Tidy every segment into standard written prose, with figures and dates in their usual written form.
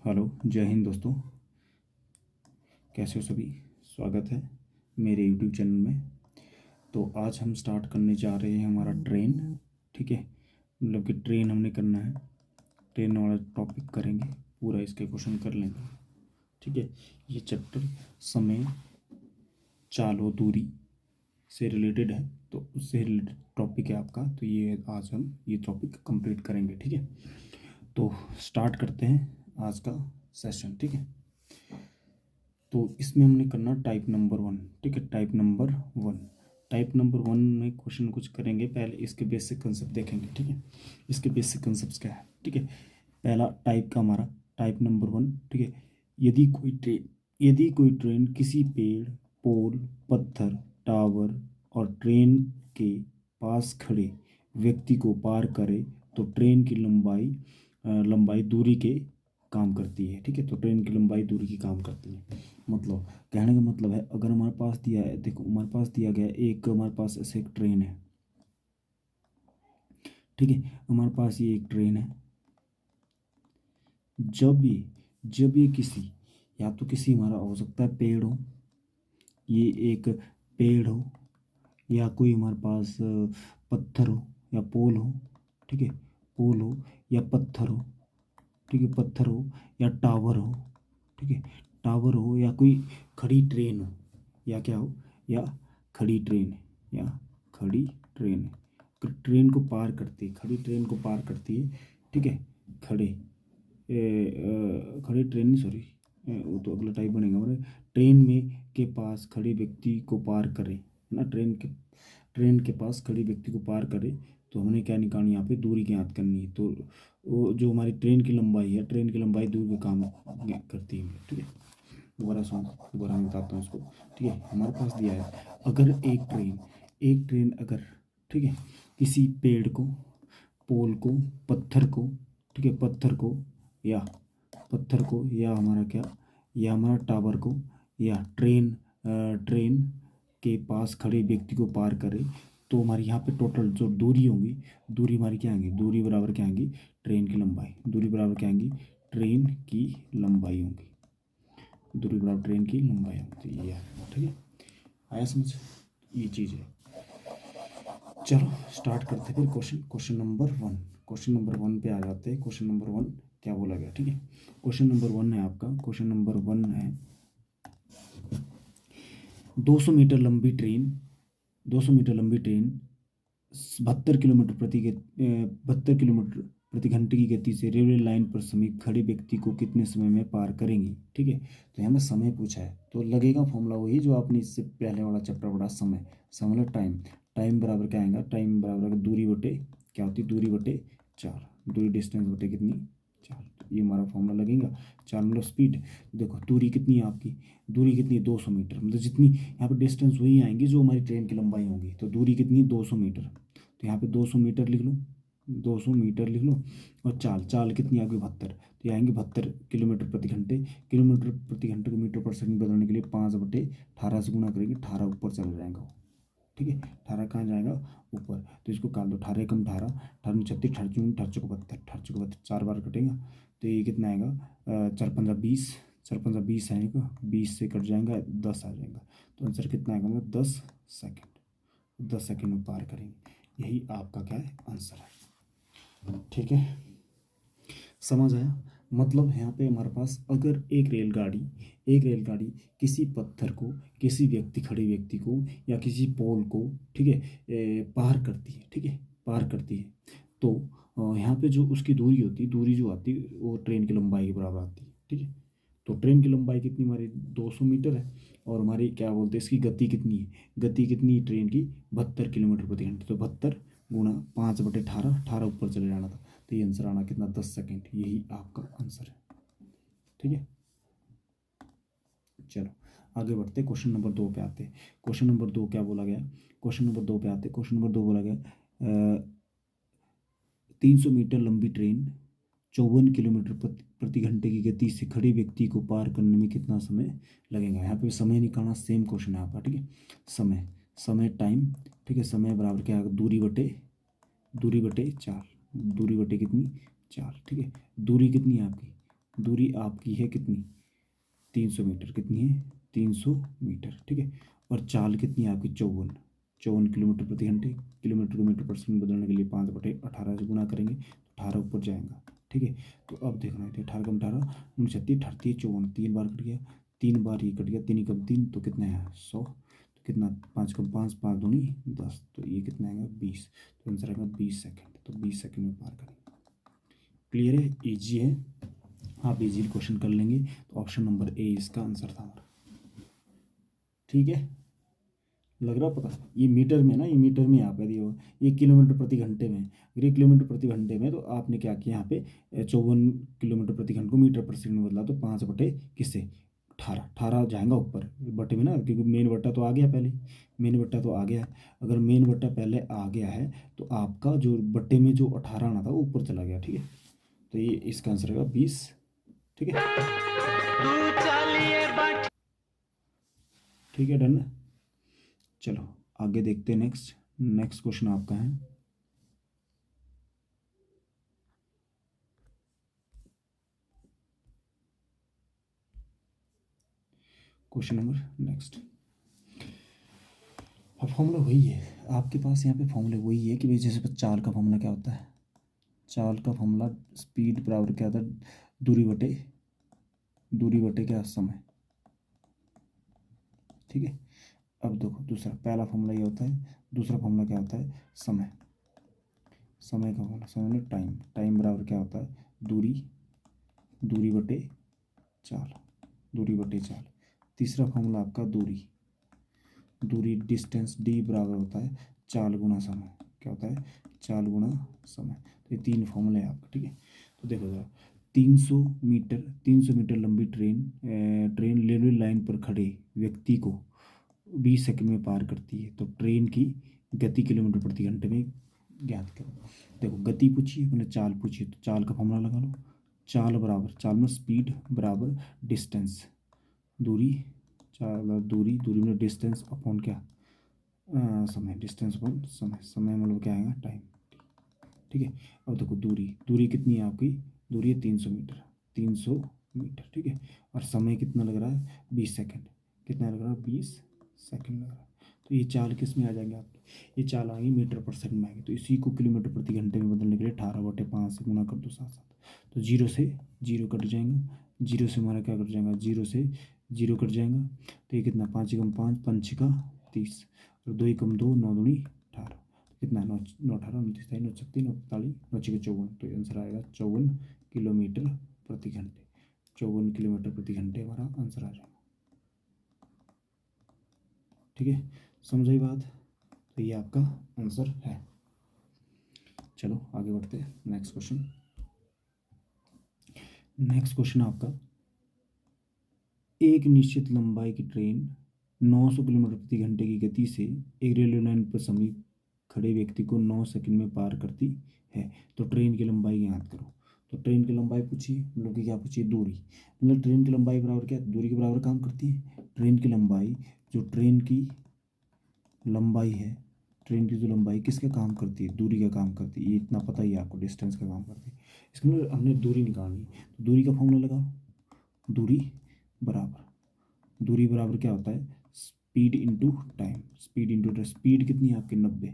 Hello, जय हिंद दोस्तों। कैसे हो सभी? स्वागत है मेरे यूट्यूब चैनल में। तो आज हम स्टार्ट करने जा रहे हैं हमारा ट्रेन। ठीक है, मतलब कि ट्रेन हमने करना है, ट्रेन वाला टॉपिक करेंगे, पूरा इसके क्वेश्चन कर लेंगे। ठीक है, ये चैप्टर समय, चाल व दूरी से रिलेटेड है, तो उससे रिलेटेड टॉपिक है आपका। तो ये आज हम ये टॉपिक कंप्लीट करेंगे। ठीक है, तो स्टार्ट करते हैं आज का सेशन। ठीक है, तो इसमें हमने करना टाइप नंबर 1। ठीक है, टाइप नंबर 1 में क्वेश्चन कुछ करेंगे। पहले इसके बेसिक कंसेप्ट देखेंगे। ठीक है, इसके बेसिक कंसेप्ट क्या है? ठीक है, पहला टाइप का हमारा टाइप नंबर 1। ठीक है, यदि कोई ट्रेन किसी पेड़, पोल, पत्थर, टावर और ट्रेन के पास खड़े व्यक्ति को पार करे तो ट्रेन की लंबाई दूरी के काम करती है। ठीक है, तो ट्रेन की लंबाई दूरी की काम करती है। मतलब कहने का मतलब है, अगर हमारे पास दिया है, देखो हमारे पास दिया गया है एक, हमारे पास ऐसे एक ट्रेन है। ठीक है, हमारे पास ये एक ट्रेन है। जब ये किसी, या तो किसी हमारा हो सकता है पेड़ हो, ये एक पेड़ हो, या कोई हमारे पास पत्थर हो या पोल हो। ठीक है, पोल हो या पत्थर हो। ठीक है, पत्थर हो या टावर हो। ठीक है, टावर हो या कोई खड़ी ट्रेन हो, या क्या हो, या खड़ी ट्रेन है, या खड़ी ट्रेन है। ट्रेन को पार करती है, खड़ी ट्रेन को पार करती है। ठीक है, खड़े खड़ी ट्रेन नहीं, सॉरी, वो तो अगला टाइप बनेगा हमारे। ट्रेन में के पास खड़े व्यक्ति को पार करे, है ना। ट्रेन के पास खड़े व्यक्ति को पार करे, तो हमने क्या निकालनी, यहाँ पे दूरी ज्ञात करनी है। तो वो जो हमारी ट्रेन की लंबाई है, ट्रेन की लंबाई दूरी का काम करती है। ठीक है, दोबारा मैं बताता हूँ इसको। ठीक है, हमारे पास दिया है, अगर एक ट्रेन अगर, ठीक है, किसी पेड़ को, पोल को, पत्थर को, ठीक है, या हमारा क्या, या हमारा टावर को, या ट्रेन के पास खड़े व्यक्ति को पार करे, तो हमारी यहाँ पे टोटल जो दूरी होगी, दूरी हमारी क्या आएंगी, दूरी बराबर क्या आएंगी, ट्रेन की लंबाई। दूरी बराबर क्या आएंगी, ट्रेन की लंबाई होगी। दूरी बराबर ट्रेन की लंबाई होती है, ये आएगा। ठीक है, आया समझ? ये चीज़ है। चलो स्टार्ट करते हैं फिर क्वेश्चन नंबर वन पे आ जाते हैं। क्वेश्चन नंबर 1 क्या बोला गया? ठीक है, क्वेश्चन नंबर 1 है आपका, क्वेश्चन नंबर 1 है 200 मीटर लंबी ट्रेन 72 किलोमीटर प्रति घंटे की गति से रेलवे लाइन पर समीप खड़े व्यक्ति को कितने समय में पार करेंगी? ठीक है, तो यहाँ में समय पूछा है, तो लगेगा फॉर्मूला वही जो आपने इससे पहले वाला चैप्टर पढ़ा, समय टाइम। टाइम बराबर क्या आएगा, टाइम बराबर दूरी बटे क्या होती है, दूरी बटे 4, दूरी डिस्टेंस बटे कितनी, 4। तो ये हमारा फॉर्मूला लगेगा। 4 मतलब स्पीड। देखो दूरी कितनी है आपकी, दूरी कितनी है, 200 मीटर। मतलब जितनी यहाँ पे डिस्टेंस वही आएंगी जो हमारी ट्रेन की लंबाई होगी। तो दूरी कितनी है, 200 मीटर। तो यहाँ पे 200 मीटर लिख लो, 200 मीटर लिख लो। और चाल कितनी आएगी, 72। तो ये आएंगे 72 किलोमीटर प्रति घंटे। किलोमीटर प्रति घंटे को मीटर पर सेकंड बदलने के लिए 5/18 से गुणा करेंगे, 18 ऊपर चला जाएगा वो। ठीक है, 18 कहाँ जाएगा, ऊपर। तो इसको काट दो, 18 कम 18, 18 में 36, 18 4 बार कटेगा। तो ये कितना आएगा, 4×5 = 20, 4×5 आएगा, 20 से कट जाएगा, 10 आ जाएगा। तो आंसर कितना आएगा, मतलब 10 सेकेंड। 10 सेकेंड में पार करेंगे, यही आपका क्या है, आंसर है। ठीक है, समझ आया? मतलब यहाँ पे हमारे पास अगर एक रेलगाड़ी किसी पत्थर को, किसी खड़े व्यक्ति को या किसी पोल को, ठीक है, पार करती है। ठीक है, पार करती है, तो यहाँ पे जो उसकी दूरी होती है, दूरी जो आती है वो ट्रेन की लंबाई के बराबर आती है। ठीक है, तो ट्रेन की लंबाई कितनी हमारी, 200 मीटर है। और हमारी क्या बोलते हैं, इसकी गति कितनी है, ट्रेन की 72 किलोमीटर प्रति घंटे। तो 72 गुणा 5/18, 18 ऊपर चले जाना था। तो ये आंसर आना कितना, 10 सेकेंड। यही आपका आंसर है। ठीक है, चलो आगे बढ़ते, क्वेश्चन नंबर 2 पे आते हैं। क्वेश्चन नंबर 2 क्या बोला गया, क्वेश्चन नंबर 2 पे आते हैं। क्वेश्चन नंबर 2 बोला गया, 300 मीटर लंबी ट्रेन 54 किलोमीटर प्रति घंटे की गति से खड़े व्यक्ति को पार करने में कितना समय लगेगा? यहाँ पे समय निकालना, सेम क्वेश्चन है आपका। ठीक है, समय टाइम। ठीक है, समय बराबर क्या है, दूरी बटे 4, दूरी बटे कितनी, 4। ठीक है, दूरी कितनी है आपकी, दूरी आपकी है कितनी, 300 मीटर, कितनी है 300 मीटर, ठीक है। और चाल कितनी है आपकी, 54 किलोमीटर प्रति घंटे। किलोमीटर को मीटर पर सेकंड बदलने के लिए 5/18 से गुना करेंगे तो 18 ऊपर जाएगा, ठीक है। तो अब देखना है 18 कम 18 69 38 54, 3 बार कट गया, 3 बार ये कट गया, 3 कम 3 तो कितना है 100, तो कितना 5 कम 5 5 दूनी 10, तो ये कितना आएगा 20, तो आंसर आएगा 20 सेकेंड, तो 20 सेकेंड में पार करेंगे। क्लियर है, ईजी है, आप इजीली क्वेश्चन कर लेंगे। तो ऑप्शन नंबर ए इसका आंसर था हमारा, ठीक है। लग रहा पता, ये मीटर में ना, ये मीटर में यहाँ पे दिया हुआ, ये किलोमीटर प्रति घंटे में, अगर ये किलोमीटर प्रति घंटे में तो आपने क्या किया यहाँ पे 54 किलोमीटर प्रति घंटे को मीटर पर सेकंड में बदला, तो 5 बटे किससे 18, 18 जाएगा ऊपर बटे में ना, क्योंकि मेन बट्टा तो आ गया पहले, मेन बट्टा तो आ गया है। अगर मेन बट्टा पहले आ गया है तो आपका जो बट्टे में जो 18 आना था वो ऊपर चला गया, ठीक है। तो ये इसका आंसर रहेगा 20, ठीक है। ठीक है, डन। चलो आगे देखते हैं, नेक्स्ट नेक्स्ट क्वेश्चन आपका है, क्वेश्चन नंबर नेक्स्ट। अब फॉर्मूला वही है आपके पास, यहाँ पे फॉर्मूला वही है कि भाई जैसे चाल का फॉर्मूला क्या होता है, चाल का फॉर्मूला स्पीड बराबर क्या होता है, दूरी बटे क्या समय, ठीक है। अब देखो दूसरा, पहला फॉर्मूला ये होता है, दूसरा फॉर्मूला क्या होता है, समय, समय का फॉर्मूला, समय मतलब टाइम, टाइम बराबर क्या होता है, दूरी दूरी बटे चाल, दूरी बटे चाल। तीसरा फॉर्मूला आपका दूरी, दूरी डिस्टेंस डी बराबर होता है चाल गुना समय, क्या होता है चाल गुना समय। तो ये 3 फॉर्मूले हैं आपका, ठीक है। तो देखो जरा, 300 मीटर लंबी ट्रेन रेलवे लाइन पर खड़े व्यक्ति को 20 सेकंड में पार करती है, तो ट्रेन की गति किलोमीटर प्रति घंटे में ज्ञात करो। देखो गति पूछिए, मैंने चाल पूछी, तो चाल का फॉर्मूला लगा लो, चाल बराबर, चाल में स्पीड बराबर डिस्टेंस, दूरी, चाल दूरी, दूरी में डिस्टेंस अपॉन क्या समय, डिस्टेंस अपॉन समय, समय मतलब क्या आएगा टाइम, ठीक है। अब देखो दूरी, दूरी कितनी है आपकी, दूरी है 300 मीटर, 300 मीटर, ठीक है। और समय कितना लग रहा है 20 सेकंड, कितना लग रहा है 20 सेकंड लग रहा है। तो ये चाल किस में आ जाएंगे आपकी, ये चाल आएंगी मीटर पर सेकंड में आएंगे, तो इसी को किलोमीटर प्रति घंटे में बदलने के लिए 18/5 से गुना कर दो साथ साथ, तो जीरो से जीरो कट जाएंगे, जीरो से हमारा क्या कट जाएगा, जीरो से जीरो कट जाएगा, तो ये कितना 5 कम 5 5 का 30, और 2 कम 2 9 दूनी 18, कितना 9 9 18 29 9 36 9 45 9 6 54, तो आंसर आएगा 54 किलोमीटर प्रति घंटे, 54 किलोमीटर प्रति घंटे हमारा आंसर आ जाएगा, ठीक है। समझ आई बात, तो ये आपका आंसर है। चलो आगे बढ़ते हैं, नेक्स्ट क्वेश्चन। नेक्स्ट क्वेश्चन आपका, एक निश्चित लंबाई की ट्रेन 900 किलोमीटर प्रति घंटे की गति से एक रेलवे लाइन पर समीप खड़े व्यक्ति को 9 सेकंड में पार करती है, तो ट्रेन की लंबाई ज्ञात करो। तो ट्रेन की लंबाई पूछिए, मतलब कि क्या पूछिए, दूरी, मतलब ट्रेन की लंबाई बराबर क्या, दूरी के बराबर काम करती है। ट्रेन की लंबाई, जो ट्रेन की लंबाई है, ट्रेन की जो लंबाई किसका काम करती है, दूरी का काम करती है, ये इतना पता ही है आपको, डिस्टेंस का काम करती है। इसका मतलब हमने दूरी निकालनी है, तो दूरी का फॉर्मूला लगाओ, दूरी बराबर, दूरी बराबर क्या होता है, speed into time, speed into time, speed कितनी है आपकी 90,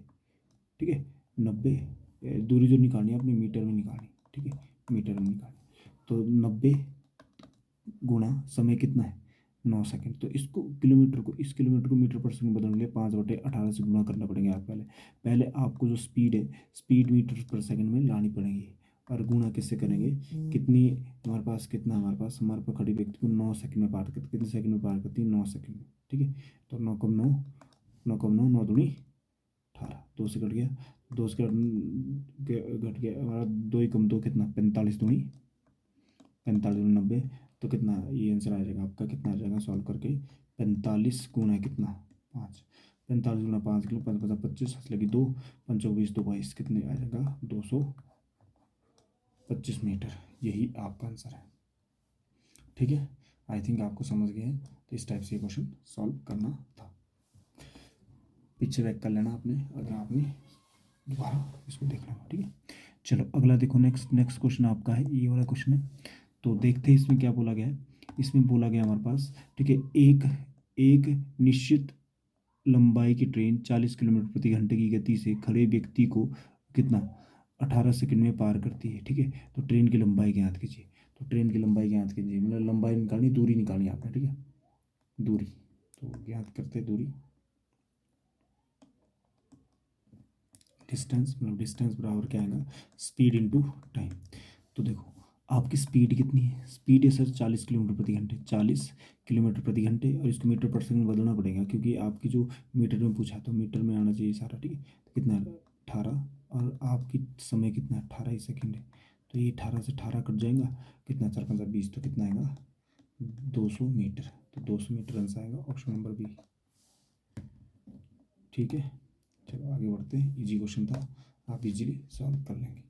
ठीक है 90, दूरी जो निकालनी है अपनी मीटर में निकालनी, ठीक है मीटर में निकालनी, तो 90 गुणा समय कितना है 9 सेकंड, तो इसको किलोमीटर को, इस किलोमीटर को मीटर पर सेकंड बदलने के लिए 5/18 से गुणा करना पड़ेगा आप, पहले पहले आपको जो स्पीड है, स्पीड मीटर पर सेकंड में लानी पड़ेगी, और गुणा किससे करेंगे, कितनी हमारे पास, कितना हमारे पास खड़ी व्यक्ति को 9 सेकंड में पार करती, कितने सेकंड में पार करती है 9 सेकंड में, ठीक है। तो 9 कम 9, 9 कम 9 9 दूनी 18, 2 से कट गया, 2 से घट गया हमारा, 2 कम 2 कितना 45 दूनी 45 दूनी 90, तो कितना ये आंसर आ जाएगा आपका, कितना आ जाएगा सॉल्व करके, 45 गुना कितना 5, 45 गुना 5 किलो 5 5 25 लगी 2 5 20 2 22, कितने आ जाएगा 225 मीटर, यही आपका आंसर है, ठीक है। आई थिंक आपको समझ गए हैं, तो इस टाइप से ये क्वेश्चन सॉल्व करना था, पीछे बैक कर लेना आपने, अगर आपने दोबारा इसको देखना हो, ठीक है। चलो अगला देखो, नेक्स्ट नेक्स्ट क्वेश्चन आपका है, ये वाला क्वेश्चन है, तो देखते हैं इसमें क्या बोला गया है। इसमें बोला गया हमारे पास, ठीक है, एक एक निश्चित लंबाई की ट्रेन 40 किलोमीटर प्रति घंटे की गति से खड़े व्यक्ति को कितना 18 सेकंड में पार करती है। ठीक है, तो ट्रेन की लंबाई ज्ञात कीजिए। तो ट्रेन की लंबाई ज्ञात कीजिए, मतलब लंबाई निकालनी, दूरी निकालनी आपने। ठीक है, दूरी, तो ज्ञात करते हैं दूरी, डिस्टेंस, मतलब डिस्टेंस बराबर क्या आएगा, स्पीड इनटू टाइम। तो देखो आपकी स्पीड कितनी है, स्पीड है सर 40 किलोमीटर प्रति घंटे, 40 किलोमीटर प्रति घंटे, और इसको मीटर पर सेकंड बदलना पड़ेगा क्योंकि आपकी जो मीटर में पूछा तो मीटर में आना चाहिए सारा। ठीक है, तो कितना है 18, और आपकी समय कितना है 18 ही सेकेंड है। तो ये 18 से 18 कट जाएगा, कितना 4 5 20, तो कितना आएगा 200 मीटर। तो 200 मीटर आंसर आएगा ऑप्शन नंबर बी। ठीक है, चलो आगे बढ़ते हैं, इजी क्वेश्चन था, आप इजीली सॉल्व कर लेंगे।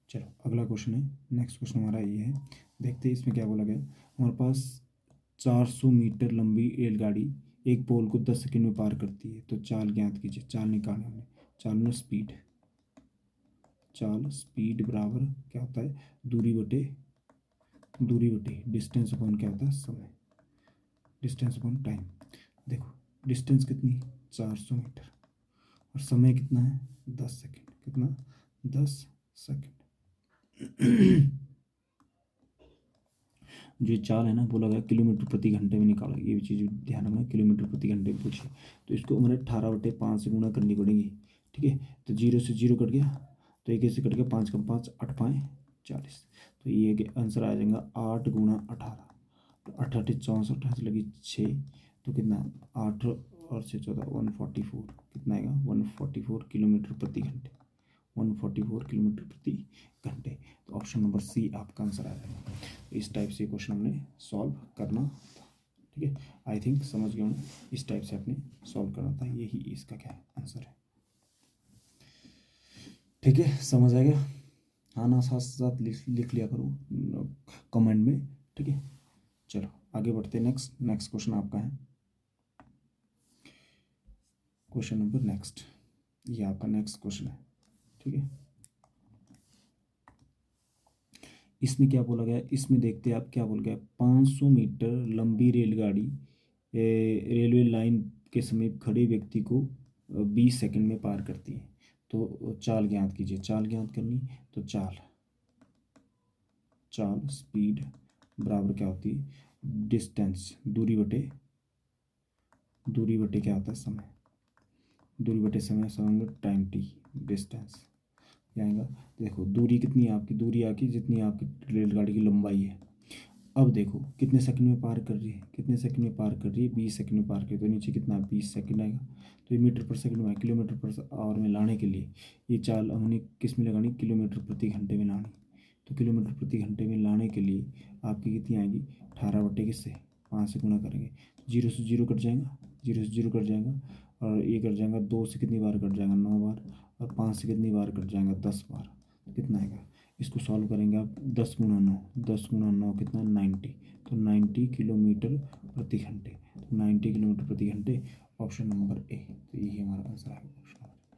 चलो अगला क्वेश्चन है, नेक्स्ट क्वेश्चन हमारा ये है, देखते हैं इसमें क्या बोला गया। हमारे पास 400 मीटर लंबी रेलगाड़ी एक पोल को 10 सेकंड में पार करती है, तो चाल ज्ञात कीजिए। चाल निकालना हमने, चाल में स्पीड, चाल स्पीड बराबर क्या होता है, दूरी बटे डिस्टेंस अपॉन क्या होता है, समय, डिस्टेंस अपॉन टाइम। देखो डिस्टेंस कितनी 400 मीटर, और समय कितना है 10 सेकंड, कितना 10 सेकंड। जो चाल है ना, बोला गया किलोमीटर प्रति घंटे में निकालो, ये भी चीज़ ध्यान रखना, किलोमीटर प्रति घंटे में पूछे तो इसको हमारे 18/5 से गुणा करनी पड़ेगी। ठीक है, तो 0 से 0 कट गया, तो एक से कट गया, 5 कम 5 8 5 40, तो ये कि आंसर आ जाएगा 8 गुणा 18, तो 18 64 से लगी 6, तो कितना 8 और 6 14 144, कितना आएगा 144 किलोमीटर प्रति घंटे, 144 किलोमीटर प्रति घंटे। तो ऑप्शन नंबर सी आपका आंसर आ जाएगा। इस टाइप से क्वेश्चन हमने सॉल्व करना था। ठीक है, आई थिंक समझ गए होंगे, इस टाइप से आपने सॉल्व करना था, यही इसका क्या है आंसर है। ठीक है, समझ आ गया, हाँ ना साथ साथ लिख लिया करो कमेंट में। ठीक है, चलो आगे बढ़ते हैं, नेक्स्ट क्वेश्चन आपका है, क्वेश्चन नंबर नेक्स्ट, ये आपका नेक्स्ट क्वेश्चन है। ठीक है, इसमें क्या बोला गया, इसमें देखते हैं आप क्या बोल गया, 500 मीटर लंबी रेलगाड़ी रेलवे लाइन के समीप खड़े व्यक्ति को 20 सेकंड में पार करती है, तो चाल ज्ञात कीजिए। चाल ज्ञात करनी, तो चाल स्पीड बराबर क्या होती है, डिस्टेंस, दूरी बटे क्या होता है, समय, दूरी बटे समय, समय टाइम टी, डिस्टेंस आएगा। देखो दूरी कितनी है आपकी, दूरी आपकी जितनी आपकी रेलगाड़ी की लंबाई है। अब देखो कितने सेकंड में पार कर रही है, कितने सेकंड में पार कर रही है, 20 सेकंड में पार कर रही है, तो नीचे कितना 20 सेकंड आएगा। तो ये मीटर पर सेकंड में, किलोमीटर पर आवर में लाने के लिए ये चाल हमने किस में लगानी, किलोमीटर प्रति घंटे में लानी। तो किलोमीटर प्रति घंटे में लाने के लिए आपकी कितनी आएगी, 18 बटे किससे 5 से गुणा करेंगे, 0 से 0 कट जाएगा, 0 से 0 कट जाएगा, और ये कट जाएगा, 2 से कितनी बार कट जाएगा 9 बार, और 5 से कितनी बार कट जाएगा 10 बार, तो कितना आएगा। इसको सॉल्व करेंगे आप, 10 गुना 9, 10 गुना 9 कितना 90, तो 90 किलोमीटर प्रति घंटे, तो 90 किलोमीटर प्रति घंटे, ऑप्शन नंबर ए, तो यही हमारा आंसर है ऑप्शन नंबर।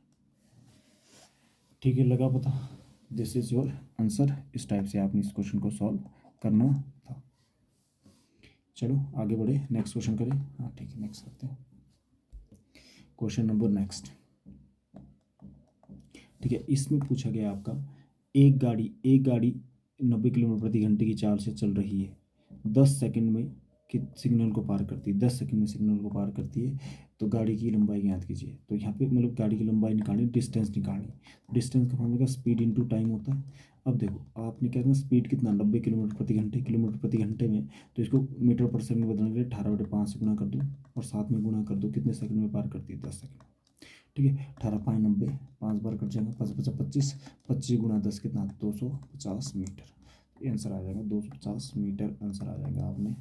ठीक है, लगा पता, दिस इज योर आंसर। इस टाइप से आपने इस क्वेश्चन को सॉल्व करना था। चलो आगे बढ़े, नेक्स्ट क्वेश्चन करें, हाँ ठीक है नेक्स्ट करते हैं, क्वेश्चन नंबर नेक्स्ट। ठीक है, इसमें पूछा गया आपका, एक गाड़ी 90 किलोमीटर प्रति घंटे की चाल से चल रही है, 10 सेकंड में कि सिग्नल को पार करती है, 10 सेकंड में सिग्नल को पार करती है, तो गाड़ी की लंबाई ज्ञात कीजिए। तो यहाँ पे मतलब गाड़ी की लंबाई निकालनी, डिस्टेंस निकालनी, डिस्टेंस का फॉर्मूला स्पीड इनटू टाइम होता है। अब देखो आपने क्या करना, स्पीड कितना 90 किलोमीटर प्रति घंटे, किलोमीटर प्रति घंटे में, तो इसको मीटर पर सेकंड में बदलने के लिए 18/5 से गुणा कर दो, और साथ में गुणा कर दो, कितने सेकंड में पार करती है 10 सेकंड। ठीक है, 18 5 90, 5 बार कट जाएगा, 5 5 25, 25 गुना 10 कितना 250 मीटर, ये आंसर आ जाएगा 250 मीटर आंसर आ जाएगा। आपने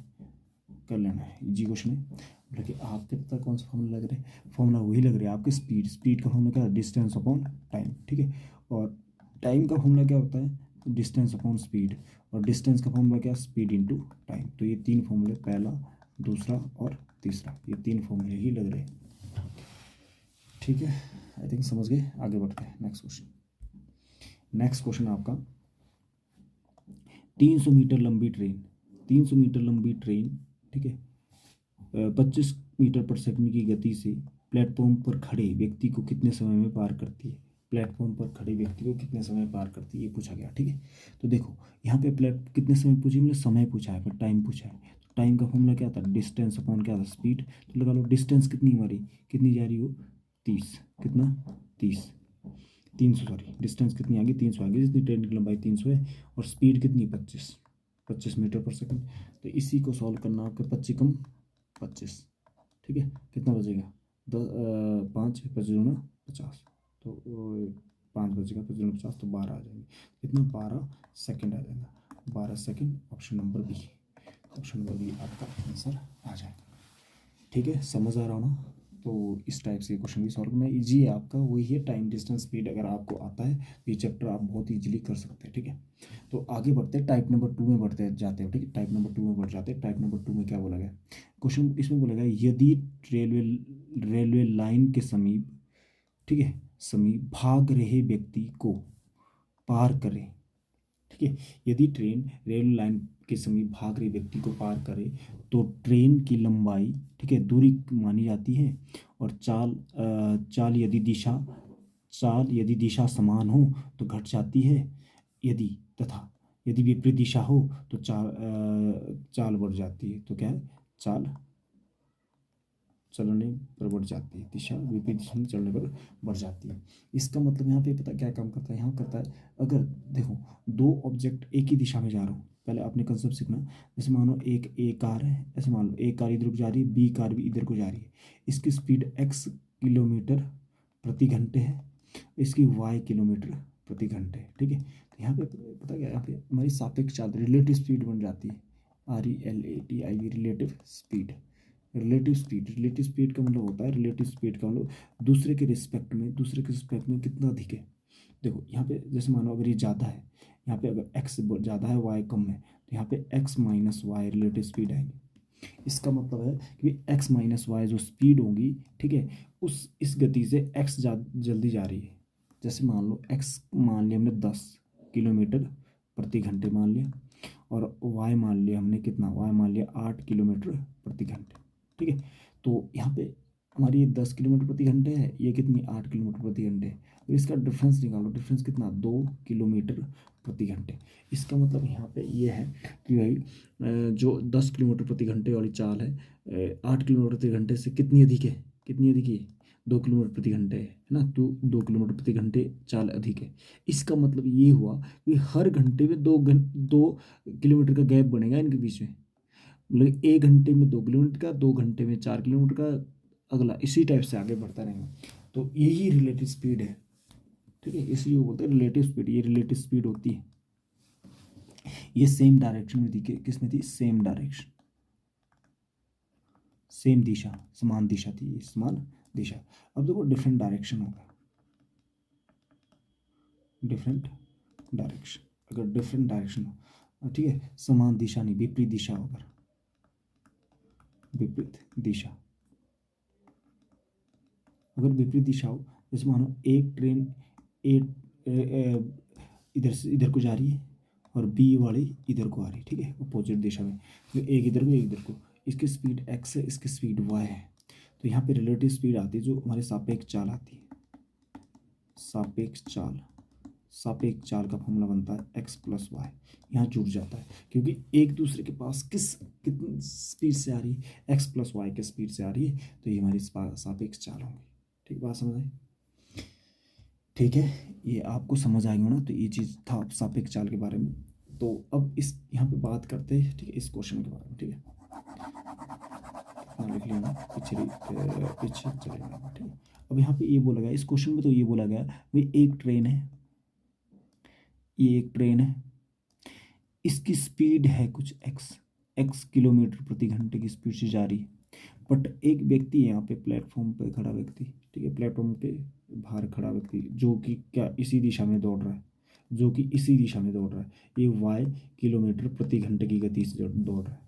कर लेना है, इजी क्वेश्चन है। देखिए आपके पता कौन सा फॉर्मूला लग रहा है, फॉर्मूला वही लग रहा है आपके, स्पीड का फॉर्मूला क्या है, डिस्टेंस अपॉन टाइम। ठीक है, और टाइम का फॉर्मूला क्या होता है, डिस्टेंस अपॉन स्पीड, और डिस्टेंस का फॉर्मूला क्या है, स्पीड इनटू टाइम। तो ये 3 फॉर्मूले, पहला दूसरा और तीसरा, ये 3 फॉर्मूले ही लग रहे हैं। ठीक है, आई थिंक समझ गए, आगे बढ़ते हैं नेक्स्ट क्वेश्चन। नेक्स्ट क्वेश्चन आपका 300 मीटर लंबी ट्रेन, 300 मीटर लंबी ट्रेन, ठीक है, 25 मीटर पर सेकंड की गति से प्लेटफॉर्म पर खड़े व्यक्ति को कितने समय में पार करती है। प्लेटफॉर्म पर खड़े व्यक्ति को कितने समय में पार करती है, ये पूछा गया। ठीक है, तो देखो यहाँ पे प्लेट कितने समय पूछी, मतलब समय पूछा है, फिर टाइम पूछा है। तो टाइम का फॉर्मूला क्या था, डिस्टेंस अपॉन क्या था, स्पीड। तो लगा लो डिस्टेंस कितनी हमारी, कितनी जा रही हो, 30, कितना, 30, 300, सॉरी डिस्टेंस कितनी आ गई, 300 आ गई, जितनी ट्रेन की लंबाई 300 है, और स्पीड कितनी, 25 मीटर पर सेकंड। तो इसी को सॉल्व करना आपके 25 ठीक है, कितना बचेगा, 5 25 तो 5 बचेगा, 50 तो 12 आ जाएंगे, कितना, 12 सेकंड आ जाएगा, 12 second. Option number B, option number B आपका आंसर आ जाएगा। ठीक है, समझ आ रहा हो ना। तो इस टाइप से क्वेश्चन भी सॉल्व करना ईजी है आपका, वही है टाइम डिस्टेंस स्पीड। अगर आपको आता है तो ये चैप्टर आप बहुत ईजिली कर सकते हैं। ठीक है, तो आगे बढ़ते हैं, टाइप नंबर 2 में बढ़ते जाते हैं। ठीक है, टाइप नंबर 2 में बढ़ जाते हैं। टाइप नंबर 2 में क्या बोला गया क्वेश्चन, इसमें बोला गया यदि रेलवे लाइन के समीप, ठीक है, समीप भाग रहे व्यक्ति को पार करें। ठीक है, यदि ट्रेन रेल लाइन के समीप भाग रहे व्यक्ति को पार करे तो ट्रेन की लंबाई, ठीक है, दूरी मानी जाती है, और चाल यदि दिशा समान हो तो घट जाती है, यदि तथा यदि विपरीत दिशा हो तो चाल बढ़ जाती है। तो क्या है, चाल चलने पर बढ़ जाती है, दिशा विपरीत दिशा में चलने पर बढ़ जाती है। इसका मतलब यहाँ पे पता क्या काम करता है, यहाँ करता है, अगर देखो दो ऑब्जेक्ट एक ही दिशा में जा रहा हूँ, पहले आपने कंसेप्ट सीखना। जैसे मानो एक ए कार है, ऐसे मान लो एक कार इधर को जा रही है, बी कार भी इधर को जा रही है, इसकी स्पीड x किलोमीटर प्रति घंटे है, इसकी y किलोमीटर प्रति घंटे है। ठीक है, तो यहाँ पे पता क्या, यहाँ पे हमारी सापेक्ष चाल रिलेटिव स्पीड बन जाती है, RELATIV relative speed. Relative speed का मतलब होता है, रिलेटिव स्पीड का मतलब दूसरे के रिस्पेक्ट में कितना अधिक है। देखो यहाँ पे जैसे मानो अगर ये ज़्यादा है, यहाँ पे अगर x ज़्यादा है y कम है, तो यहाँ पे x minus y relative speed आएगी। इसका मतलब है कि x माइनस वाई जो स्पीड होगी, ठीक है, इस गति से x जल्दी जा रही है। जैसे मान लो x मान लिया हमने 10 किलोमीटर प्रति घंटे मान लिया, और y मान लिया हमने कितना, y मान लिया 8 किलोमीटर प्रति घंटे। ठीक है, तो यहाँ पे हमारी ये 10 किलोमीटर प्रति घंटे है, ये कितनी, 8 किलोमीटर प्रति घंटे है। तो इसका डिफरेंस निकालो, डिफरेंस कितना, 2 किलोमीटर प्रति घंटे। इसका मतलब यहाँ पे ये है कि भाई जो 10 किलोमीटर प्रति घंटे वाली चाल है 8 किलोमीटर प्रति घंटे से कितनी अधिक है, कितनी अधिक है, 2 किलोमीटर प्रति घंटे है ना, तो 2 किलोमीटर प्रति घंटे चाल अधिक है। इसका मतलब ये हुआ कि हर घंटे में 2 किलोमीटर का गैप बनेगा इनके बीच में, मतलब 1 घंटे में 2 किलोमीटर का, 2 घंटे में 4 किलोमीटर का, अगला इसी टाइप से आगे बढ़ता रहेगा। तो यही रिलेटिव स्पीड है। ठीक है, इसलिए वो बोलते हैं रिलेटिव स्पीड, ये रिलेटिव स्पीड होती है। ये सेम डायरेक्शन में थी, किस में थी, सेम डायरेक्शन, सेम दिशा, समान दिशा थी, ये समान दिशा। अब देखो डिफरेंट डायरेक्शन होगा, डिफरेंट डायरेक्शन, अगर डिफरेंट डायरेक्शन हो, ठीक है, समान दिशा नहीं, विपरीत दिशा होगा, विपरीत दिशा। अगर विपरीत दिशा हो, जैसे मानो एक ट्रेन ए इधर से इधर को जा रही है, और बी वाली इधर को आ रही है, ठीक है, अपोजिट दिशा में, तो एक इधर को एक इधर को, इसकी स्पीड x है, इसकी स्पीड y है। तो यहाँ पे रिलेटिव स्पीड आती है जो हमारे सापेक्ष चाल आती है, सापेक्ष चाल। सापेक्ष चाल का फॉर्मूला बनता है x प्लस वाई, यहाँ जुड़ जाता है, क्योंकि एक दूसरे के पास कितनी स्पीड से आ रही है, x प्लस वाई के स्पीड से आ रही है, तो ये हमारी सापेक्ष चाल होंगी। ठीक, बात समझ आई। ठीक है, ये आपको समझ आएगा ना, तो ये चीज़ था सापेक्ष चाल के बारे में। तो अब इस यहाँ पे बात करते हैं, ठीक है, इस क्वेश्चन के बारे में। ठीक है, कितना लिख लेना, पीछे चले जाना। ठीक है, अब यहाँ पे ये बोला गया, इस क्वेश्चन में तो ये बोला गया भाई एक ट्रेन है, ये एक ट्रेन है, इसकी स्पीड है कुछ x किलोमीटर प्रति घंटे की स्पीड से जा रही है, बट एक व्यक्ति है यहाँ पे प्लेटफॉर्म पे खड़ा व्यक्ति, ठीक है, प्लेटफॉर्म के बाहर खड़ा व्यक्ति जो कि क्या इसी दिशा में दौड़ रहा है, जो कि इसी दिशा में दौड़ रहा है, ये y किलोमीटर प्रति घंटे की गति से दौड़ रहा है।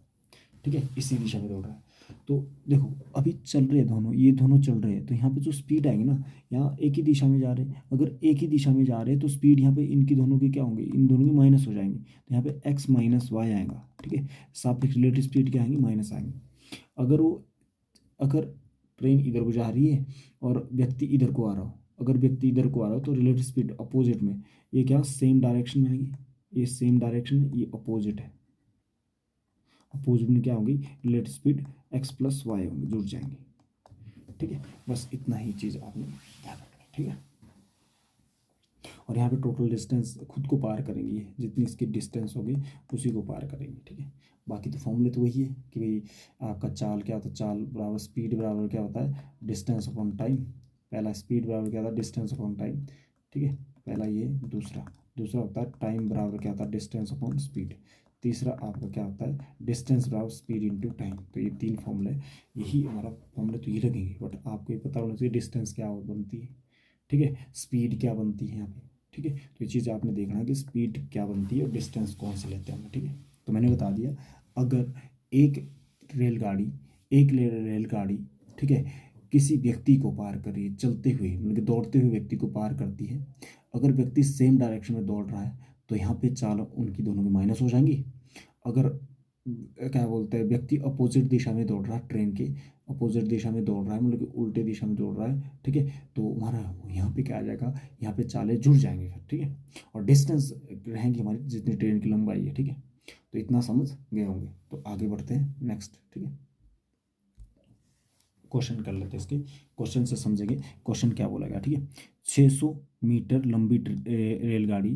ठीक है, इसी दिशा में दौड़ रहा है। तो देखो अभी चल रहे हैं दोनों, ये दोनों चल रहे हैं, तो यहाँ पे जो स्पीड आएगी ना, यहाँ एक ही दिशा में जा रहे हैं, अगर एक ही दिशा में जा रहे हैं तो स्पीड यहाँ पे इनकी दोनों की क्या होंगे, इन दोनों की माइनस हो जाएंगे, तो यहाँ पे एक्स माइनस वाई आएगा, ठीक है। सापेक्ष रिलेटिव स्पीड क्या आएंगी, माइनस आएंगे। अगर वो अगर ट्रेन इधर को जा रही है और व्यक्ति इधर को आ रहा हो, अगर व्यक्ति इधर को आ रहा हो तो रिलेटिव स्पीड अपोजिट में, ये क्या सेम डायरेक्शन में आएगी, ये सेम डायरेक्शन है, ये अपोजिट है, अपोजिट में क्या होगी, relative speed x plus y होंगे, जुड़ जाएंगे, ठीक है। बस इतना ही चीज़ आपने ध्यान रखना है, ठीक है। और यहाँ पे टोटल डिस्टेंस खुद को पार करेंगे, ये जितनी इसकी डिस्टेंस होगी उसी को पार करेंगे, ठीक है। बाकी तो फॉर्मूले तो वही है कि भाई आपका चाल क्या होता है, चाल बराबर स्पीड बराबर क्या होता है, डिस्टेंस अपॉन टाइम। पहला स्पीड बराबर क्या होता है, डिस्टेंस अपॉन टाइम, ठीक है, पहला ये। दूसरा दूसरा होता है टाइम बराबर क्या होता है, डिस्टेंस अपॉन स्पीड। तीसरा आपका क्या होता है, डिस्टेंस बराबर स्पीड इनटू टाइम। तो ये तीन फॉर्मूले, यही हमारा फॉर्मूले तो ये लगेंगे, बट आपको ये पता होना चाहिए डिस्टेंस क्या बनती है, ठीक है, स्पीड क्या बनती है यहाँ पे, ठीक है। तो ये चीज़ आपने देखना है कि स्पीड क्या बनती है और डिस्टेंस कौन से लेते हैं हम, ठीक है। तो मैंने बता दिया, अगर एक रेलगाड़ी रेलगाड़ी, ठीक है, किसी व्यक्ति को पार कर रही है चलते हुए, मतलब कि दौड़ते हुए व्यक्ति को पार करती है, अगर व्यक्ति सेम डायरेक्शन में दौड़ रहा है तो यहाँ पे चाल उनकी दोनों की माइनस हो जाएंगी। अगर क्या बोलते हैं व्यक्ति अपोजिट दिशा में दौड़ रहा है, ट्रेन के अपोजिट दिशा में दौड़ रहा है, मतलब कि उल्टे दिशा में दौड़ रहा है, ठीक है, तो हमारा यहाँ पे क्या आ जाएगा, यहाँ पे चालें जुड़ जाएंगे फिर, ठीक है। और डिस्टेंस रहेंगी हमारी जितनी ट्रेन की लंबाई है, ठीक है। तो इतना समझ गए होंगे, तो आगे बढ़ते हैं नेक्स्ट, ठीक है। क्वेश्चन कर लेते हैं इसके, क्वेश्चन से समझेंगे क्वेश्चन क्या बोला गया, ठीक है। 600 मीटर लंबी रेलगाड़ी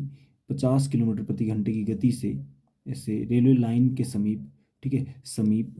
50 किलोमीटर प्रति घंटे की गति से ऐसे रेलवे लाइन के समीप, ठीक है, समीप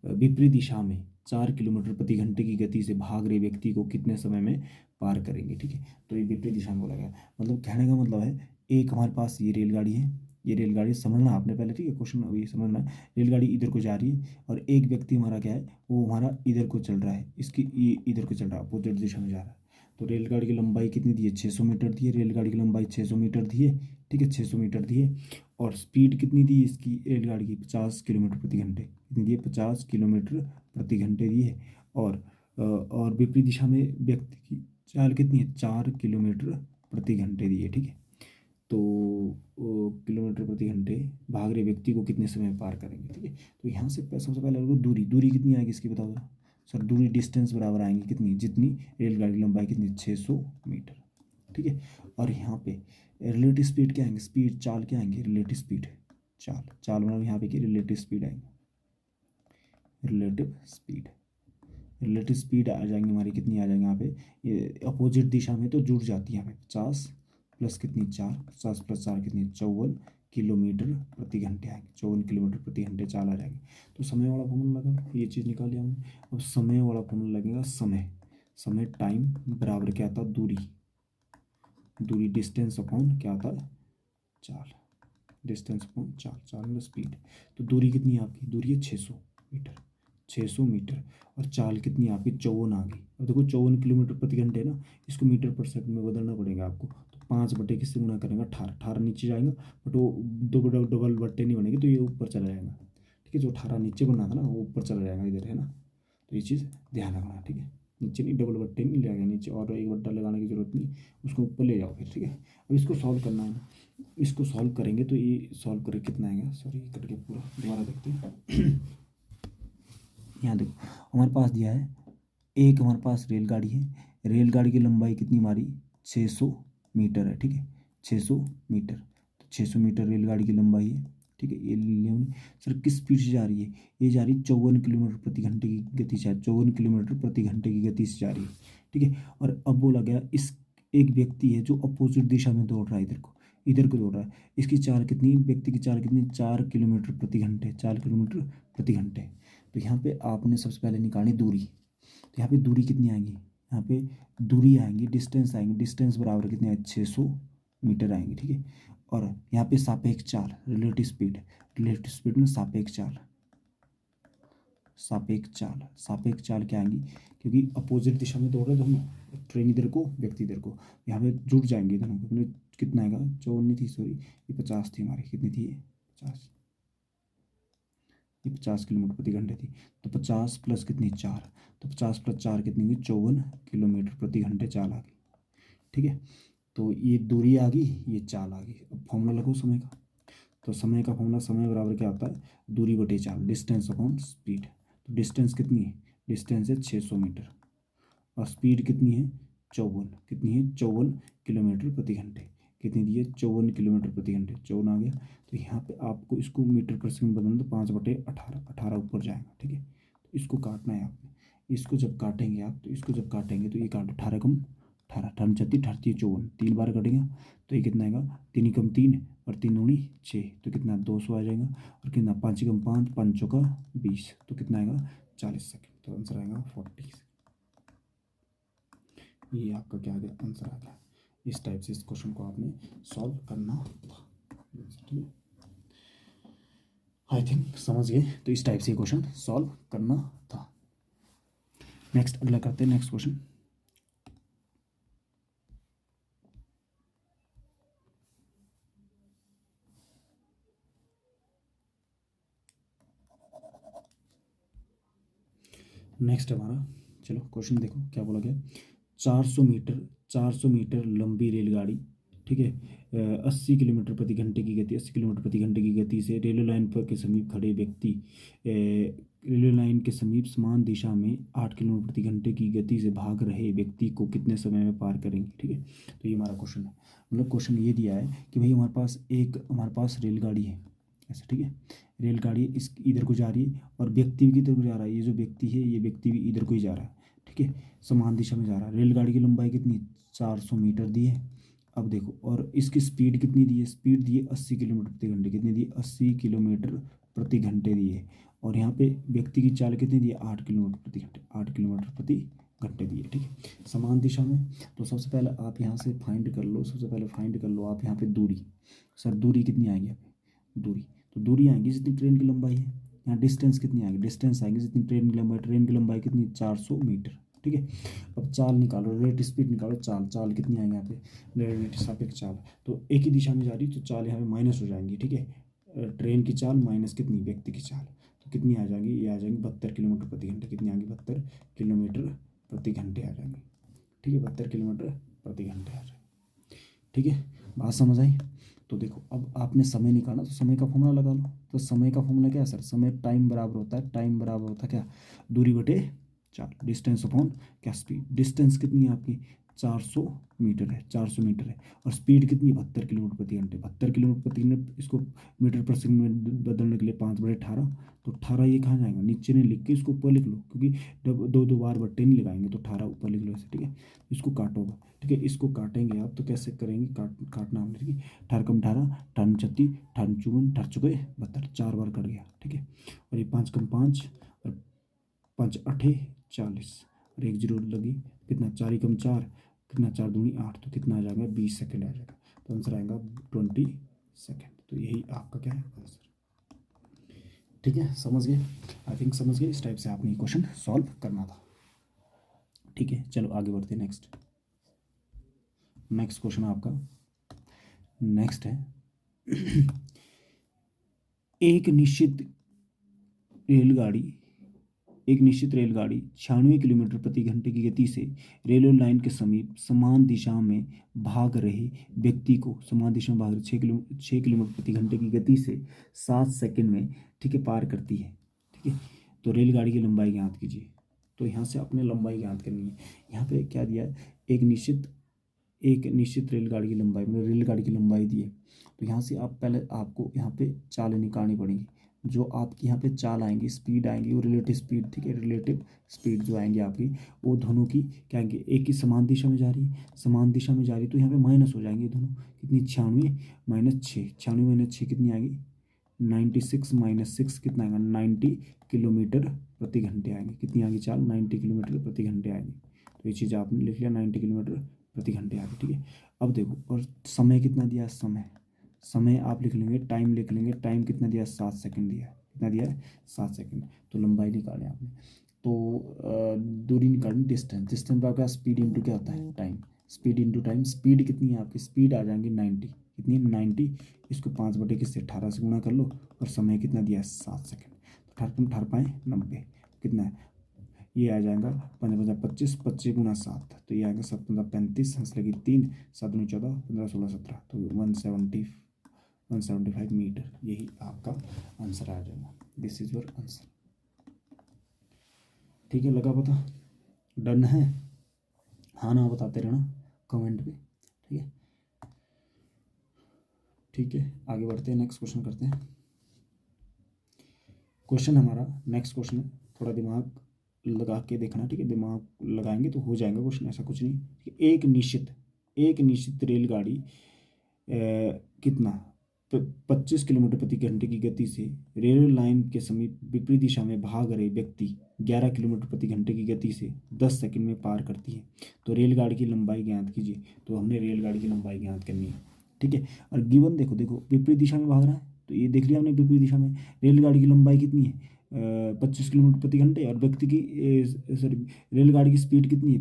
विपरीत दिशा में 4 किलोमीटर प्रति घंटे की गति से भाग रहे व्यक्ति को कितने समय में पार करेंगे, ठीक है। तो ये विपरीत दिशा में बोला गया, मतलब कहने का मतलब है, एक हमारे पास ये रेलगाड़ी है, ये रेलगाड़ी समझना आपने पहले, ठीक है, क्वेश्चन अभी समझना। रेलगाड़ी इधर को जा रही है और एक व्यक्ति हमारा क्या है, वो हमारा इधर को चल रहा है, इसकी ये इधर को चल रहा है, अपोजिट दिशा में जा रहा है। तो रेलगाड़ी की लंबाई कितनी दी है, 600 मीटर दी है, रेलगाड़ी की लंबाई 600 मीटर दी है, ठीक है, 600 मीटर दी है। और स्पीड कितनी दी है इसकी रेलगाड़ी की, 50 किलोमीटर प्रति घंटे, कितनी दी है, 50 किलोमीटर प्रति घंटे दी है। और विपरीत दिशा में व्यक्ति की चाल कितनी है, 4 किलोमीटर प्रति घंटे दी है, ठीक है। तो किलोमीटर प्रति घंटे भाग रहे व्यक्ति को कितने समय में पार करेंगे, ठीक है। तो यहाँ से सबसे पहले लगो दूरी, दूरी कितनी आएगी इसकी बताओ जरा सर, दूरी डिस्टेंस बराबर आएंगी कितनी, जितनी रेलगाड़ी की लंबाई कितनी, 600 मीटर, ठीक है। और यहाँ पे रिलेटिव स्पीड क्या आएंगे, स्पीड चाल क्या आएंगे, रिलेटिव स्पीड चाल, चाल मतलब यहाँ पे क्या रिलेटिव स्पीड आएंगे, रिलेटिव स्पीड, रिलेटिव स्पीड आ जाएंगी हमारी, कितनी आ जाएंगी यहाँ पे, ये अपोजिट दिशा में तो जुड़ जाती है यहाँ पे, 50 प्लस कितनी 4, 50 प्लस 4 कितनी 54 किलोमीटर प्रति घंटे आएंगे, 54 किलोमीटर प्रति घंटे चाल आ जाएंगे। तो समय वाला फॉर्मूला लगा, ये चीज़ निकाल लिया हमने। अब समय वाला फॉर्मूला लगेगा, समय, समय टाइम बराबर क्या आता है, दूरी, दूरी डिस्टेंस अपॉन क्या आता है, चाल, डिस्टेंस अपॉन चाल, चाल मतलब स्पीड। तो दूरी कितनी है आपकी, दूरी है 600 मीटर, 600 मीटर। और चाल कितनी है आपकी, 54 आ गई। अब देखो 54 किलोमीटर प्रति घंटे ना, इसको मीटर पर सेकंड में बदलना पड़ेगा आपको। तो 5 बटे किससे गुना करेंगे, 18, 18 नीचे जाएगा, बट वो दो डबल बट्टे नहीं बनेंगे, तो ये ऊपर चला जाएगा, ठीक है। जो 18 नीचे बना था ना वो ऊपर चला जाएगा इधर, है ना। तो ये चीज़ ध्यान रखना, ठीक है। नीचे नहीं, डबल बट्टे नहीं ले जाएगा नीचे, और एक बट्टा लगाने की जरूरत नहीं, उसको ऊपर ले जाओ फिर, ठीक है। अब इसको सॉल्व करना है, इसको सॉल्व करेंगे तो ये सॉल्व करके कितना आएगा, सॉरी कट के पूरा दोबारा देखते हैं। यहाँ देखो हमारे पास दिया है, एक हमारे पास रेलगाड़ी है, रेलगाड़ी की लंबाई कितनी हमारी 600 मीटर है, ठीक है, 600 मीटर। तो 600 मीटर रेलगाड़ी की लंबाई है, ठीक है। ये ले हमने, सर किस स्पीड से जा रही है, ये जा रही है 54 किलोमीटर प्रति घंटे की गति से, 54 किलोमीटर प्रति घंटे की गति से जा रही है, ठीक है। और अब बोला गया इस एक व्यक्ति है जो अपोजिट दिशा में दौड़ रहा है, इधर को दौड़ रहा है, इसकी चाल कितनी, व्यक्ति की चाल कितनी, 4 किलोमीटर प्रति घंटे, 4 किलोमीटर प्रति घंटे। तो यहाँ पे आपने सबसे पहले निकाली दूरी, तो यहाँ पे दूरी कितनी आएंगी, यहाँ पे दूरी आएंगी, डिस्टेंस आएंगी, डिस्टेंस बराबर कितने आए, 600 मीटर आएंगे, ठीक है। और यहाँ पे सापेक्ष चाल, रिलेटिव स्पीड, रिलेटिव स्पीड में सापेक्ष चाल, सापेक्ष चाल, सापेक्ष चाल क्या आएंगी, क्योंकि अपोजिट दिशा में दौड़ रहे दोनों, ट्रेन इधर को व्यक्ति इधर को, यहाँ पे जुड़ जाएंगे दोनों, मतलब कितना आएगा, 54 नहीं थी सॉरी, ये 50 थी हमारी, कितनी थी ये 50, ये 50 किलोमीटर प्रति घंटे थी। तो 50 प्लस कितनी 4, तो 50 प्लस 4 कितनी हुई 54 किलोमीटर प्रति घंटे चाल आ गई। ठीक है, तो ये दूरी आ गई, ये चाल आ गई। अब फॉर्मूला लगो समय का। तो समय का फॉर्मूला, समय बराबर क्या होता है, दूरी बटे चाल, डिस्टेंस अपॉन स्पीड। तो डिस्टेंस कितनी है, डिस्टेंस है 600 मीटर और स्पीड कितनी है 54, कितनी है 54 किलोमीटर प्रति घंटे। कितनी दी है 54 किलोमीटर प्रति घंटे, 54 आ गया। तो यहाँ पे आपको इसको मीटर पर सेकंड बदलना, तो 5/18, 18 ऊपर जाएगा। ठीक है, तो इसको काटना है आपने। इसको जब काटेंगे आप, तो इसको जब काटेंगे तो ये काटो 18 कम 18, 18 36, 38 54, 3 बार कटेगा। तो ये कितना आएगा, 3 कम 3 और 3 दूनी 6, तो कितना 200 आ जाएगा। और कितना 5 कम 5, 5 का 20, तो कितना आएगा 40 सेकेंड। तो आंसर आएगा 40। ये आपका क्या आ गया, आंसर आ गया। इस टाइप से इस क्वेश्चन को आपने सॉल्व करना था। ठीक है, आई थिंक समझ गए। तो इस टाइप से क्वेश्चन सॉल्व करना था। नेक्स्ट अगला करते हैं, नेक्स्ट क्वेश्चन। नेक्स्ट हमारा, चलो क्वेश्चन देखो क्या बोला गया। 400 मीटर लंबी रेलगाड़ी, ठीक है, 80 किलोमीटर प्रति घंटे की गति, 80 किलोमीटर प्रति घंटे की गति से रेलवे लाइन पर के समीप खड़े व्यक्ति रेलवे लाइन के समीप समान दिशा में 8 किलोमीटर प्रति घंटे की गति से भाग रहे व्यक्ति को कितने समय में पार करेंगे। ठीक है, तो ये हमारा क्वेश्चन है। मतलब क्वेश्चन ये दिया है कि भाई हमारे पास रेलगाड़ी है ऐसा। ठीक है, रेलगाड़ी इस इधर को जा रही है और व्यक्ति भी किधर को जा रहा है, ये जो व्यक्ति है ये व्यक्ति भी इधर को ही जा रहा है। ठीक है, समान दिशा में जा रहा है। रेलगाड़ी की लंबाई कितनी 400 मीटर दी है। अब देखो, और इसकी स्पीड कितनी दी है, स्पीड दी है 80 किलोमीटर प्रति घंटे। कितनी दी, 80 किलोमीटर प्रति घंटे दी है। और यहाँ पे व्यक्ति की चाल कितनी दी है, 8 किलोमीटर प्रति घंटे, 8 किलोमीटर प्रति घंटे दी है। ठीक है, समान दिशा में। तो सबसे पहले आप यहाँ से फाइंड कर लो, सबसे पहले फाइंड कर लो आप यहाँ पे दूरी। सर दूरी कितनी आएगी यहाँ पे, दूरी, तो दूरी आएगी जितनी ट्रेन की लंबाई है। यहाँ डिस्टेंस कितनी आएगी, डिस्टेंस आएगी जितनी ट्रेन की लंबाई, ट्रेन की लंबाई कितनी 400 मीटर। ठीक है, अब चाल निकालो, रेट स्पीड निकालो, चाल, चाल कितनी आएगी यहाँ पे, रेट सापेक्ष चाल। तो एक ही दिशा में जा रही तो चाल यहाँ पे माइनस हो जाएंगी। ठीक है, ट्रेन की चाल माइनस कितनी व्यक्ति की चाल, तो कितनी आ जाएंगी, ये आ जाएंगी 72 किलोमीटर प्रति घंटे। कितनी आएंगी, 72 किलोमीटर प्रति घंटे आ जाएंगी। ठीक है, 72 किलोमीटर प्रति घंटे आ जाएंगे। ठीक है, बात समझ आई। तो देखो अब आपने समय निकाला, तो समय का फॉर्मूला लगा लो। तो समय का फॉर्मूला क्या है सर, समय टाइम बराबर होता है, टाइम बराबर होता है क्या, दूरी बटे चाल, डिस्टेंस अपॉन क्या स्पीड। डिस्टेंस कितनी है आपकी 400 मीटर है, 400 मीटर है। और स्पीड कितनी है 72 किलोमीटर प्रति घंटे, 72 किलोमीटर प्रति घंटे। इसको मीटर पर सेकंड में बदलने के लिए 5/18, तो 18 ये कहाँ जाएगा, नीचे नहीं लिख के इसको ऊपर लिख लो, क्योंकि जब दो बार बट्टे नहीं लगाएंगे, तो 18 ऊपर लिख लो ऐसे। ठीक है, इसको काटोगे। ठीक है, इसको काटेंगे आप, तो कैसे करेंगे, काटना हमने। ठीक है, 18 कम 18, 18 36, 18 54, 18 चौके 72, 4 बार कट गया। ठीक है, और ये 5 कम 5 और 5 8 40, और एक जीरो लगी, कितना 4 कम 4, कितना 4 दूनी 8, तो कितना आ जाएगा 20 सेकेंड आ जाएगा। तो आंसर आएगा 20 सेकेंड। तो यही आपका क्या है आंसर। ठीक है, समझ गए, आई थिंक समझ गए। इस टाइप से आपने क्वेश्चन सॉल्व करना था। ठीक है, चलो आगे बढ़ते हैं। नेक्स्ट क्वेश्चन आपका नेक्स्ट है एक निश्चित रेलगाड़ी 96 किलोमीटर प्रति घंटे की गति से रेलवे लाइन के समीप समान दिशा में भाग रहे व्यक्ति को, समान दिशा में भाग रहे 6 किलोमीटर प्रति घंटे की गति से 7 सेकंड में, ठीक है, पार करती है। ठीक है, तो रेलगाड़ी की लंबाई ज्ञात कीजिए। तो यहाँ से अपने लंबाई ज्ञात करनी है। यहाँ पे क्या दिया है, एक निश्चित रेलगाड़ी की लंबाई, मतलब रेलगाड़ी की लंबाई दी है। तो यहाँ से आप पहले आपको यहाँ पे चाल निकालनी पड़ेगी। जो आपकी यहाँ पे चाल आएंगी, स्पीड आएंगी, वो रिलेटिव स्पीड, ठीक है, रिलेटिव स्पीड जो आएंगी आपकी, वो दोनों की क्या आएंगी, एक ही समान दिशा में जा रही है, समान दिशा में जा रही, तो यहाँ पे माइनस हो जाएंगे दोनों। कितनी 96 माइनस 6, 96 माइनस 6 कितनी आएगी 96 माइनस 6 कितना आएगा 90 किलोमीटर प्रति घंटे आएंगे। कितनी आएगी चाल 90 किलोमीटर प्रति घंटे आएगी। तो ये चीज़ आपने लिख लिया 90 किलोमीटर प्रति घंटे आएगी। ठीक है, अब देखो, और समय कितना दिया, समय आप लिख लेंगे, टाइम लिख लेंगे, टाइम कितना दिया 7 सेकंड दिया है। कितना दिया है 7 सेकंड। तो लंबाई निकालें आपने, तो दूरी निकालनी, डिस्टेंस पर आपका स्पीड इंटू क्या होता है time, speed into time. Speed कितनी है आपकी, स्पीड आ जाएंगी 90, कितनी 90, इसको 5/18 से गुणा कर लो, और समय कितना दिया है 7 सेकंड। 18 पाए 90 कितना है, ये आ जाएगा 5 25 25 गुना 7, तो ये आएगा 7 15 35, हंस लगी 3, 7 9 14 15 16 17, तो 175 मीटर, यही आपका आंसर आ जाएगा। This is your answer. ठीक है, लगा पता? डन है? हाँ ना बताते रहना कमेंट पे। ठीक है, ठीक है, आगे बढ़ते हैं, नेक्स्ट क्वेश्चन करते हैं। क्वेश्चन हमारा नेक्स्ट क्वेश्चन है, थोड़ा दिमाग लगा के देखना। ठीक है, दिमाग लगाएंगे तो हो जाएगा क्वेश्चन, ऐसा कुछ नहीं। ठीक है, एक निश्चित रेलगाड़ी कितना 25 किलोमीटर प्रति घंटे की गति से रेलवे लाइन के समीप विपरीत दिशा में भाग रहे व्यक्ति 11 किलोमीटर प्रति घंटे की गति से 10 सेकंड में पार करती है, तो रेलगाड़ी की लंबाई ज्ञात कीजिए। तो हमने रेलगाड़ी की लंबाई ज्ञात करनी है। ठीक है, और गिवन देखो विपरीत दिशा में भाग रहा है, तो ये देख लिया हमने विपरीत दिशा में। रेलगाड़ी की लंबाई कितनी है, 25 किलोमीटर प्रति घंटे, और व्यक्ति की सॉरी रेलगाड़ी की स्पीड कितनी है,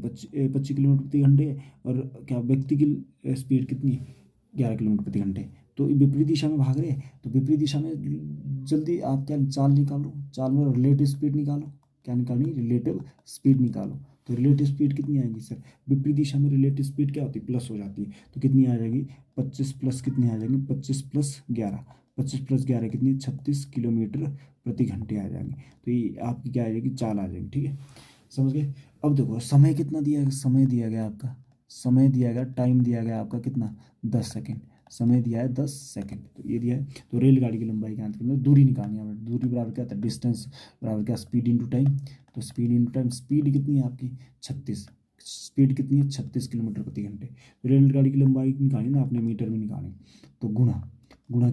25 किलोमीटर प्रति घंटे, और क्या व्यक्ति की स्पीड कितनी है, 11 किलोमीटर प्रति घंटे। तो विपरीत दिशा में भाग रहे हैं, तो विपरीत दिशा में जल्दी आप क्या चाल निकालो, चाल में रिलेटिव स्पीड निकालो। क्या निकालनी, रिलेटिव स्पीड निकालो। तो रिलेटिव स्पीड कितनी आएगी सर, विपरीत दिशा में रिलेटिव स्पीड क्या होती है, प्लस हो जाती है। तो कितनी आ जाएगी, 25 प्लस कितनी आ जाएंगी, 25 प्लस 11, 25 प्लस 11 कितनी, 36 किलोमीटर प्रति घंटे आ जाएंगे। तो ये आपकी क्या आ जाएगी, चाल आ जाएगी। ठीक है, समझ गए? अब देखो समय कितना दिया है, समय दिया गया आपका, समय दिया गया, टाइम दिया गया आपका कितना, 10 सेकेंड, समय दिया है 10 सेकेंड, तो ये दिया है। तो रेलगाड़ी की लंबाई क्या है, दूरी निकालनी है। दूरी बराबर क्या था, डिस्टेंस बराबर क्या, स्पीड इंटू टाइम। तो स्पीड इंटू टाइम, स्पीड कितनी है आपकी 36, स्पीड कितनी है 36 किलोमीटर प्रति घंटे। रेलगाड़ी की लंबाई निकाली ना आपने, मीटर में निकाली, तो गुणा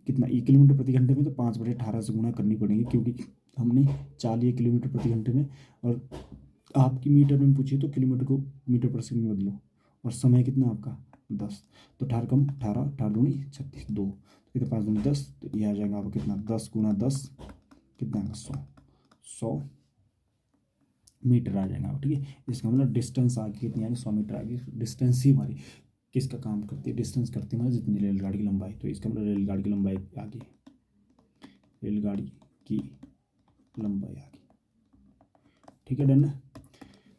कितना 1 किलोमीटर प्रति घंटे में, तो 5/18 से गुणा करनी पड़ेगी, क्योंकि हमने चाल ये किलोमीटर प्रति घंटे में, और आपकी मीटर में पूछिए तो किलोमीटर को मीटर पर सेकंड में बदलो। और समय कितना आपका 10, तो 18 दूनी 36 2, तो कितना 5 दूनी 10, तो ये आ जाएगा आपका कितना 10 गुना 10 कितना आएगा 100 मीटर आ जाएगा। ठीक है, इसका मतलब डिस्टेंस आगे कितनी आएगी, 100 मीटर आएगी। डिस्टेंस ही हमारी किसका काम करती है, डिस्टेंस करती है हमारी जितनी रेलगाड़ी की लंबाई। तो इसका मतलब रेलगाड़ी की लंबाई आ गई, रेलगाड़ी की लंबाई आ गई। ठीक है, डन है।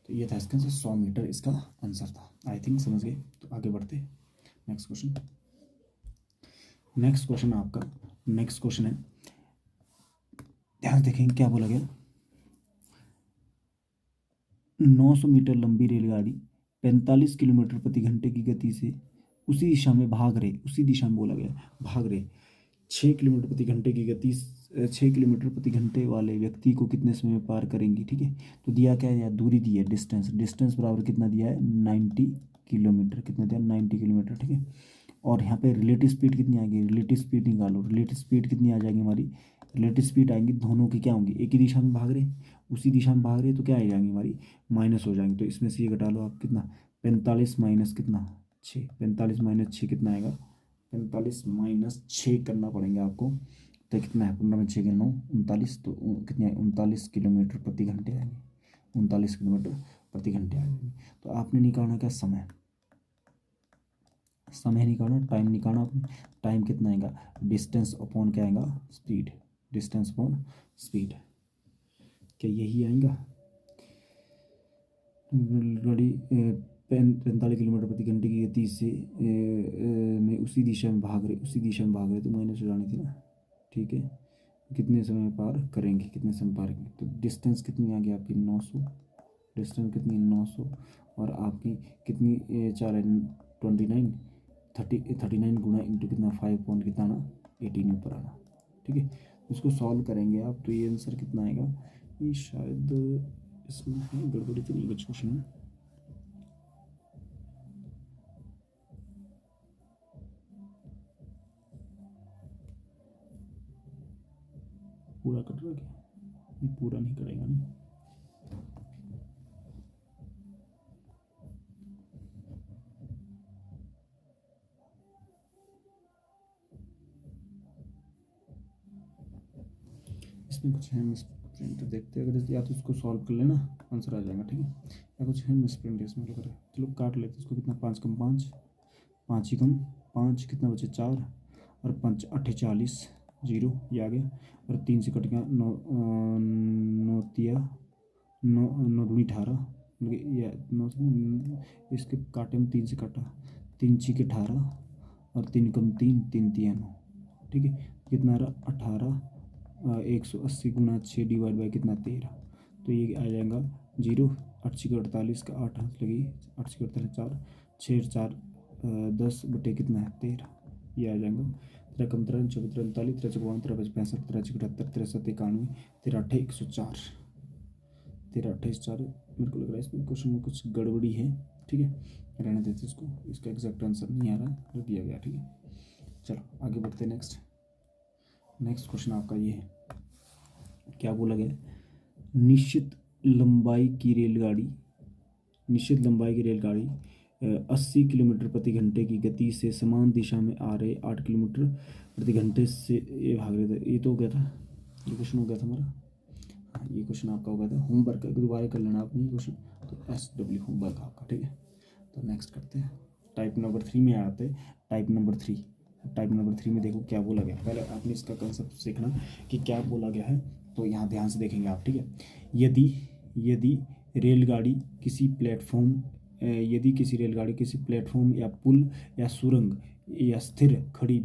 तो ये था इसका आंसर, 100 मीटर इसका आंसर था। आई थिंक समझ गए। तो आगे बढ़ते नेक्स्ट क्वेश्चन। नेक्स्ट क्वेश्चन आपका, नेक्स्ट क्वेश्चन है, ध्यान देखेंगे क्या बोला गया। 900 मीटर लंबी रेलगाड़ी 45 किलोमीटर प्रति घंटे की गति से उसी दिशा में भाग रहे, उसी दिशा में बोला गया भाग रहे 6 किलोमीटर प्रति घंटे की गति 6 किलोमीटर प्रति घंटे वाले व्यक्ति को कितने समय में पार करेंगी। ठीक है, तो दिया क्या है, दूरी दी है, डिस्टेंस बराबर कितना दिया है 90 किलोमीटर, कितना दिया 90 किलोमीटर। ठीक है, और यहाँ पे रिलेटिव स्पीड कितनी आएगी, रिलेटिव स्पीड निकालो। रिलेटिव स्पीड कितनी आ जाएगी हमारी, रिलेटिव स्पीड आएंगी, दोनों की क्या होंगी, एक ही दिशा में भाग रहे, उसी दिशा में भाग रहे, तो क्या आ जाएंगी हमारी, माइनस हो जाएंगी। तो इसमें से ये घटा लो आप, कितना 45 माइनस कितना 6, 45 माइनस 6 कितना आएगा, 45 माइनस 6 करना पड़ेंगे आपको। तो कितना है, 15 में 6 गिनो 39, तो कितने 39 किलोमीटर प्रति घंटे आएंगे, 39 किलोमीटर प्रति घंटे आ जाएंगे। तो आपने निकालना क्या, समय निकालना, टाइम निकालना आपने। टाइम कितना आएगा, डिस्टेंस अपॉन क्या आएगा, स्पीड, डिस्टेंस अपॉन स्पीड, क्या यही आएगा। गाड़ी 45 किलोमीटर प्रति घंटे की गति से में उसी दिशा में भाग रहे, तो माइनस हो जानी थी ना। ठीक है, कितने समय पार करेंगे, तो डिस्टेंस कितनी आ गई आपकी 900, डिस्टेंस कितनी 900, और आपकी कितनी चार है 29, 39 गुना इंटू कितना 5 पॉइंट कितना आना 18 ऊपर आना। ठीक है, इसको सॉल्व करेंगे आप, तो ये आंसर कितना आएगा, ये शायद इसमें गड़बड़ी तो नहीं कुछ क्वेश्चन में। पूरा कर रहा क्या, नहीं पूरा नहीं करेगा नहीं। इसमें कुछ है मिस प्रिंट, देखते हैं अगर या तो इसको सॉल्व कर लेना आंसर आ जाएगा। ठीक है, या कुछ है मिस प्रिंट इसमें लग रहा है। चलो काट लेते इसको, कितना 5 कम 5, 5 ही कम 5 कितना बचे 4, और 5 48, 0 ये आ गया, और 3 से कट गया 9, 9 तिया 9, 9 दूनी 18, या 9, इसके काटे में 3 से काटा, 3 छीके 18, और 3 कम 3, 3 तिया 9, ठीक है। कितना रहा 18, 180 गुना 6 डिवाइड बाई कितना 13, तो ये आ जाएगा 0, 8 छीके 48 का 8 हाथ लगी, 8 छीके 48 4, 6 4 10 बटे कितना है 13, ये आ जाएगा। 13 कम 13 24 39 13 54 13 65 13 78 63 91 13 8 104, 13 28 4, मेरे को लग रहा है इसमें क्वेश्चन में कुछ गड़बड़ी है, ठीक है, रहने देते इसको, इसका एग्जैक्ट आंसर नहीं आ रहा जो दिया गया, ठीक है। चलो आगे बढ़ते हैं। नेक्स्ट क्वेश्चन आपका ये है, क्या बोला गया, निश्चित लंबाई की रेलगाड़ी 80 किलोमीटर प्रति घंटे की गति से समान दिशा में आ रहे 8 किलोमीटर प्रति घंटे से ये भाग रहे थे। ये तो हो गया था, ये क्वेश्चन हो गया था हमारा, हाँ ये क्वेश्चन आपका हो गया था। होमवर्क दोबारा कर लेना आपने ये क्वेश्चन, तो SW होमवर्क आपका, ठीक है। तो नेक्स्ट करते हैं, टाइप नंबर 3 में आते हैं। टाइप नंबर 3 में देखो क्या बोला गया, पहले आपने इसका कंसेप्ट सीखना कि क्या बोला गया है, तो यहाँ ध्यान से देखेंगे आप, ठीक है। यदि रेलगाड़ी किसी प्लेटफॉर्म या पुल या सुरंग या स्थिर खड़ी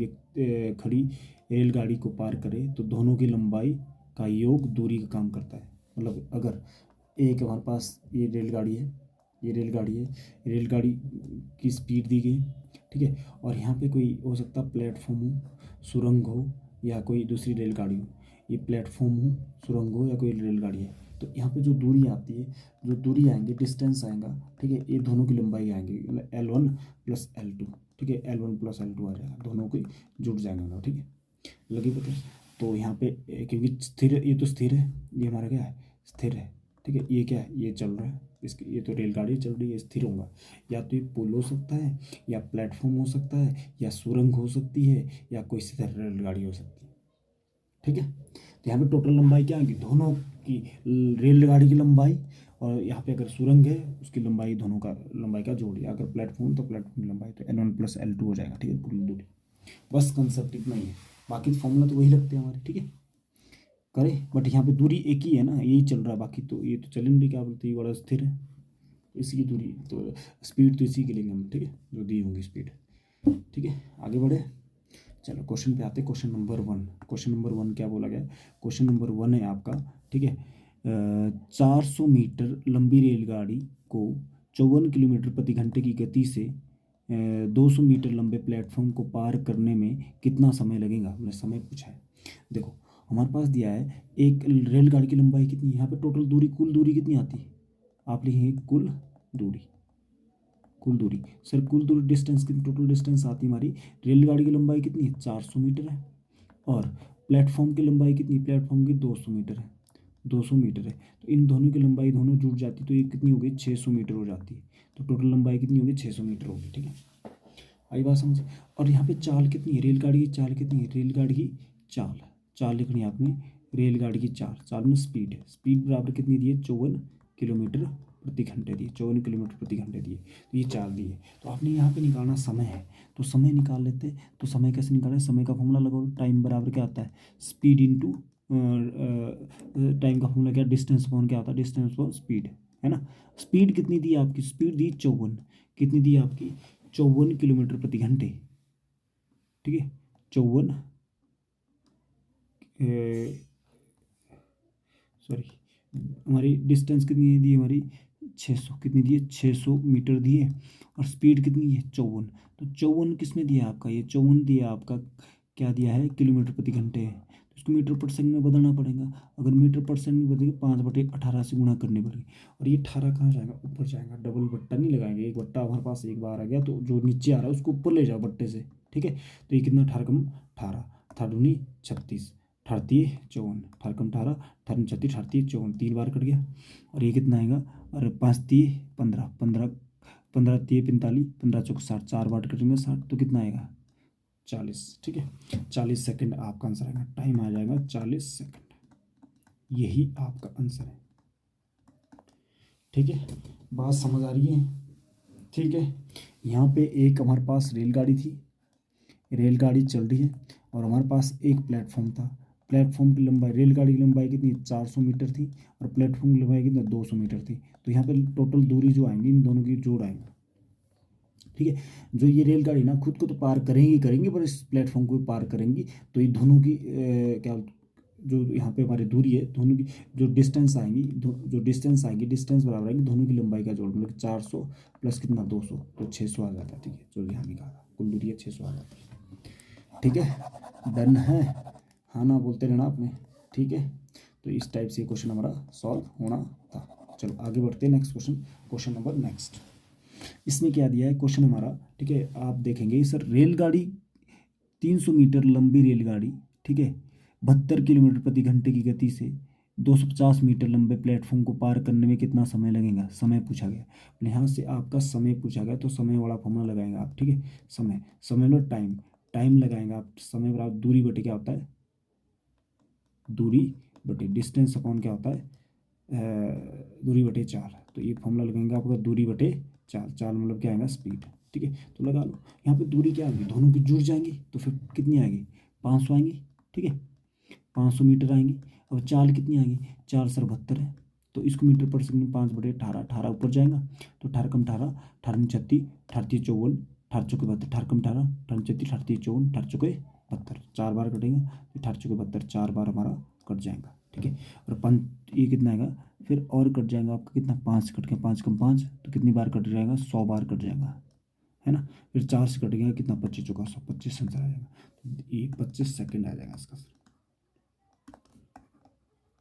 रेलगाड़ी को पार करे तो दोनों की लंबाई का योग दूरी का काम करता है। मतलब अगर एक हमारे पास ये रेलगाड़ी है, रेलगाड़ी की स्पीड दी गई, ठीक है, और यहाँ पे कोई हो सकता प्लेटफॉर्म हो, सुरंग हो, या कोई दूसरी रेलगाड़ी हो, ये प्लेटफॉर्म हो, सुरंग हो, या कोई रेलगाड़ी है, तो यहाँ पे जो दूरी आती है, जो दूरी आएंगे, डिस्टेंस आएगा, ठीक है, ये दोनों की लंबाई आएंगी, L1 + L2, ठीक है, L1 + L2 आ जाएगा, दोनों के जुड़ जाएंगे, ठीक है, लगी पता। तो यहाँ पे क्योंकि स्थिर, ये तो स्थिर है, ये हमारा क्या है स्थिर है, ठीक है, ये क्या है ये चल रहा है, इसकी ये तो रेलगाड़ी चल रही है, स्थिर होगा। या तो ये पुल हो सकता है, या प्लेटफॉर्म हो सकता है, या सुरंग हो सकती है, या कोई स्थिर रेलगाड़ी हो सकती है, ठीक है। तो यहाँ पे टोटल लंबाई क्या आएगी, दोनों की रेलगाड़ी की लंबाई, और यहाँ पे अगर सुरंग है उसकी लंबाई, दोनों का लंबाई का जोड़ दिया, अगर प्लेटफॉर्म तो प्लेटफॉर्म की लंबाई, तो L1 + L2 हो जाएगा, ठीक है, पूरी दूरी। बस कंसेप्ट इतना ही है, बाकी फॉर्मूला तो वही लगते हैं हमारे, ठीक है, करें, बट यहाँ पे दूरी एक ही है ना, यही चल रहा है, बाकी तो ये तो चल नहीं, क्या बोलते हैं, बड़ा स्थिर है, इसी की दूरी, तो स्पीड तो इसी की लेंगे हम, ठीक है, जो दी होंगी स्पीड, ठीक है। आगे बढ़े, चलो क्वेश्चन पे आते हैं। क्वेश्चन नंबर 1 क्या बोला गया, क्वेश्चन नंबर 1 है आपका, ठीक है। 400 मीटर लंबी रेलगाड़ी को 54 किलोमीटर प्रति घंटे की गति से 200 मीटर लंबे प्लेटफॉर्म को पार करने में कितना समय लगेगा, हमने समय पूछा है। देखो हमारे पास दिया है एक रेलगाड़ी की लंबाई कितनी, यहाँ पे टोटल दूरी, कुल दूरी कितनी आती है, आप लिखेंगे कुल दूरी, सर कुल दूरी डिस्टेंस कितनी, टोटल डिस्टेंस आती है हमारी, रेलगाड़ी की लंबाई कितनी है 400 मीटर है, और प्लेटफॉर्म की लंबाई कितनी, प्लेटफॉर्म की 200 मीटर है, तो इन दोनों की लंबाई दोनों जुड़ जाती, तो ये कितनी हो गई 600 मीटर हो जाती है, तो टोटल लंबाई कितनी होगी 600 मीटर होगी, ठीक है, आई बात समझ। और यहाँ पे चाल कितनी है, रेलगाड़ी की चाल कितनी है, रेलगाड़ी की चाल लिखनी है आपने, रेलगाड़ी की चाल में स्पीड बराबर कितनी दी है 54 किलोमीटर प्रति घंटे दी है, 54 किलोमीटर प्रति घंटे दी है, तो ये चाल दी है। तो आपने यहाँ पे निकालना समय है, तो समय निकाल लेते, तो समय कैसे निकालें, समय का फॉर्मूला लगाओ, टाइम बराबर क्या आता है, स्पीड इंटू टाइम का फॉर्मूला क्या, डिस्टेंस अपॉन क्या होता है, डिस्टेंस अपॉन स्पीड, है ना। स्पीड कितनी दी है आपकी, स्पीड दी 54, कितनी दी है आपकी 54 किलोमीटर प्रति घंटे, ठीक है, 54 सॉरी हमारी डिस्टेंस कितनी दी है हमारी 600, कितनी दी है 600 मीटर दी है, और स्पीड कितनी है 54, तो 54 किस में दिया आपका, ये 54 दिया आपका, क्या दिया है किलोमीटर प्रति घंटे है, तो इसको मीटर परसेंट में बदलना पड़ेगा, अगर मीटर परसेंट में बदलेंगे 5/18 से गुणा करनी पड़ेगी, और ये 18 कहाँ जाएगा, ऊपर जाएगा, डबल बट्टा नहीं लगाएंगे, एक बट्टा हमारे पास एक बार आ गया, तो जो नीचे आ रहा है उसको ऊपर ले जाओ बट्टे से, ठीक है, तो ये कितना 18 कम 18, 18 दूनी 36, 38 54, 18 कम 18, 18 36, 38 54, 3 बार कट गया, और ये कितना आएगा, और 5 3 15, 15 15 3 45, 15 चौक 60, 4 बार कटेंगे 60, तो कितना आएगा 40, ठीक है, 40 सेकंड आपका आंसर आएगा, टाइम आ जाएगा 40 सेकंड, यही आपका आंसर है, ठीक है, बात समझ आ रही है, ठीक है। यहाँ पे एक हमारे पास रेलगाड़ी थी, रेलगाड़ी चल रही है, और हमारे पास एक प्लेटफॉर्म था। प्लेटफॉर्म की लंबाई, रेलगाड़ी की लंबाई कितनी, 400 मीटर थी, और प्लेटफॉर्म की लंबाई कितना, 200 मीटर थी। तो यहाँ पे टोटल दूरी जो आएंगी इन दोनों की जोड़ आएगा, ठीक है। जो ये रेलगाड़ी ना खुद को तो पार करेंगी करेंगी, पर इस प्लेटफॉर्म को भी पार करेंगी। तो ये दोनों की क्या, जो यहाँ पे हमारी दूरी है, दोनों की जो डिस्टेंस आएंगी, जो डिस्टेंस आएंगी, डिस्टेंस बराबर आएंगी दोनों की लंबाई का जोड़, मतलब 400 प्लस कितना, 200, तो 600 आ जाता है, ठीक है। जो यहाँ निकाला कुल दूरी है 600 आ जाती है, ठीक है। डन है, हाँ ना बोलते रहना आपने, ठीक है। तो इस टाइप से क्वेश्चन हमारा सॉल्व होना था। चलो आगे बढ़ते हैं next question, question number next. इसमें क्या दिया है क्वेश्चन हमारा, ठीक है। आप देखेंगे सर, रेलगाड़ी 300 मीटर लंबी रेलगाड़ी, ठीक है, 72 किलोमीटर प्रति घंटे की गति से 250 मीटर लंबे प्लेटफॉर्म को पार करने में कितना समय लगेगा, समय पूछा गया। यहाँ से आपका समय पूछा गया, तो समय वाला फॉर्मूला लगाएंगे आप, ठीक है। समय, समय में टाइम, टाइम लगाएंगे आप, समय बराबर दूरी बटे क्या होता है, दूरी बटे डिस्टेंस अपॉन क्या होता है, दूरी बटे 4। तो ये फॉर्मूला लगेंगे आपका, दूरी बटे 4, 4 मतलब क्या आएगा, स्पीड, ठीक है। तो लगा लो, यहाँ पे दूरी क्या आएगी, दोनों की जुड़ जाएंगी, तो फिर कितनी आएगी, 500 आएंगी, ठीक है, 500 मीटर आएंगी। अब चाल कितनी आएगी, 4 × 72 है, तो इसको मीटर पर सेकंड 5/18, 18 ऊपर जाएगा, तो 18 × 18, 18 × 36, 18 × 54, 18 × 72, 18 × 18, 18 × 36, 18 × 54, 18 × 72, 4 बार कटेंगे, तो 18 × 72 4 बार हमारा कट जाएगा, ठीक है। और 5 ये कितना आएगा, फिर और कट जाएगा आपका कितना, 5 कट गया, 5 × 5 तो कितनी बार कट जाएगा, 100 बार कट जाएगा, है ना। फिर 4 से कट गया कितना, 25 चौका 100, 25 आंसर आ जाएगा। तो ये 25 सेकंड आ जाएगा इसका,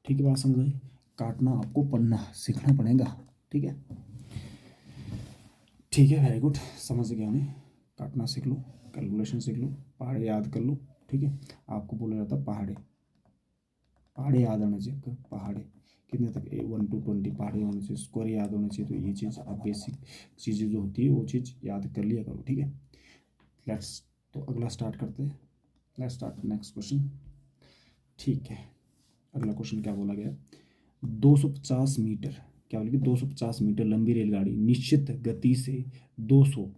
ठीक है। बात समझ आई, काटना आपको पढ़ना सीखना पड़ेगा, ठीक है, ठीक है, वेरी गुड, समझ गया हमें। काटना सीख लो, कैलकुलेशन सीख लो, पहाड़े याद कर लो, ठीक है। आपको बोला जाता पहाड़े, पहाड़े याद होने चाहिए आपको, पहाड़े कितने तक, 1 to 20 पहाड़े होने चाहिए, स्कोर याद होने चाहिए। तो ये चीज़ आप बेसिक चीज़ें जो होती है वो चीज़ याद कर लिया करो, ठीक है। लेट्स, तो अगला स्टार्ट करते हैं, लेट्स स्टार्ट नेक्स्ट क्वेश्चन, ठीक है। अगला क्वेश्चन क्या बोला गया, 250 मीटर, क्या बोलेगी, 250 मीटर लंबी रेलगाड़ी निश्चित गति से 200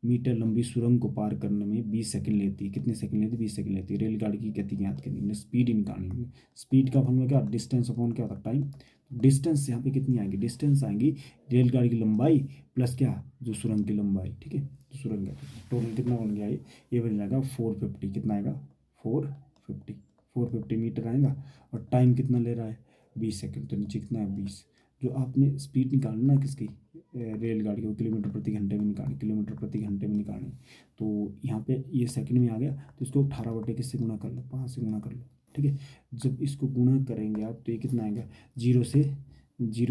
मीटर लंबी सुरंग को पार करने में 20 सेकंड लेती है। कितने सेकंड लेती है, 20 सेकंड लेती है। रेलगाड़ी की गति ज्ञात करनी है, स्पीड निकालनी है। स्पीड का फॉर्मूला क्या, डिस्टेंस अपॉन क्या होता है, टाइम। डिस्टेंस यहाँ पे कितनी आएगी, डिस्टेंस आएगी रेलगाड़ी की लंबाई प्लस क्या, जो सुरंग की लंबाई, ठीक है। तो सुरंग है, टोटल कितना बन गया, ये बन जाएगा 450, कितना आएगा, 450, 450 मीटर आएगा। और टाइम कितना ले रहा है, 20 सेकंड, तो नीचे कितना है, 20। जो आपने स्पीड निकालना ना किसकी, रेलगाड़ी को किलोमीटर प्रति घंटे में निकालनी, किलोमीटर प्रति घंटे में निकालनी। तो यहाँ पे ये सेकंड में आ गया, तो इसको 18 किससे गुना कर लो, 5 से गुना कर लो, ठीक है। जब इसको गुना करेंगे आप, तो ये कितना आएगा, जीरो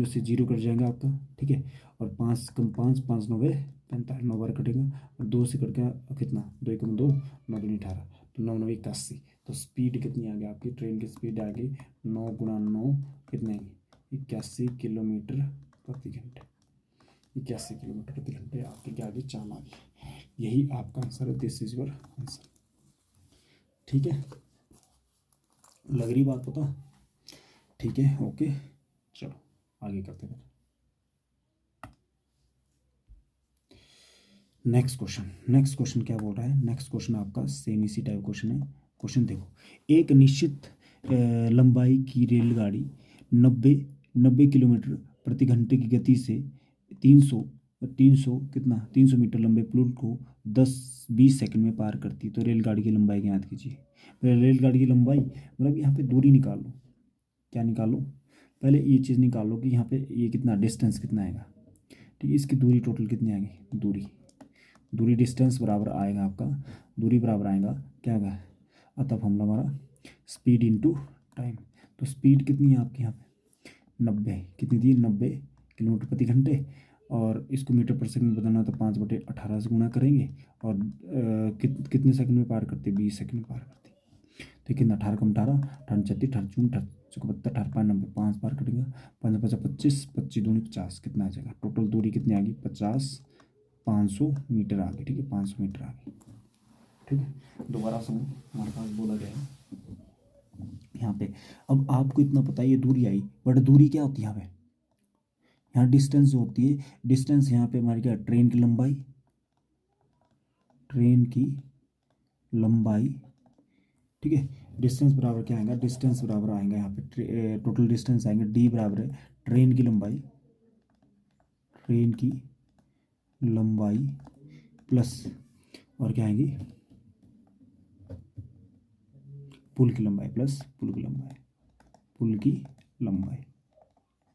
से जीरो कट जाएगा आपका, ठीक है। और 5 × 5, 5 × 9 45, 9 बार कटेगा। और 2 से कट गया कितना, 2 × 2 9 दूनी 18, तो 9 × 9 81। तो स्पीड कितनी आ गई आपकी, ट्रेन की स्पीड आ गई 9 × 9 कितने, 81 किलोमीटर प्रति घंटे, 81 किलोमीटर प्रति घंटे आपके क्या आ गई, चाल आ गई। यही आपका आंसर है, दिस इज योर आंसर, ठीक है। लग रही बात पता, ठीक है, ओके। चलो आगे करते हैं। नेक्स्ट क्वेश्चन, नेक्स्ट क्वेश्चन क्या बोल रहा है, नेक्स्ट क्वेश्चन आपका सेम इसी टाइप क्वेश्चन है। क्वेश्चन देखो, एक निश्चित लंबाई की रेलगाड़ी 90 किलोमीटर प्रति घंटे की गति से 300 300 कितना, 300 मीटर लंबे पुल को 10-20 सेकंड में पार करती है। तो रेलगाड़ी की लंबाई ज्ञात कीजिए। रेलगाड़ी की लंबाई मतलब यहाँ पे दूरी निकालो, क्या निकालो, पहले ये चीज़ निकालो कि यहाँ पे ये कितना डिस्टेंस कितना आएगा, ठीक है। इसकी दूरी टोटल कितनी आ गई, दूरी, दूरी डिस्टेंस बराबर आएगा आपका, दूरी बराबर आएगा क्या आएगा, अतः फॉर्मूला हमारा स्पीड इनटू टाइम। तो स्पीड कितनी है आपके यहाँ पे, 90, कितनी दी, 90 किलोमीटर प्रति घंटे। और इसको मीटर पर सेकंड में बदलना, तो 5/18 से गुणा करेंगे। और कितने सेकंड में पार करते, 20 सेकंड में पार करते। तो कितना, 18 × 18, 18 × 36, 18 × 24, 18 × 72, 18 × 5 90, 5 बार कटेगा, 5 × 5 25, 25 दूनी 50, कितना आ जाएगा, टोटल दूरी कितनी आ गई, 500 मीटर आ गई, ठीक है, 500 मीटर आ गई, ठीक है। दोबारा सुनो, हमारे पास बोला गया है यहाँ पे, अब आपको इतना पता है ये दूरी आई, बट दूरी क्या होती है यहाँ पे, यहाँ डिस्टेंस जो होती है, डिस्टेंस यहाँ पे हमारी क्या, ट्रेन की लंबाई, ट्रेन की लंबाई ठीक है। डिस्टेंस बराबर क्या आएगा, डिस्टेंस बराबर आएगा यहाँ पे टोटल डिस्टेंस आएंगे, डी बराबर है ट्रेन की लंबाई, ट्रेन की लंबाई प्लस और क्या आएगी, पुल की लंबाई प्लस पुल की लंबाई, पुल की लंबाई।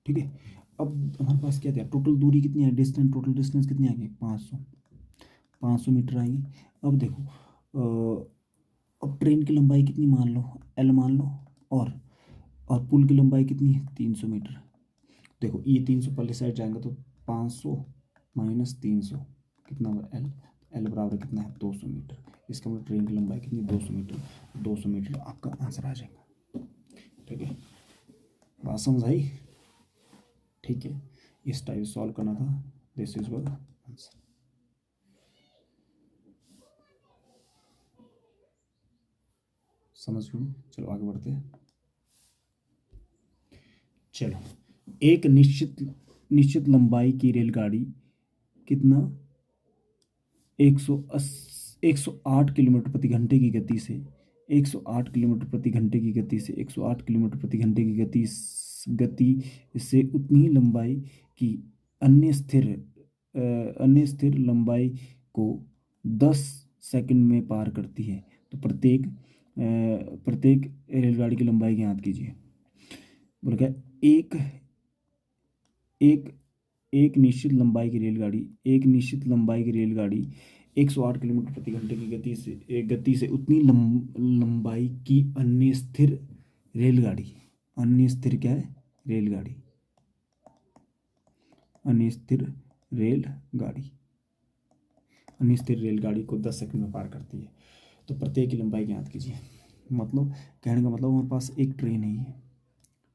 ठीक है। अब हमारे पास क्या था, टोटल दूरी कितनी है, डिस्टेंस, टोटल डिस्टेंस कितनी आएगी, 500 मीटर आएगी। अब देखो अब ट्रेन की लंबाई कितनी मान लो, एल मान लो, और पुल की लंबाई कितनी है, 300 मीटर। देखो ये 300 पहले साइड जाएंगे तो 500 माइनस 300 कितना होगा, एल, एल बराबर कितना है, 200 मीटर। इसका मतलब ट्रेन की लंबाई कितनी, 200 मीटर, 200 मीटर आपका आंसर आ जाएगा। ठीक है, बात समझ आई। ठीक है, इस टाइप सॉल्व करना था, दिस इज योर आंसर। समझ गए, चलो आगे बढ़ते हैं। चलो, एक निश्चित निश्चित लंबाई की रेलगाड़ी कितना 108 किलोमीटर प्रति घंटे की गति से 108 किलोमीटर प्रति घंटे की गति से 108 किलोमीटर प्रति घंटे की गति से उतनी ही लंबाई की अन्य स्थिर लंबाई को 10 सेकंड में पार करती है। तो प्रत्येक रेलगाड़ी की लंबाई ज्ञात कीजिए। बोल क्या, एक एक एक निश्चित लंबाई की रेलगाड़ी, एक निश्चित लंबाई की रेलगाड़ी 108 किलोमीटर प्रति घंटे की गति से उतनी लंबाई की अन्य स्थिर रेलगाड़ी, अन्य स्थिर क्या है, रेलगाड़ी, अन्य स्थिर रेलगाड़ी, अन्य स्थिर रेलगाड़ी को 10 सेकंड में पार करती है। तो प्रत्येक की लंबाई ज्ञात कीजिए। मतलब कहने का मतलब हमारे पास एक ट्रेन है ये,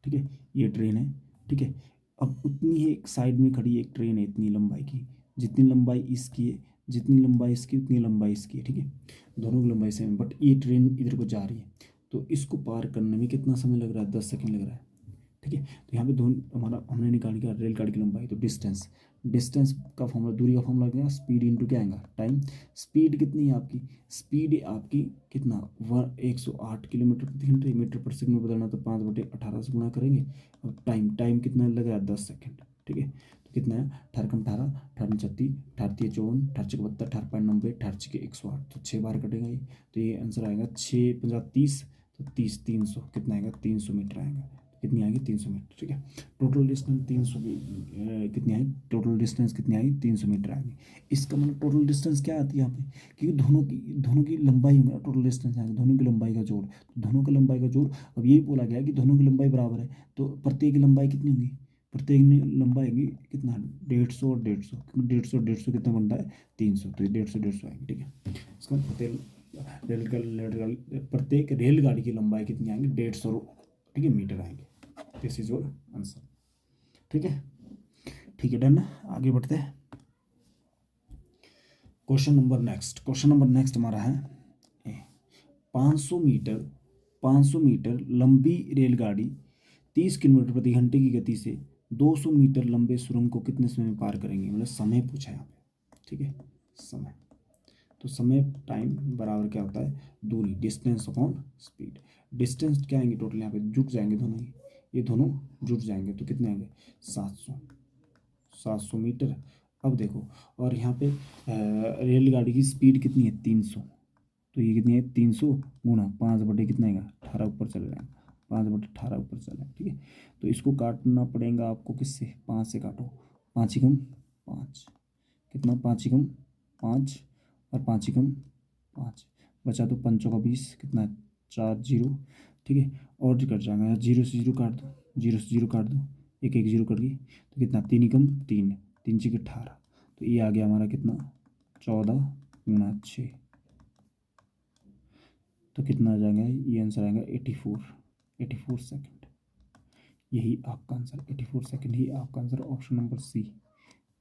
ठीक है, ये ट्रेन है, ठीक है। अब उतनी ही एक साइड में खड़ी एक ट्रेन है इतनी लंबाई की, जितनी लंबाई इसकी है, जितनी लंबाई इसकी उतनी लंबाई इसकी है, ठीक है, दोनों की लंबाई सेम, बट ये ट्रेन इधर को जा रही है, तो इसको पार करने में कितना समय लग रहा है, 10 सेकंड लग रहा है। ठीक है, तो यहाँ पे दोनों हमारा हमने निकाल लिया रेलगाड़ी की लंबाई, तो डिस्टेंस, डिस्टेंस का फॉर्मूला, दूरी का फॉर्मूला क्या है, स्पीड इंटू क्या आएगा, टाइम। स्पीड कितनी है आपकी, स्पीड आपकी कितना 108 किलोमीटर प्रति घंटे, मीटर पर सेकंड में बदलना तो 5/18 से गुणा करेंगे। अब टाइम कितना लग रहा है, 10 सेकंड। ठीक है, तो कितना है, 18×18, 18×36, 18×54, 18×72, 18.90, 18×108, तो 6 बार कटेगा ये, तो ये आंसर आएगा 6×50, 30, तो 30, 300 कितना आएगा, 300 मीटर आएगा। कितनी आएगी, 300 मीटर। ठीक है, टोटल डिस्टेंस 300 कितनी आई, टोटल डिस्टेंस कितनी आई, 300 मीटर आएगी। इसका मतलब टोटल डिस्टेंस क्या आती है यहाँ पे, क्योंकि दोनों की लंबाई होगी ना, टोटल डिस्टेंस आएगा दोनों की लंबाई का जोड़, दोनों की लंबाई का जोड़। अब यही बोला गया कि दोनों की लंबाई बराबर है, तो प्रत्येक की लंबाई कितनी होगी, प्रत्येक लंबाई होगी कितना, 150 और 150, 150 कितना बनता है, 300, तो 150 आएगी। ठीक है, इसका प्रत्येक रेलगाड़ी की लंबाई कितनी आएंगी, 150, ठीक है, मीटर आएंगे। This is your answer. ठीक है, ठीक है, डन। आगे बढ़ते हैं, क्वेश्चन नंबर नेक्स्ट हमारा है 500 मीटर 500 मीटर लंबी रेलगाड़ी 30 किलोमीटर प्रति घंटे की गति से 200 मीटर लंबे सुरंग को कितने समय में पार करेंगे, मतलब समय पूछा है यहाँ पे। ठीक है, समय, तो समय टाइम बराबर क्या होता है, दूरी, डिस्टेंस अपॉन स्पीड। डिस्टेंस क्या आएंगे, टोटल यहाँ पे जुट जाएंगे दोनों ही, ये दोनों जुट जाएंगे, तो कितने आएंगे, 700 मीटर। अब देखो, और यहाँ पे रेलगाड़ी की स्पीड कितनी है, 300, तो ये कितनी है, 300 गुणा 5 कितना आएगा, 18 ऊपर चले जाएगा, 5/18 ऊपर चले जाएगा। ठीक है, तो इसको काटना पड़ेगा आपको, किससे, 5 से काटो, 5 एकम 5, कितना, 5 एकम 5, और 5 एकम 5, बचा तो 5 का 20, कितना, 4 जीरो। ठीक है, और जो कट जाएगा, 0 से 0 काट दो, 0 से 0 काट दो, एक 0 कट गई, तो कितना, 3 एकम 3, 3 6 18, तो ये आ गया हमारा कितना, 14×6, तो कितना आ जाएगा, ये आंसर आएगा 84 सेकंड। यही आपका आंसर, 84 सेकंड ही आपका answer, option number C,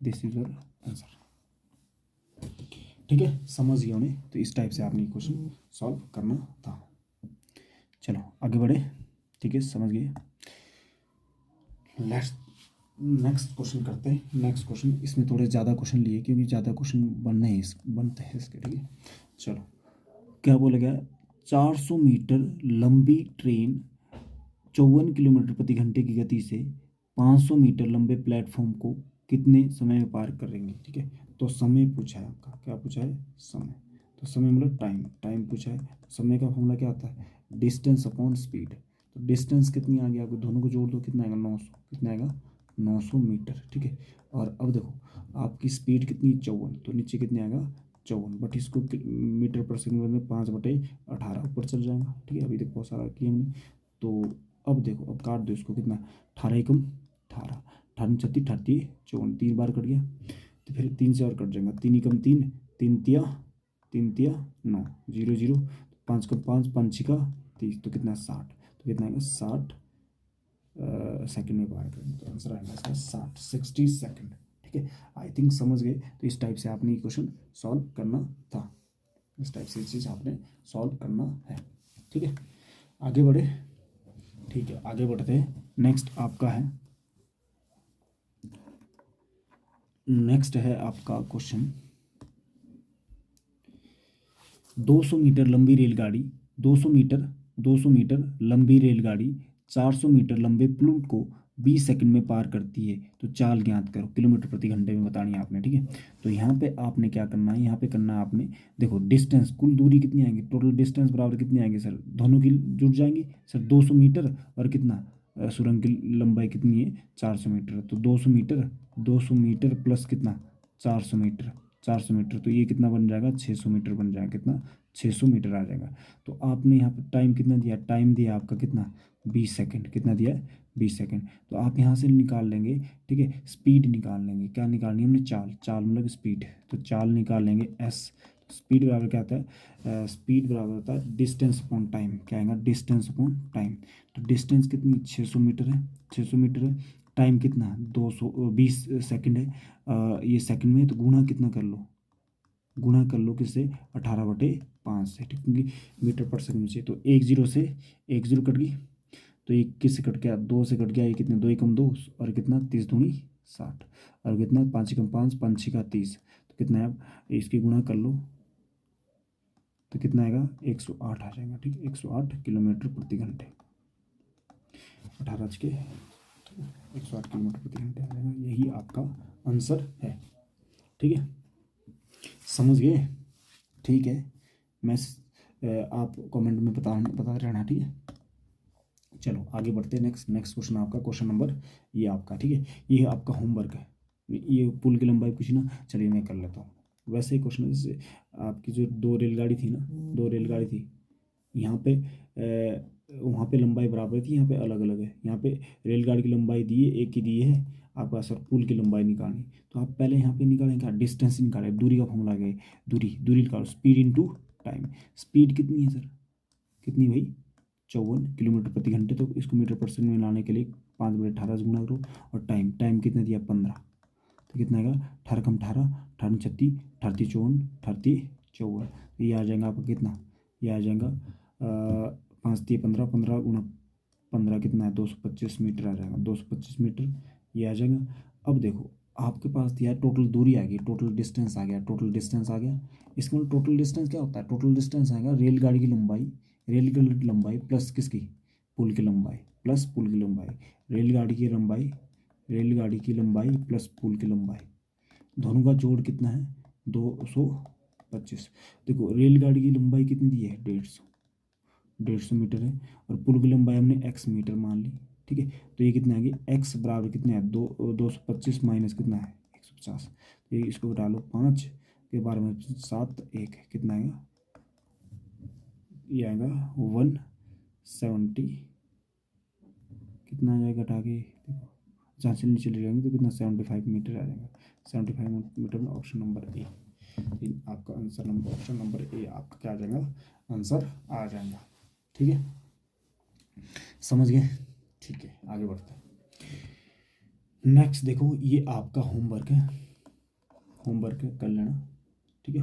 this is your answer. ठीक है, समझ गए उन्हें, तो इस टाइप से आपने क्वेश्चन सॉल्व करना था। चलो आगे बढ़े, ठीक है, समझ गए। नेक्स्ट क्वेश्चन करते हैं। नेक्स्ट क्वेश्चन, इसमें थोड़े ज़्यादा क्वेश्चन लिए क्योंकि ज़्यादा क्वेश्चन बनते हैं इसके। ठीक है, चलो क्या बोला गया, 400 मीटर लंबी ट्रेन 54 किलोमीटर प्रति घंटे की गति से 500 मीटर लंबे प्लेटफॉर्म को कितने समय में पार करेंगे। ठीक है, तो समय पूछा है आपका, क्या पूछा है, समय। तो समय मतलब टाइम, टाइम पूछा है। समय का फॉर्मूला क्या होता है, डिस्टेंस अपॉन स्पीड। तो डिस्टेंस कितनी आ गई आपको, दोनों को जोड़ दो, कितना आएगा 900, कितना आएगा 900 मीटर। ठीक है, और अब देखो आपकी स्पीड कितनी 54, तो नीचे कितने आएगा 54, बट इसको मीटर पर सेकंड में 5/18 ऊपर चल जाएगा। ठीक है, अभी देखो बहुत सारा किया हमने। तो अब देखो, अब काट दो इसको, कितना 18 एकम 18, 18 36 38 54, 3 बार कट गया। तो फिर 3 से और कट जाएगा, 3 एकम 3, 3 तिया 9, 0 0, 5 कम 5, 5 6 30, तो कितना 60, तो कितना आएगा 60 सेकंड में पार करेंगे। तो आंसर आएगा इसका 60 सेकंड। ठीक है, आई थिंक समझ गए। तो इस टाइप से आपने ये क्वेश्चन सॉल्व करना था, इस टाइप से ये चीज़ आपने सॉल्व करना है। ठीक है, आगे बढ़े। ठीक है, आगे बढ़ते हैं। नेक्स्ट आपका है, नेक्स्ट है आपका क्वेश्चन, 200 मीटर लंबी रेलगाड़ी, 200 मीटर 200 मीटर लंबी रेलगाड़ी 400 मीटर लंबे प्लूट को 20 सेकंड में पार करती है, तो चाल ज्ञात करो, किलोमीटर प्रति घंटे में बतानी है आपने। ठीक है, तो यहाँ पे आपने क्या करना है, यहाँ पे करना है आपने, देखो डिस्टेंस, कुल दूरी कितनी आएगी, टोटल डिस्टेंस बराबर कितनी आएगी सर, दोनों की जुड़ जाएंगी सर, 200 मीटर और कितना सुरंग की लंबाई कितनी है 400 मीटर, तो 200 मीटर प्लस कितना 400 मीटर, 400 मीटर, तो ये कितना बन जाएगा 600 मीटर बन जाएगा, कितना 600 मीटर आ जाएगा। तो आपने यहाँ पर टाइम कितना दिया, टाइम दिया आपका कितना 20 सेकंड, कितना दिया 20 सेकंड। तो आप यहाँ से निकाल लेंगे, ठीक है, स्पीड निकाल लेंगे, क्या निकालनी है हमने, चाल, चाल मतलब स्पीड, तो चाल निकाल लेंगे एस। स्पीड बराबर क्या होता है, स्पीड बराबर होता है डिस्टेंस अपॉन टाइम, क्या आएगा डिस्टेंस अपॉन टाइम। तो डिस्टेंस कितनी 600 मीटर है, 600 मीटर है, टाइम कितना 220 सेकंड है, ये सेकंड में, तो गुणा कितना कर लो, गुणा कर लो किससे 18/5 से, ठीक, क्योंकि मीटर पर सेकंड से। तो 1 0 से 1 0 कट गई, तो 21 से कट गया, 2 से कट गया, ये कितने 2 एकम 2, और कितना 30 दूनी 60, और कितना 5 एकम 5, 5 6 30, तो कितना है, अब इसकी गुणा कर लो, तो कितना आएगा 108 आ जाएगा। ठीक, 108 किलोमीटर प्रति घंटे, 18 के 108 किलोमीटर प्रति घंटे आ जाएगा, यही आपका आंसर है। ठीक है, समझ गए। ठीक है, मैं आप कमेंट में बता रहना। ठीक है, चलो आगे बढ़ते हैं। नेक्स्ट क्वेश्चन आपका, क्वेश्चन नंबर ये आपका, ठीक है, ये आपका होमवर्क है, ये पुल की लंबाई पूछी ना, चलिए मैं कर लेता हूँ। वैसे ही क्वेश्चन, जैसे आपकी जो 2 रेलगाड़ी थी ना, 2 रेलगाड़ी थी, यहाँ पे वहाँ पे लंबाई बराबर थी, यहाँ पे अलग अलग है। यहाँ पे रेलगाड़ी की लंबाई दी है, एक ही दी है आपका सर, पुल की लंबाई निकालनी, तो आप पहले यहाँ पे निकालें क्या, डिस्टेंस निकालें, दूरी का फॉर्मूला क्या है, दूरी, दूरी निकालो, स्पीड इनटू टाइम। स्पीड कितनी है सर, कितनी भाई 54 किलोमीटर प्रति घंटे, तो इसको मीटर पर सेकंड में लाने के लिए 5/18 से गुणा करो, और टाइम, टाइम कितना दिया 15, तो कितना आएगा 18 कम 18, 18 36, 38 54, 38 54, ये आ जाएगा आपका कितना, ये आ जाएगा 5 3 15, 15 गुणा 15 कितना है 225 मीटर आ जाएगा, 225 मीटर ये आ जाएगा। अब देखो आपके पास दिया है टोटल दूरी आ गई, टोटल डिस्टेंस आ गया, टोटल डिस्टेंस आ गया। इसका मतलब टोटल डिस्टेंस क्या होता है, टोटल डिस्टेंस आएगा रेलगाड़ी की लंबाई, रेलगाड़ी की लंबाई प्लस किसकी, पुल की लंबाई, प्लस पुल की लंबाई, रेलगाड़ी की लंबाई, रेलगाड़ी की लंबाई प्लस पुल की लंबाई, दोनों का जोड़ कितना है 225। देखो रेलगाड़ी की लंबाई कितनी दी है 150 मीटर है, और पुल की लंबाई हमने x मीटर मान ली। ठीक है, तो ये कितना आ गया x बराबर कितने है 225 माइनस कितना है 150, तो ये इसको घटा लो 5 के 12 में 7 1, कितना आएगा, ये आएगा 170, कितना आ जाएगा घटा के देखो, जहाँ से नीचे ले जाएंगे तो कितना 75 मीटर आ जाएगा, 75 मीटर में ऑप्शन नंबर ए, आपका answer number, option number A आपका क्या आ जाएगा, आंसर आ जाएगा। ठीक है, समझ गए। ठीक है, आगे बढ़ते हैं। नेक्स्ट देखो, ये आपका होमवर्क है, होमवर्क है कर लेना। ठीक है,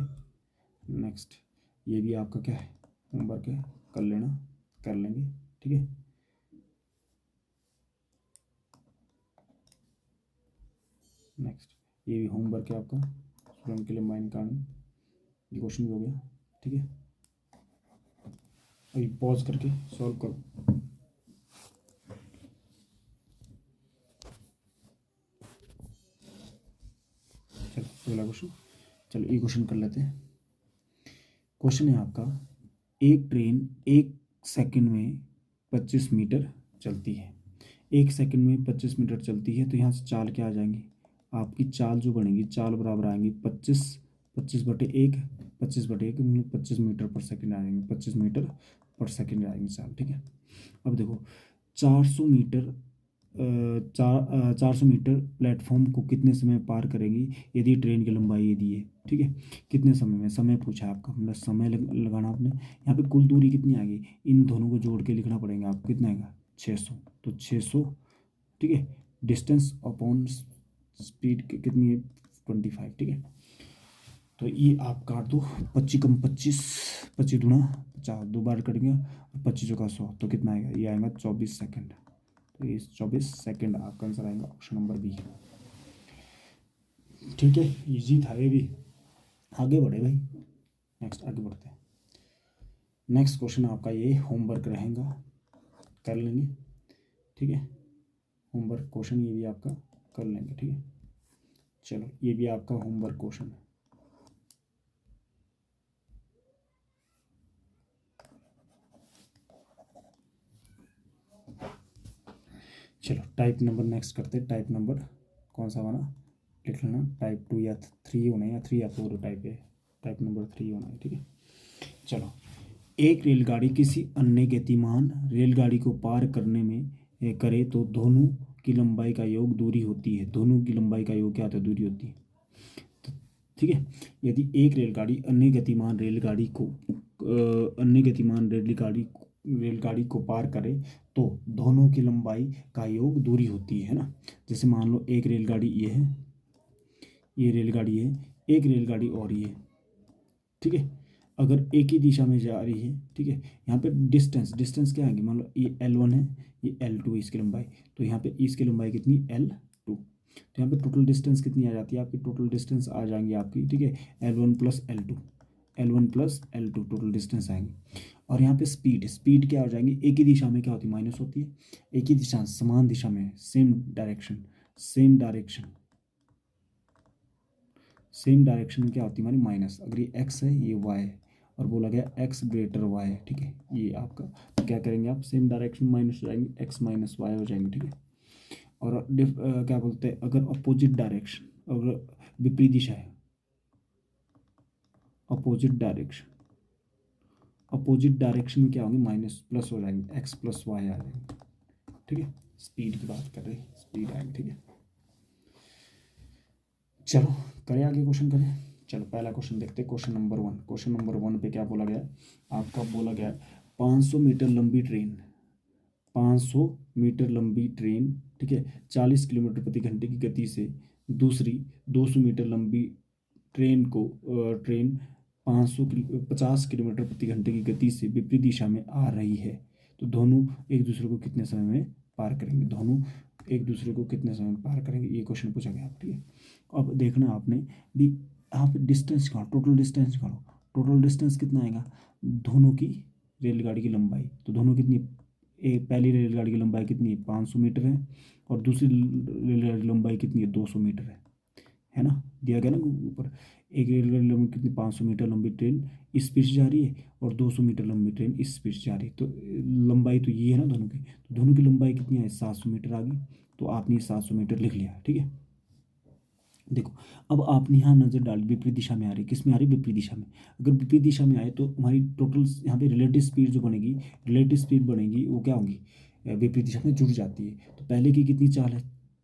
नेक्स्ट ये भी आपका क्या है, होमवर्क है, कर लेना, कर लेंगे। ठीक है, नेक्स्ट ये भी होमवर्क है आपका, स्टूडेंट के लिए माइंड कहानी, ये क्वेश्चन भी हो गया। ठीक है, अभी पॉज करके सॉल्व करो। चलो अगला क्वेश्चन, चलो ये क्वेश्चन कर लेते हैं। क्वेश्चन है आपका, एक ट्रेन 1 सेकंड में 25 मीटर चलती है। 1 सेकंड में 25 मीटर चलती है, तो यहाँ से चाल क्या आ जाएंगी, आपकी चाल जो बनेगी, चाल बराबर आएंगी 25 × 1, 25/1 मतलब 25 मीटर पर सेकंड आ जाएंगे, 25 मीटर पर सेकंड आएंगे चाल। ठीक है, अब देखो 400 मीटर 400 मीटर प्लेटफॉर्म को कितने समय में पार करेंगी यदि ट्रेन की लंबाई ये दी है। ठीक है, कितने समय में, समय पूछा है आपका, मतलब समय लगाना आपने। यहाँ पे कुल दूरी कितनी आ गई, इन दोनों को जोड़ के लिखना पड़ेगा आपको, कितना आएगा 600, तो 600। ठीक है, डिस्टेंस अपॉन स्पीड कितनी है 25। ठीक है, तो ये आप काट दो, 25 × 25, 25 दूना 50, 2 बार कटेंगे, 25 का 100, तो कितना आएगा, ये आएगा 24 सेकंड। तो ये 24 सेकंड आपका आंसर आएगा, ऑप्शन नंबर बी। ठीक है, इजी था ये भी। आगे बढ़े भाई, नेक्स्ट आगे बढ़ते हैं। नेक्स्ट क्वेश्चन आपका ये होमवर्क रहेगा, कर लेंगे। ठीक है, होमवर्क क्वेश्चन ये भी आपका कर लेंगे। ठीक है, चलो ये भी आपका होमवर्क क्वेश्चन है। चलो टाइप नंबर नेक्स्ट करते हैं। टाइप नंबर कौन सा वाला लिख लेना, टाइप 2 या 3 होना है, या 3 या 4 टाइप है, टाइप नंबर 3 होना है। ठीक है, चलो एक रेलगाड़ी किसी अन्य गतिमान रेलगाड़ी को पार करने में करे तो दोनों की लंबाई का योग दूरी होती है। दोनों की लंबाई का योग क्या होता है, दूरी होती है। तो ठीक है, यदि एक रेलगाड़ी अन्य गतिमान रेलगाड़ी को पार करे तो दोनों की लंबाई का योग दूरी होती है ना। जैसे मान लो एक रेलगाड़ी ये है, ये रेलगाड़ी है, एक रेलगाड़ी और ये। ठीक है, अगर एक ही दिशा में जा रही है, ठीक है, यहाँ पे डिस्टेंस क्या आएगी, मान लो ये L1 है, ये L2 इसकी लंबाई, तो यहाँ पे इसकी लंबाई कितनी L2, तो यहाँ पे टोटल डिस्टेंस कितनी आ जाती है आपकी, टोटल डिस्टेंस आ जाएंगी आपकी। ठीक है, L1 + L2, टोटल डिस्टेंस आएंगे। और यहाँ पे स्पीड क्या हो जाएंगी, एक ही दिशा में क्या होती है, माइनस होती है। एक ही दिशा, समान दिशा में, सेम डायरेक्शन में क्या होती है हमारी, माइनस। अगर ये एक्स है, ये वाई है, और बोला गया एक्स ग्रेटर वाई है। ठीक है, ये आपका, तो क्या करेंगे आप, सेम डायरेक्शन माइनस हो जाएंगे, एक्स माइनस वाई हो जाएंगे। ठीक है, और क्या बोलते हैं, अगर अपोजिट डायरेक्शन, अगर विपरीत दिशा है, अपोजिट डायरेक्शन में क्या होंगे, माइनस प्लस हो जाएंगे, एक्स + वाई आ जाएंगे। ठीक है, स्पीड की बात कर रहे हैं, स्पीड आएगी। ठीक है, चलो करें आगे, क्वेश्चन करें। चलो पहला क्वेश्चन देखते हैं, क्वेश्चन नंबर 1। क्वेश्चन नंबर 1 पे क्या बोला गया, आपका बोला गया 500 मीटर लंबी ट्रेन, 500 मीटर लंबी ट्रेन, ठीक है, 40 किलोमीटर प्रति घंटे की गति से दूसरी 200 मीटर लंबी ट्रेन 50 किलोमीटर प्रति घंटे की गति से विपरीत दिशा में आ रही है। तो दोनों एक दूसरे को कितने समय में पार करेंगे, दोनों एक दूसरे को कितने समय में पार करेंगे, ये क्वेश्चन पूछा गया। ठीक है, अब देखना आपने भी, यहाँ पे डिस्टेंस निकालो, टोटल डिस्टेंस निकालो। टोटल डिस्टेंस कितना आएगा, दोनों की रेलगाड़ी की लंबाई, तो दोनों कितनी, पहली रेलगाड़ी की लंबाई कितनी है, 500 मीटर है, और दूसरी रेलगाड़ी की लंबाई कितनी है, 200 मीटर है ना, दिया गया ना ऊपर। एक रेलगाड़ी लंबी कितनी, 500 मीटर लंबी ट्रेन इस स्पीड से जा रही है, और 200 मीटर लंबी ट्रेन इस स्पीड से जा रही है। तो लंबाई तो ये है ना दोनों की, तो दोनों की लंबाई कितनी है, 700 मीटर आ गई। तो आपने 700 मीटर लिख लिया। ठीक है, देखो अब आपने यहाँ नज़र डाली, विपरीत दिशा में आ रही, किस में आ रही, विपरीत दिशा में। अगर विपरीत दिशा में आए तो हमारी टोटल यहाँ पे रिलेटिव स्पीड जो बनेगी, वो क्या होगी, विपरीत दिशा में जुड़ जाती है। तो पहले की कितनी चाल है,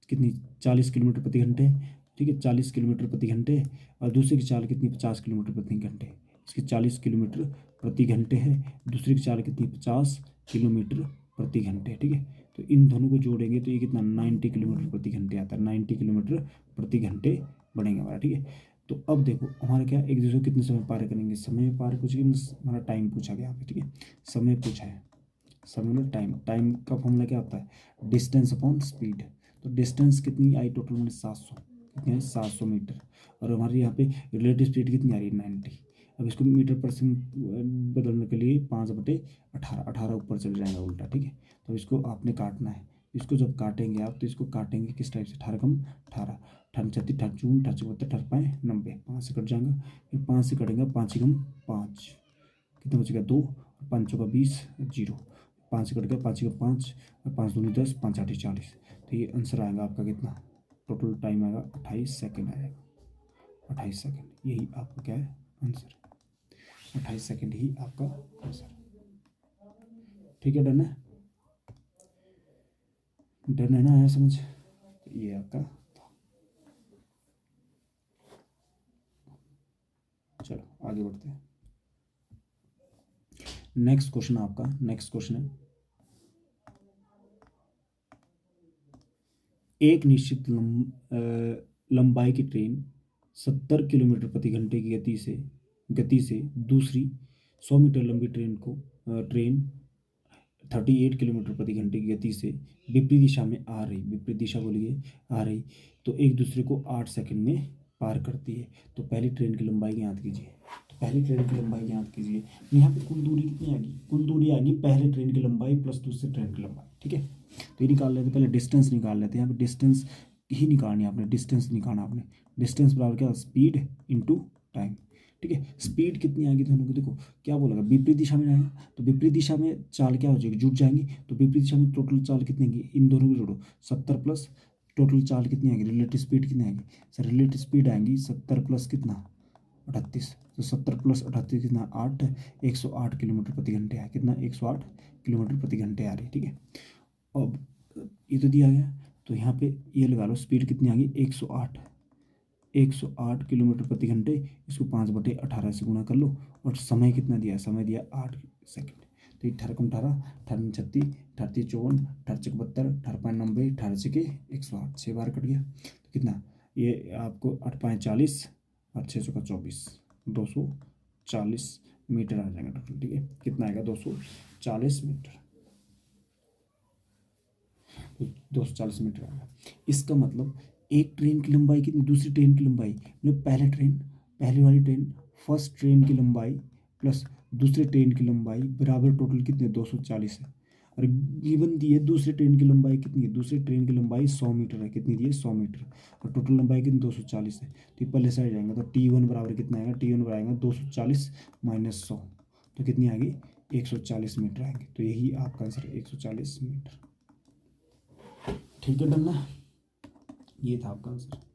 कितनी, 40 किलोमीटर प्रति घंटे। ठीक है, 40 किलोमीटर प्रति घंटे, और दूसरे की चाल कितनी, 50 किलोमीटर प्रति घंटे। इसकी 40 किलोमीटर प्रति घंटे है, दूसरे की चाल कितनी, 50 किलोमीटर प्रति घंटे। ठीक है, तो इन दोनों को जोड़ेंगे तो ये कितना, 90 किलोमीटर प्रति घंटे आता है, 90 किलोमीटर प्रति घंटे बनेगा हमारा। ठीक है, तो अब देखो हमारा क्या, एक दूसरे को कितने समय पार करेंगे, समय पार पूछेगी, हमारा टाइम पूछा गया यहाँ पे। ठीक है, समय पूछा है, समय में टाइम का फॉर्मूला क्या होता है, डिस्टेंस अपॉन स्पीड। तो डिस्टेंस कितनी आई टोटल में, 700, कितनी है, 700 मीटर, और हमारे यहाँ पे रिलेटिव स्पीड कितनी आ रही है, 90। अब इसको मीटर पर सेकंड बदलने के लिए 5/18, 18 ऊपर चल जाएगा उल्टा, ठीक है। तो इसको आपने काटना है। इसको जब काटेंगे आप, तो इसको काटेंगे किस टाइप से, 18 कम 18, 18 36, 18 जून 18 72, 18 90, 5 से कट जाएगा। फिर 5 से कटेगा, 5 कम 5, कितना बचेगा 2, 5 का 20, 0, 5 से कट गया, 5 का 5, और 5 दूनी 10, 5 8 40। तो ये आंसर आएगा आपका कितना, टोटल टाइम आएगा 28 सेकेंड आएगा, 28 सेकेंड। यही आपका क्या है आंसर, 28 सेकेंड ही आपका आंसर। ठीक है, डन है, डन है ना, आया समझ। तो ये आपका था। चलो आगे बढ़ते हैं। नेक्स्ट क्वेश्चन आपका, नेक्स्ट क्वेश्चन है, एक निश्चित लंबाई की ट्रेन 70 किलोमीटर प्रति घंटे की गति से दूसरी 100 मीटर लंबी ट्रेन 38 किलोमीटर प्रति घंटे की गति से विपरीत दिशा में आ रही, विपरीत दिशा बोलिए आ रही, तो एक दूसरे को 8 सेकंड में पार करती है। तो पहली ट्रेन की लंबाई ज्ञात कीजिए। तो पहली ट्रेन की लंबाई ज्ञात कीजिए। यहाँ पे कुल दूरी कितनी आएगी, कुल दूरी आएगी पहले ट्रेन की लंबाई प्लस दूसरी ट्रेन की लंबाई, ठीक है। तो ये निकाल लेते, पहले डिस्टेंस निकाल लेते हैं। यहाँ पे डिस्टेंस ही निकालनी है आपने, डिस्टेंस निकालना आपने। डिस्टेंस बराबर क्या, स्पीड इंटू टाइम, ठीक है। स्पीड कितनी आएगी दोनों को, देखो क्या बोलेगा, विपरीत दिशा में जाएगा, तो विपरीत दिशा में चाल क्या हो जाएगी, जुट जाएंगी। तो विपरीत दिशा में टोटल चाल कितनी आएगी, इन दोनों को जोड़ो, 70 प्लस टोटल चाल कितनी आएगी, रिलेटिव स्पीड कितनी आएगी सर, रिलेटिव स्पीड आएंगी 70 प्लस कितना 38। तो 70 प्लस 38 कितना 8, 108 किलोमीटर प्रति घंटे है, कितना 108 किलोमीटर प्रति घंटे आ रही, ठीक है। अब ये तो दिया गया, तो यहाँ पे ये लगा लो, स्पीड कितनी आ गई 108, 108 किलोमीटर प्रति घंटे। इसको 5/18 से गुणा कर लो, और समय कितना दिया, समय दिया 8 सेकंड। तो 18 कम 18, 18 36, 38 54, 38 72, 18 90, 18 के 108, 6 बार कट गया। तो कितना, ये आपको 8 40 और 6 का 24, 240 मीटर आ जाएगा टोटल, ठीक है। कितना आएगा 240 मीटर, तो 240 मीटर आएगा। इसका मतलब एक ट्रेन की लंबाई कितनी, दूसरी ट्रेन की लंबाई मतलब पहले वाली ट्रेन फर्स्ट ट्रेन की लंबाई प्लस दूसरे ट्रेन की लंबाई बराबर टोटल कितने 240 है। और गिवन दी है दूसरी ट्रेन की लंबाई कितनी है, दूसरी ट्रेन की लंबाई 100 मीटर है, कितनी दी है 100 मीटर, और टोटल लंबाई कितनी 240 है। तो ये पहले साइड जाएंगे, तो T1 बराबर कितना आएगा, T1 बराबर आएगा 240 माइनस 100, तो कितनी आएगी 140 मीटर आएंगे। तो यही आपका आंसर 140 मीटर, ठीक है, डन ना, ये था आपका आंसर।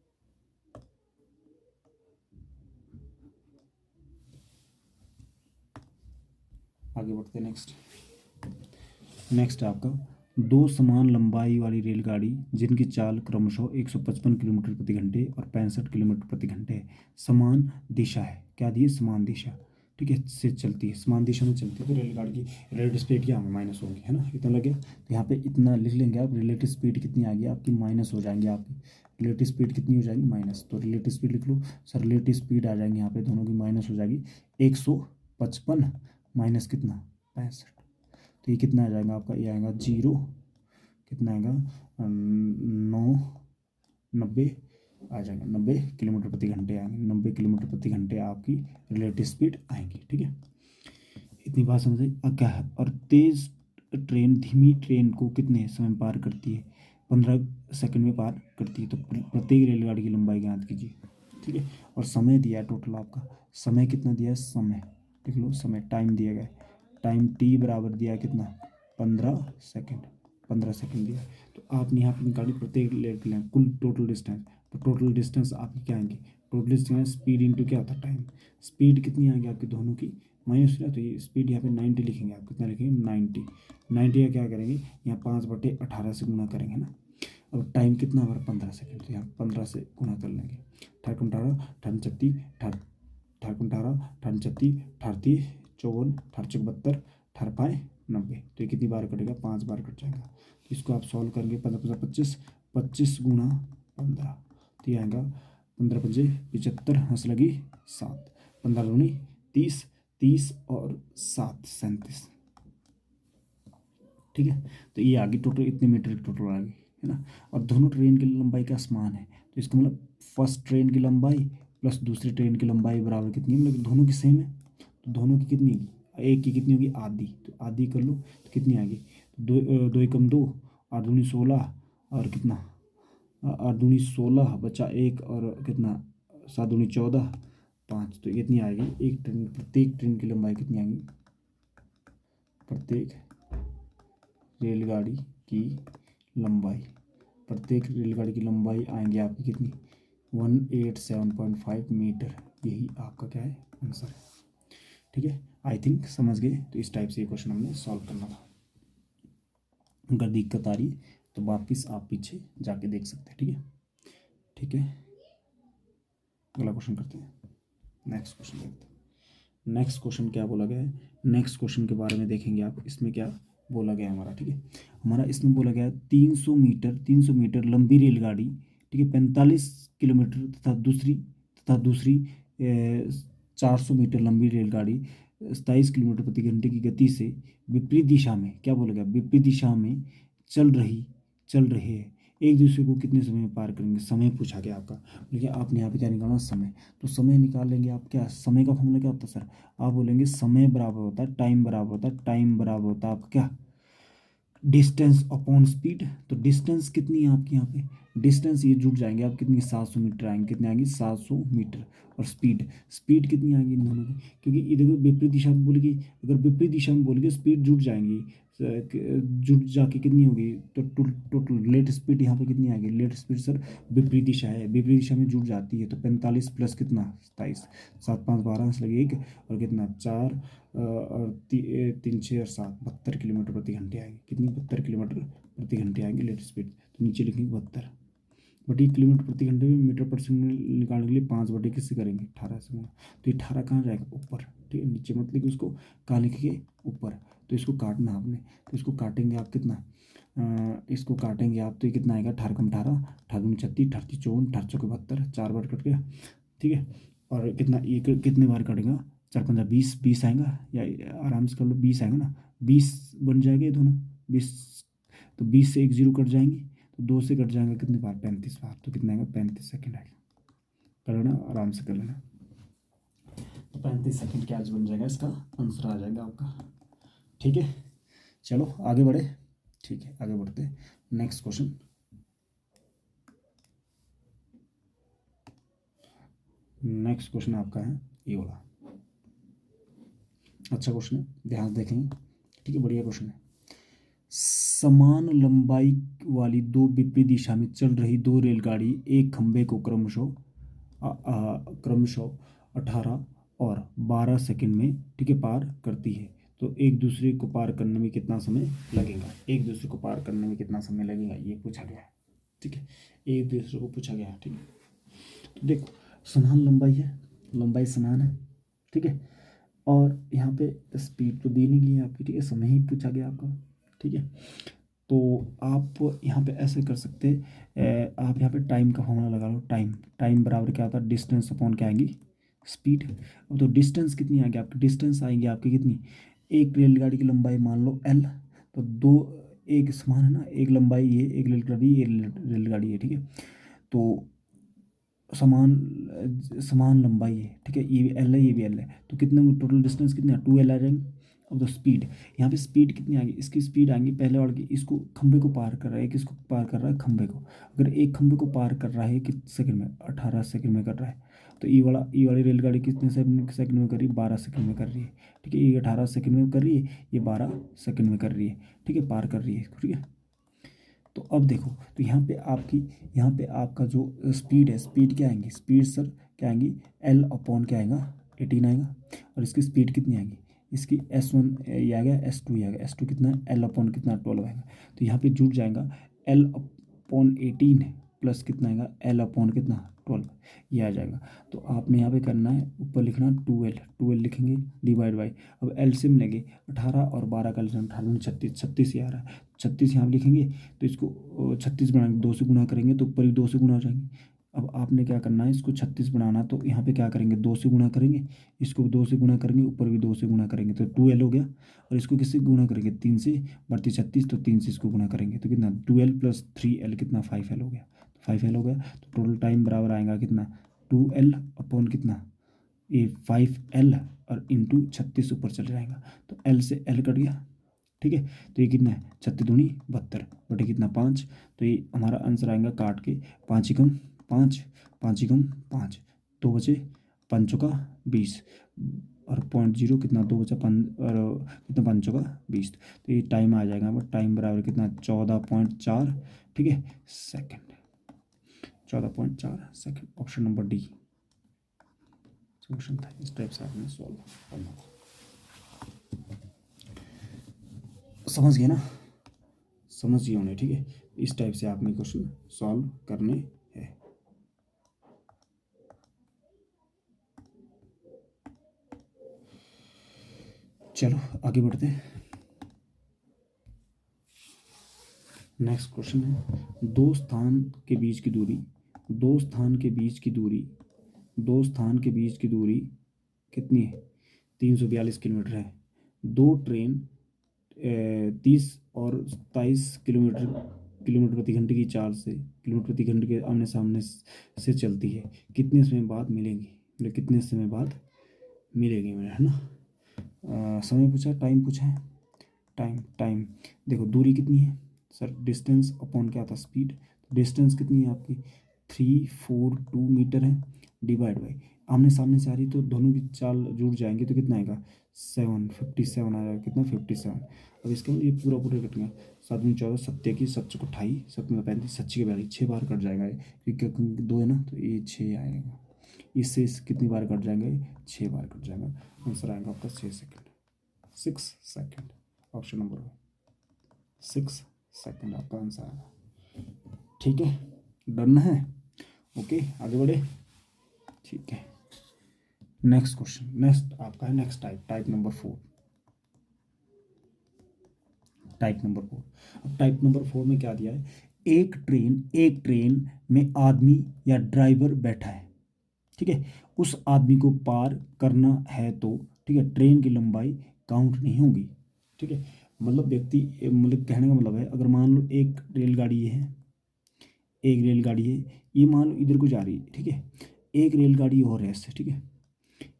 आगे बढ़ते हैं। नेक्स्ट आपका, दो समान लंबाई वाली रेलगाड़ी जिनकी चाल क्रमशः 155 किलोमीटर प्रति घंटे और 65 किलोमीटर प्रति घंटे है, समान दिशा है, क्या दिए समान दिशा, ठीक है, से चलती है, समान दिशा में चलती है, तो रेलगाड़ी की रिलेटिव स्पीड क्या होगी माइनस होगी, है ना, इतना लग गया। तो यहाँ पे इतना लिख लेंगे आप, रिलेटिव स्पीड कितनी आ गई आपकी, माइनस हो जाएंगे आपकी, रिलेटिव स्पीड कितनी हो जाएगी माइनस, तो रिलेटिव स्पीड लिख लो सर, रिलेटिव स्पीड आ जाएंगे यहाँ पे दोनों की माइनस हो जाएगी, 155 माइनस कितना 65, तो ये कितना आ जाएगा आपका, ये आएगा 0, कितना आएगा 90 आ जाएगा, 90 किलोमीटर प्रति घंटे आएंगे, 90 किलोमीटर प्रति घंटे आपकी रिलेटिव स्पीड आएंगी, ठीक है। इतनी बात समझ आई। अब क्या है, और तेज ट्रेन धीमी ट्रेन को कितने समय में पार करती है, 15 सेकंड में पार करती है। तो प्रत्येक रेलगाड़ी की लंबाई ज्ञात कीजिए, ठीक है। और समय दिया है टोटल आपका, समय कितना दिया है, समय लिख लो, समय टाइम दिया गया है, टाइम T बराबर दिया है कितना 15 सेकंड, 15 सेकंड दिया। तो आपने यहाँ पर निकाली प्रत्येक लेट लें कुल टोटल डिस्टेंस, तो टोटल डिस्टेंस आपकी क्या आएंगी, टोटल डिस्टेंस स्पीड इंटू क्या होता है टाइम, स्पीड कितनी आएगी आपकी दोनों की माइनस ना, तो ये स्पीड यहाँ पे 90 लिखेंगे आप, कितना लिखेंगे 90, 90 का क्या करेंगे यहाँ 5/18 से गुना करेंगे ना। अब टाइम कितना हमारा 15 सेकंड, तो यहाँ 15 से गुना कर लेंगे, 18 18 18 36 18 18 18 36 38 54 18 72 18 90, तो ये कितनी बार कटेगा 5 बार कट जाएगा। तो इसको आप सॉल्व करेंगे, 15 25 25 गुना 15, तो ये आएगा 15 पंजे 75, हंस लगी 7, 15 दूनी 30, 30 और 7 37, ठीक है। तो ये आगे टोटल इतने मीटर की टोटल आ गई, है ना। और दोनों ट्रेन की लंबाई का समान है, तो इसका मतलब फर्स्ट ट्रेन की लंबाई प्लस दूसरी ट्रेन की लंबाई बराबर कितनी है, मतलब दोनों की सेम है, तो दोनों की कितनी होगी, एक की कितनी होगी आधी, तो आधी कर लो तो कितनी आएगी, तो दो एकम दो, 8 दूनी 16 और कितना 8 दूनी 16 बचा एक और कितना 7 दूनी 14 5, तो कितनी आएगी एक ट्रेन, प्रत्येक ट्रेन की लंबाई कितनी आएगी, प्रत्येक रेलगाड़ी की लंबाई, प्रत्येक रेलगाड़ी की लंबाई आएंगी आपकी कितनी 187.5 मीटर, यही आपका क्या है आंसर है। ठीक है, आई थिंक समझ गए। तो इस टाइप से ये क्वेश्चन हमने सॉल्व करना था। अगर दिक्कत आ रही है तो वापिस आप पीछे जाके देख सकते हैं। ठीक है, ठीक है, अगला क्वेश्चन करते हैं, नेक्स्ट क्वेश्चन देखते हैं। नेक्स्ट क्वेश्चन क्या बोला गया है, नेक्स्ट क्वेश्चन के बारे में देखेंगे आप, इसमें क्या बोला गया है हमारा। ठीक है, हमारा इसमें बोला गया है 300 मीटर लंबी रेलगाड़ी, ठीक है, 45 किलोमीटर तथा दूसरी 400 मीटर लंबी रेलगाड़ी 27 किलोमीटर प्रति घंटे की गति से विपरीत दिशा में, क्या बोला गया, विपरीत दिशा में चल रहे हैं, एक दूसरे को कितने समय में पार करेंगे, समय पूछा गया आपका। लेकिन आपने यहाँ पे क्या निकालना, समय, तो समय निकाल लेंगे आप, क्या समय का फॉर्मूला क्या होता है सर, आप बोलेंगे समय बराबर होता है टाइम बराबर होता है, टाइम बराबर होता है आपका क्या, डिस्टेंस अपॉन स्पीड। तो डिस्टेंस कितनी है आपकी यहाँ पे, डिस्टेंस ये जुड़ जाएंगे आप, कितनी 700 मीटर आएंगे, कितने आएंगे 700 मीटर, और स्पीड कितनी आएगी इन दोनों की, क्योंकि ये देखो विपरीत दिशा में बोलेगी, अगर विपरीत दिशा में बोलेगी स्पीड जुड़ जाएंगी, जुड़ जाके कितनी होगी, तो टोटल लेट स्पीड यहाँ पे कितनी आएगी, लेट स्पीड सर विपरीत दिशा है, विपरीत दिशा में जुड़ जाती है, तो 45 प्लस कितना 27, 7 5 12 से लगे एक, और कितना 4 और 3 6 और 7 72 किलोमीटर प्रति घंटे आएगी, कितनी 72 किलोमीटर प्रति घंटे आएंगे लेट स्पीड, तो नीचे लिखेंगे 72 बटी किलोमीटर प्रति घंटे में मीटर पर सेकंड निकालने के लिए 5 बटे किससे करेंगे 18 से गुणा, तो 18 कहाँ जाएगा ऊपर, ठीक है, नीचे मत लिखिए उसको, कहाँ लिखिए ऊपर, तो इसको काटना आपने, तो इसको काटेंगे आप कितना, इसको काटेंगे आप तो ये कितना आएगा 18 कम 18, 18 दूनी 36, 38 54, 18 चौके 72, 4 बार कट गया। ठीक है, और कितना ये कितने बार कटेगा, 4 5 20, 20 आएगा, या आराम से कर लो 20 आएगा ना, 20 बन जाएगा ये दोनों 20, तो 20 से एक जीरो कट जाएंगे, तो 2 से कट जाएंगे कितनी बार 35 बार, तो कितना आएगा 35 सेकेंड आएगा, कर लेना आराम से कर लेना, तो 35 सेकेंड क्या आज बन जाएगा, इसका आंसर आ जाएगा आपका। ठीक है, चलो आगे बढ़े, ठीक है आगे बढ़ते हैं, नेक्स्ट क्वेश्चन, नेक्स्ट क्वेश्चन आपका है ये वाला, अच्छा क्वेश्चन है, ध्यान से देखेंगे। ठीक है, बढ़िया क्वेश्चन है, समान लंबाई वाली दो विपरीत दिशा में चल रही दो रेलगाड़ी एक खंबे को क्रमशः 18 और 12 सेकंड में, ठीक है, पार करती है, तो एक दूसरे को पार करने में कितना समय लगेगा, एक दूसरे को पार करने में कितना समय लगेगा, ये पूछा गया है। ठीक है, एक दूसरे को पूछा गया है। ठीक है, तो देखो समान लंबाई है, लंबाई समान है, ठीक है, और यहाँ पे स्पीड तो दी नहीं गई है आपकी, ठीक है, समय ही पूछा गया आपका। ठीक है, तो आप यहाँ पे ऐसे कर सकते हैं, आप यहाँ पे टाइम का फॉर्मूला लगा लो, टाइम बराबर क्या होता है, डिस्टेंस अपॉन क्या आएगी स्पीड। अब तो डिस्टेंस कितनी आएगी आपकी, डिस्टेंस आएंगी आपकी कितनी, एक रेलगाड़ी की लंबाई मान लो L, तो दो एक समान है ना, एक लंबाई ये एक रेलगाड़ी है, ठीक है, तो समान लंबाई है, ठीक है, ये भी L है ये भी L है, तो कितने टोटल डिस्टेंस कितने 2L आ जाएंगे। अब तो स्पीड, यहाँ पे स्पीड कितनी आएगी, इसकी स्पीड आएंगी पहले वाले की, इसको खंबे को पार कर रहा है, किसको पार कर रहा है खंबे को, अगर एक खंबे को पार कर रहा है कितने सेकंड में 18 सेकंड में कर रहा है, तो ई वाली रेलगाड़ी कितने सेकंड में कर रही है 12 सेकंड में कर रही है। ठीक है, ये 18 सेकंड में कर रही है, ये 12 सेकंड में कर रही है, ठीक है, पार कर रही है। ठीक है, तो अब देखो, तो यहाँ पे आपका जो स्पीड है, स्पीड क्या आएंगी, स्पीड सर क्या आएंगी L अपॉन क्या आएगा 18 आएगा, और इसकी स्पीड कितनी आएगी, इसकी S1 ये आ गया, S2 ये आ गया, S2 कितना है L अपॉन कितना 12 आएगा, तो यहाँ पे जुड़ जाएगा L अपॉन 18 प्लस कितना आएगा L अपॉन कितना 12, ये आ जाएगा। तो आपने यहाँ पे करना है ऊपर लिखना 2L लिखेंगे डिवाइड बाई, अब एलसीएम लेंगे 18 और 12 का एलसीएम 18 36, 36 ये आ रहा है, 36 यहाँ लिखेंगे, तो इसको 36 बनाएंगे 2 से गुना करेंगे तो ऊपर ही 2 से गुना हो जाएंगे। अब आपने क्या करना है, इसको 36 बनाना, तो यहाँ पे क्या करेंगे 2 से गुना करेंगे, इसको 2 से गुना करेंगे, ऊपर भी 2 से गुना करेंगे, तो 2L हो गया, और इसको किससे गुना करेंगे 3 से, बढ़ती 36, तो 3 से इसको गुना करेंगे, तो कितना 2L प्लस 3L कितना 5L हो गया, 5L हो गया, तो टोटल टाइम बराबर आएगा कितना 2L अपॉन कितना, ये 5L और इंटू 36 ऊपर चले जाएगा, तो L से L कट गया, ठीक है। तो ये कितना है, 36 दूनी 72 बटे कितना 5, तो ये हमारा आंसर आएगा काट के 5 एकम 5, 5 एकम 5, 2 बचे 5 चौका 20 और 0.0 कितना 2 बचा 5 और कितना 5 चौका 20, तो ये टाइम आ जाएगा हमारा, टाइम बराबर कितना 14.4, ठीक है, second, 14.4 second. Option number D solution था। इस टाइप से आपने सॉल्व करना, समझ गए ना, समझ गए होंगे, ठीक है। इस टाइप से आपने क्वेश्चन सॉल्व करने हैं। चलो आगे बढ़ते हैं। नेक्स्ट क्वेश्चन है, दो स्थान के बीच की दूरी, दो स्थान के बीच की दूरी, दो स्थान के बीच की दूरी कितनी है, 342 किलोमीटर है। दो ट्रेन 30 और 27 किलोमीटर प्रति घंटे की चाल से, किलोमीटर प्रति घंटे के आमने सामने से चलती है, कितने समय बाद मिलेंगी, मतलब कितने समय बाद मिलेगी मेरा, है ना। समय पूछा, टाइम पूछा है, टाइम देखो दूरी कितनी है सर, डिस्टेंस अपॉन क्या था स्पीड, डिस्टेंस कितनी है आपकी 342 मीटर है, डिवाइड बाई आमने सामने से आ रही, तो दोनों की चाल जुड़ जाएंगे तो कितना आएगा 57 आ जाएगा, कितना 57। अब इसका मतलब ये पूरा कट गया, 7 में 14, 7 की 7 को 28, 7 में 35, 7 के 42, 6 बार कट जाएगा ये, क्योंकि 2 है ना, तो ये 6 आएगा। इससे कितनी बार कट जाएंगे, 6 बार कट जाएगा, आंसर आएगा आपका 6 second, 6 second. Option number 6 second आपका आंसर आएगा, ठीक है, डन है, ओके आगे बढ़े, ठीक है। नेक्स्ट क्वेश्चन, नेक्स्ट आपका है next type number 4, type number 4। अब टाइप नंबर 4 में क्या दिया है, एक ट्रेन में आदमी या ड्राइवर बैठा है, ठीक है, उस आदमी को पार करना है तो, ठीक है, ट्रेन की लंबाई काउंट नहीं होगी, ठीक है। मतलब व्यक्ति, मतलब कहने का मतलब है, अगर मान लो एक रेलगाड़ी है, एक रेलगाड़ी है, ये मान लो इधर को जा रही है, ठीक है, एक रेलगाड़ी और है इससे, ठीक है,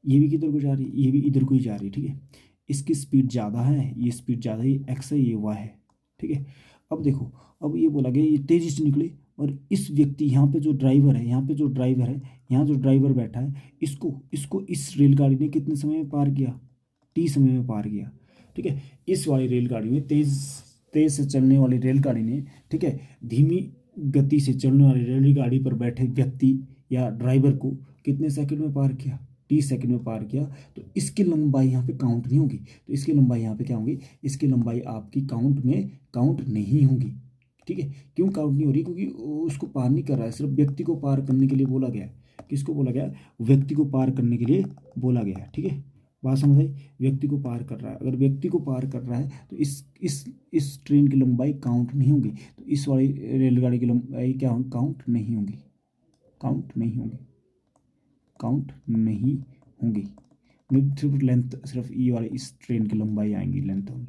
ये भी किधर को जा रही है, ये भी इधर को ही जा रही है, ठीक है, इसकी स्पीड ज़्यादा है, ये स्पीड ज़्यादा है, एक्स है, ये वाई है, ठीक है। अब देखो, अब ये बोला गया ये तेज़ी से निकले, और इस व्यक्ति यहाँ पे जो ड्राइवर है, यहाँ पे जो ड्राइवर है, यहाँ जो ड्राइवर बैठा है, इसको इसको इस रेलगाड़ी ने कितने समय में पार किया, टी समय में पार किया, ठीक है। इस वाली रेलगाड़ी में तेज़ तेज़ से चलने वाली रेलगाड़ी ने, ठीक है, धीमी गति से चलने वाली रेलगाड़ी पर बैठे व्यक्ति या ड्राइवर को कितने सेकंड में पार किया, 30 सेकंड में पार किया, तो इसकी लंबाई यहाँ पे काउंट नहीं होगी, तो इसकी लंबाई यहाँ पे क्या होगी, इसकी लंबाई आपकी काउंट में काउंट नहीं होगी, ठीक है। क्यों काउंट नहीं हो रही, क्योंकि उसको पार नहीं कर रहा है, सिर्फ व्यक्ति को पार करने के लिए बोला गया है, किसको बोला गया, व्यक्ति को पार करने के लिए बोला गया है, ठीक है, बात समझ आई, व्यक्ति को पार कर रहा है, अगर व्यक्ति को पार कर रहा है तो इस ट्रेन की लंबाई काउंट नहीं होगी, तो इस वाली रेलगाड़ी की लंबाई क्या होगी, काउंट नहीं होगी, काउंट नहीं होगी, काउंट नहीं होंगी, सिर्फ लेंथ, सिर्फ ये वाले इस ट्रेन की लंबाई आएंगी, लेंथ ओनली,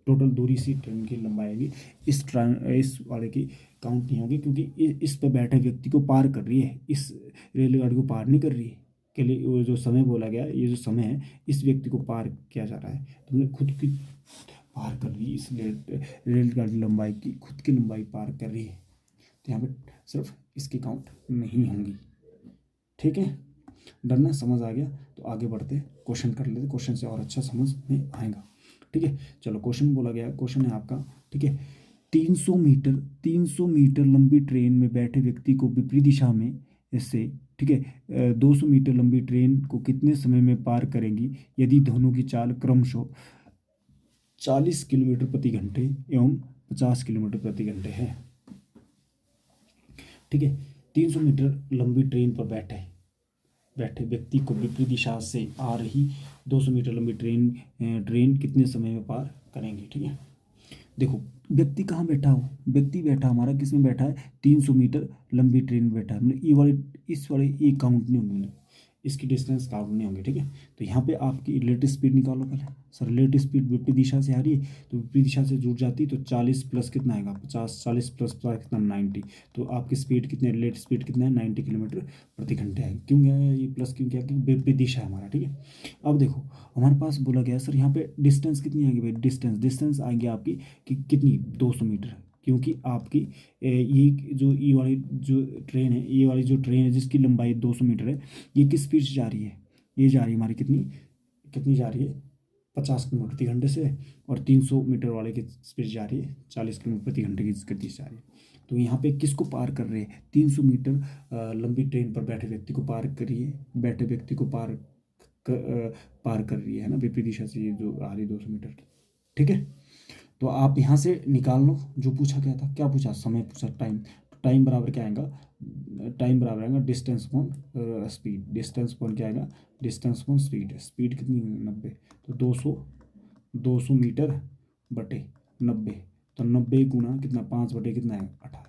टोटल दूरी सी ट्रेन की लंबाई आएगी, इस वाले की काउंट नहीं होगी, क्योंकि इस पे बैठे व्यक्ति को पार कर रही है, इस रेलगाड़ी को पार नहीं कर रही है, के लिए वो जो समय बोला गया, ये जो समय है इस व्यक्ति को पार किया जा रहा है, तुमने खुद की पार कर रही है, इस रेलगाड़ी लंबाई की खुद की लंबाई पार कर रही है, तो यहाँ पे सिर्फ इसकी काउंट नहीं होंगी, ठीक है, डरना समझ आ गया। तो आगे बढ़ते क्वेश्चन कर लेते, क्वेश्चन से और अच्छा समझ में आएगा, ठीक है। चलो क्वेश्चन बोला गया, क्वेश्चन है आपका, ठीक है, 300 मीटर लंबी ट्रेन में बैठे व्यक्ति को विपरीत दिशा में इससे, ठीक है, 200 मीटर लंबी ट्रेन को कितने समय में पार करेंगी यदि दोनों की चाल क्रमशः 40 किलोमीटर प्रति घंटे एवं 50 किलोमीटर प्रति घंटे है, ठीक है। 300 मीटर लंबी ट्रेन पर बैठे व्यक्ति को विपरीत दिशा से आ रही 200 मीटर लंबी ट्रेन कितने समय में पार करेंगे, ठीक है। देखो व्यक्ति कहाँ बैठा हो, व्यक्ति बैठा हमारा किस में बैठा है, 300 मीटर लंबी ट्रेन में बैठा है, मतलब ये वाले इस वाले ये काउंट नहीं होंगे, मतलब इसकी डिस्टेंस काउंट नहीं होंगे, ठीक है। तो यहाँ पे आपकी रिलेटिव स्पीड निकालो पहले। सर रिलेटिव स्पीड विपरीत दिशा से आ रही है, तो विपरीत दिशा से जुड़ जाती है, तो 40 प्लस कितना आएगा 50, 40 प्लस कितना 90। तो आपकी स्पीड कितने, रिलेटिव स्पीड कितना है 90 किलोमीटर प्रति घंटे है। क्यों गया ये प्लस, क्यों क्या, क्योंकि विपरीत दिशा है हमारा, ठीक है। अब देखो हमारे पास बोला गया सर यहाँ पे डिस्टेंस कितनी आएगी भाई, डिस्टेंस आएगी आपकी कि कितनी 200 मीटर, क्योंकि आपकी ये जो ये वाली जो ट्रेन है, ये वाली जो ट्रेन है जिसकी लंबाई 200 मीटर है, ये किस स्पीड से जा रही है, ये जा रही है हमारी कितनी कितनी जा रही है 50 किलोमीटर प्रति घंटे से, और 300 मीटर वाले की स्पीड जा रही है 40 किलोमीटर प्रति घंटे की गति से जा रही है। तो यहाँ पे किसको पार कर रहे हैं, 300 मीटर लंबी ट्रेन पर बैठे व्यक्ति को पार करिए, बैठे व्यक्ति को पार कर रही है ना विपरीत दिशा से, ये जो आ रही 200 मीटर की, ठीक है। तो आप यहाँ से निकाल लो जो पूछा गया था, क्या पूछा, समय पूछा, टाइम। टाइम बराबर क्या आएगा, टाइम बराबर आएगा distance upon speed, distance upon क्या आएगा, डिस्टेंस अपॉन स्पीड। स्पीड कितनी 90, तो 200 मीटर बटे 90, तो 90 गुना कितना 5 बटे कितना है 18।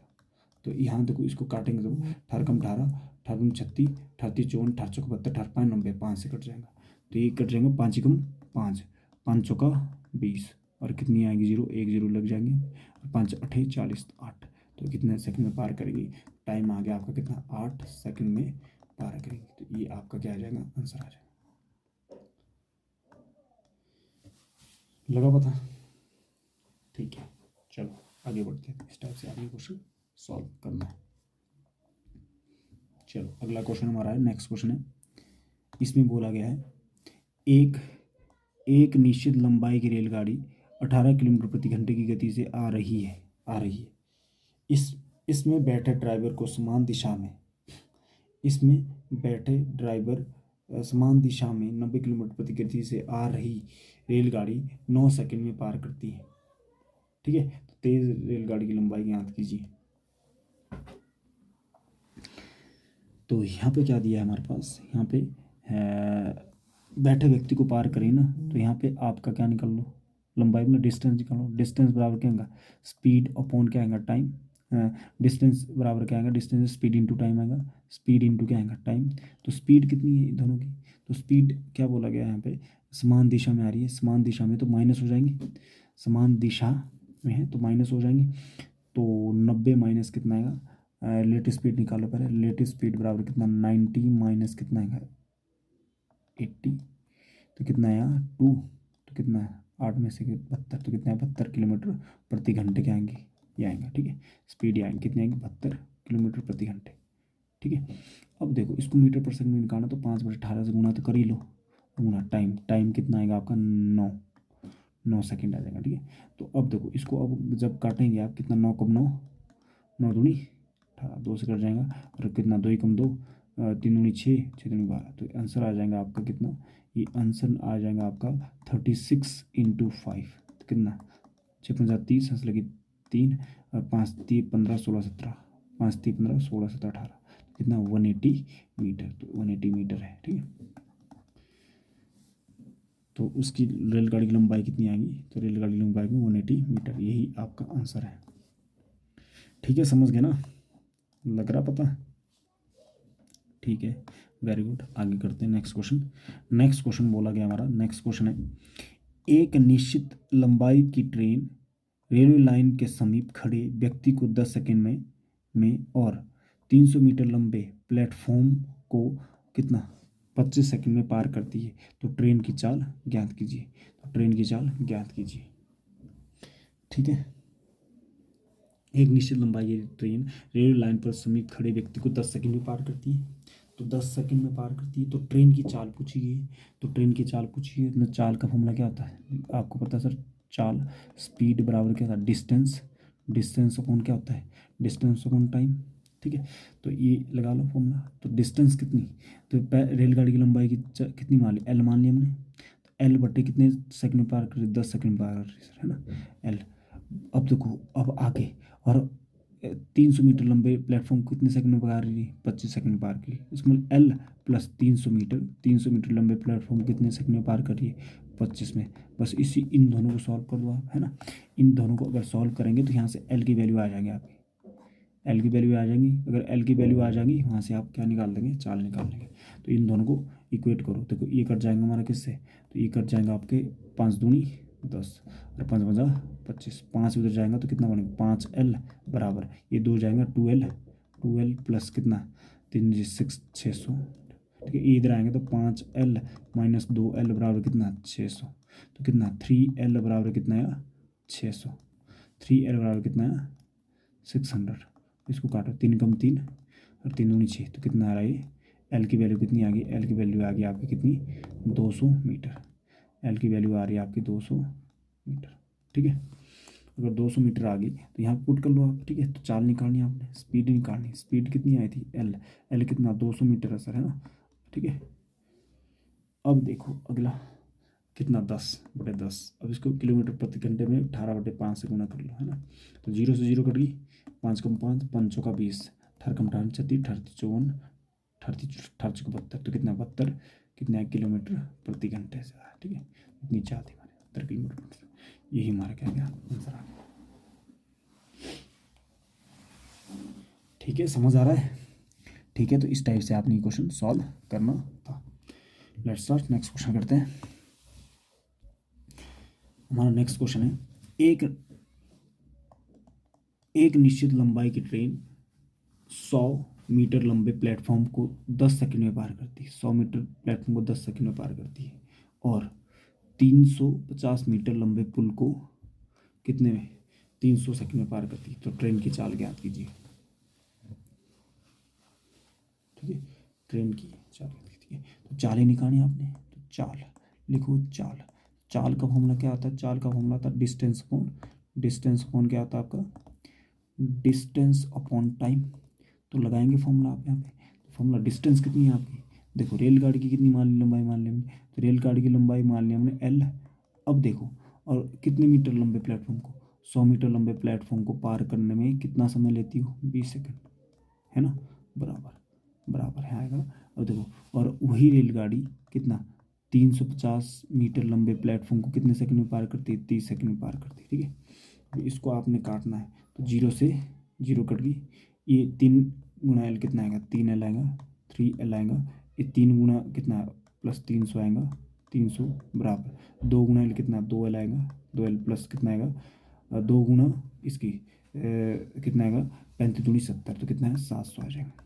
तो यहाँ देखो इसको काटेंगे तो 18 कम 18, 18 36, 38 54, 18 चौका 72, 18 5 90, 5 से कट जाएगा, तो ये कट जाएंगे 5 कम 5, 5 चौका 20, और कितनी आएगी जीरो, एक जीरो लग जाएंगे, 5 8 40, 8। तो कितने सेकंड में पार करेगी, टाइम आ गया आपका कितना 8 सेकंड में पार करेगी। तो ये आपका क्या आ जाएगा, आंसर आ जाएगा। लगा पता, ठीक है। चलो आगे बढ़ते हैं, इस टाइप से आगे क्वेश्चन सॉल्व करना है। चलो अगला क्वेश्चन हमारा है, नेक्स्ट क्वेश्चन है। इसमें बोला गया है एक निश्चित लंबाई की रेलगाड़ी 18 किलोमीटर प्रति घंटे की गति से आ रही है इसमें बैठे ड्राइवर को समान दिशा में, इसमें बैठे ड्राइवर समान दिशा में 90 किलोमीटर प्रति गति से आ रही रेलगाड़ी 9 सेकंड में पार करती है, ठीक है। तो तेज रेलगाड़ी की लंबाई ज्ञात कीजिए। तो यहाँ पे क्या दिया है हमारे पास, यहाँ पे बैठे व्यक्ति को पार करें ना, तो यहाँ पे आपका क्या निकाल लो, लंबाई मतलब डिस्टेंस निकालो। डिस्टेंस बराबर क्या आएगा, स्पीड अपॉन क्या आएगा टाइम, डिस्टेंस बराबर क्या आएगा, डिस्टेंस स्पीड इंटू टाइम आएगा, स्पीड इंटू क्या आएगा टाइम। तो स्पीड कितनी है दोनों की, तो स्पीड क्या बोला गया है यहाँ पे, समान दिशा में आ रही है, समान दिशा में तो माइनस हो जाएंगे, समान दिशा में है तो माइनस हो जाएंगे। तो 90 माइनस कितना आएगा, रिलेटिव स्पीड निकालो पहले, रिलेटिव स्पीड बराबर कितना 90 माइनस कितना आएगा 80, तो कितना आया 2, तो कितना है 8 में से 72, तो कितना है 72 किलोमीटर प्रति घंटे के आएंगे, ये आएंगे, ठीक है। स्पीड आएंगे कितनी आएंगी 72 किलोमीटर प्रति घंटे, ठीक है। अब देखो इसको मीटर पर सेकंड में निकालना, तो 5/18 से गुना तो कर ही लो, गुना टाइम कितना आएगा आपका 9 सेकंड आ जाएगा, ठीक है। तो अब देखो इसको अब जब काटेंगे आप, कितना 9 कम 9, 9 दूनी 18, 2 से कट जाएगा, और कितना 2 कम 2, 3 दूनी 6, 6 दूनी 12। तो आंसर आ जाएगा आपका कितना, ये आंसर आ जाएगा आपका 36 × 5, तो कितना 6 5 30, हंस लगी 3, और 5 3 15 16 17, 5 3 15 16 17 18, कितना 180 मीटर, तो 180 मीटर है, ठीक है। तो उसकी रेलगाड़ी की लंबाई कितनी आएगी, तो रेलगाड़ी की लंबाई में 180 मीटर, यही आपका आंसर है, ठीक है। समझ गए ना, लग रहा पता, ठीक है, वेरी गुड। आगे करते हैं नेक्स्ट क्वेश्चन। नेक्स्ट क्वेश्चन बोला गया हमारा, नेक्स्ट क्वेश्चन है एक निश्चित लंबाई की ट्रेन रेलवे लाइन के समीप खड़े व्यक्ति को 10 सेकंड में और 300 मीटर लंबे प्लेटफॉर्म को कितना 25 सेकंड में पार करती है, तो ट्रेन की चाल ज्ञात कीजिए, तो ट्रेन की चाल ज्ञात कीजिए, ठीक है। एक निश्चित लंबाई की ट्रेन रेलवे लाइन पर समीप खड़े व्यक्ति को 10 सेकंड में पार करती है, तो 10 सेकंड में पार करती है, तो ट्रेन की चाल पूछी गई, तो ट्रेन की चाल पूछी है, मतलब चाल का फॉर्मूला क्या होता है आपको पता है सर, चाल स्पीड बराबर क्या था डिस्टेंस अपॉन क्या होता है, डिस्टेंस अपॉन टाइम, ठीक है। तो ये लगा लो फॉर्मूला। तो डिस्टेंस कितनी, तो रेलगाड़ी की लंबाई की कितनी मान ली, एल मान लिया हमने, तो एल बटे कितने सेकंड में पार कर रही, 10 सेकंड में पार कर रही सर, है ना एल। अब देखो अब आगे, और 300 मीटर लंबे प्लेटफॉर्म कितने सेकंड में पार रही है, 25 सेकंड में पार की, इसमें एल प्लस 300 मीटर लंबे प्लेटफॉर्म कितने सेकंड में पार कर रही है 25 में। बस इन दोनों को सॉल्व कर दो आप, है ना। इन दोनों को अगर सॉल्व करेंगे तो यहाँ से एल की वैल्यू आ जाएगी आपकी, एल की वैल्यू आ जाएंगी। अगर एल की वैल्यू आ जाएंगी वहाँ से आप क्या निकाल देंगे, चाल निकाल लेंगे। तो इन दोनों को इक्वेट करो। देखो ये कट जाएंगे हमारा किससे, तो ये कट जाएंगे आपके 5 दूनी 10 और 5 बजा 25, 5 उधर जाएगा तो कितना बनेगा 5L बराबर ये 2 जाएगा 2L प्लस कितना 3 6 600। ठीक है, ये इधर आएंगे तो 5L माइनस 2L बराबर कितना 600। तो कितना 3L बराबर कितना है 600, 3L बराबर कितना है 600। इसको काटो 3 कम 3 और 3 दूनी 6, तो कितना आ रहा है ये, एल की वैल्यू कितनी आ गई, एल की वैल्यू आ गई आपकी कितनी 200 मीटर। एल की वैल्यू आ रही है आपकी 200 मीटर। ठीक है, अगर 200 मीटर आ गई तो यहाँ पुट कर लो आप। ठीक है, तो चाल निकालनी है आपने, स्पीड निकालनी, स्पीड कितनी आई थी एल, एल कितना 200 मीटर है सर, है ना। ठीक है, अब देखो अगला कितना 10/10। अब इसको किलोमीटर प्रति घंटे में 18/5 से गुना कर लो, है ना। तो 0 से 0 कट गई, 5 कम 5 5 चौका 20, 18 कम 18 36, 38 54, 38 72, तो कितना 72 कितना किलोमीटर प्रति घंटे से आया। ठीक है, नीचे आती हमारे 72 किलोमीटर। यही हमारा क्या गया आंसर आ गया। ठीक है, समझ आ रहा है। ठीक है, तो इस टाइप से आपने ये क्वेश्चन सॉल्व करना था। लेट्स स्टार्ट, नेक्स्ट क्वेश्चन करते हैं। हमारा नेक्स्ट क्वेश्चन है, एक निश्चित लंबाई की ट्रेन 100 मीटर लंबे प्लेटफॉर्म को 10 सेकंड में पार करती है। 100 मीटर प्लेटफॉर्म को 10 सेकंड में पार करती है और 350 मीटर लंबे पुल को कितने में 300 सेकंड में पार करती है। तो ट्रेन की चाल ज्ञात कीजिए। ठीक है, ट्रेन की चाल ज्ञात कीजिए। तो चाल ही निकालनी आपने, तो चाल लिखो। चाल, चाल का फॉर्मूला क्या आता है, चाल का फॉर्मूला आता है डिस्टेंस अपॉन क्या आता है आपका, डिस्टेंस अपॉन टाइम। तो लगाएंगे फॉर्मूला आप यहाँ पे। तो फॉर्मूला डिस्टेंस कितनी है आपकी, देखो रेलगाड़ी की कितनी मान ली लंबाई मान ली हमने, तो रेलगाड़ी की लंबाई मान ली हमने L। अब देखो और कितने मीटर लंबे प्लेटफॉर्म को, 100 मीटर लंबे प्लेटफॉर्म को पार करने में कितना समय लेती हो, 20 सेकंड, है ना, बराबर बराबर है आएगा। अब देखो और वही रेलगाड़ी कितना 350 मीटर लंबे प्लेटफॉर्म को कितने सेकंड में पार करती है, 30 सेकंड में पार करती है। ठीक है, तो इसको आपने काटना है। तो 0 से 0 कट गई, ये 3 गुना L कितना आएगा, 3L आएगा, 3L आएगा। ये 3 गुना कितना प्लस 300 आएगा, 300 बराबर 2 गुना L कितना 2L आएगा, 2L प्लस कितना आएगा 2 गुना इसकी कितना आएगा 35 दूनी 70, तो कितना है 700 आ जाएगा।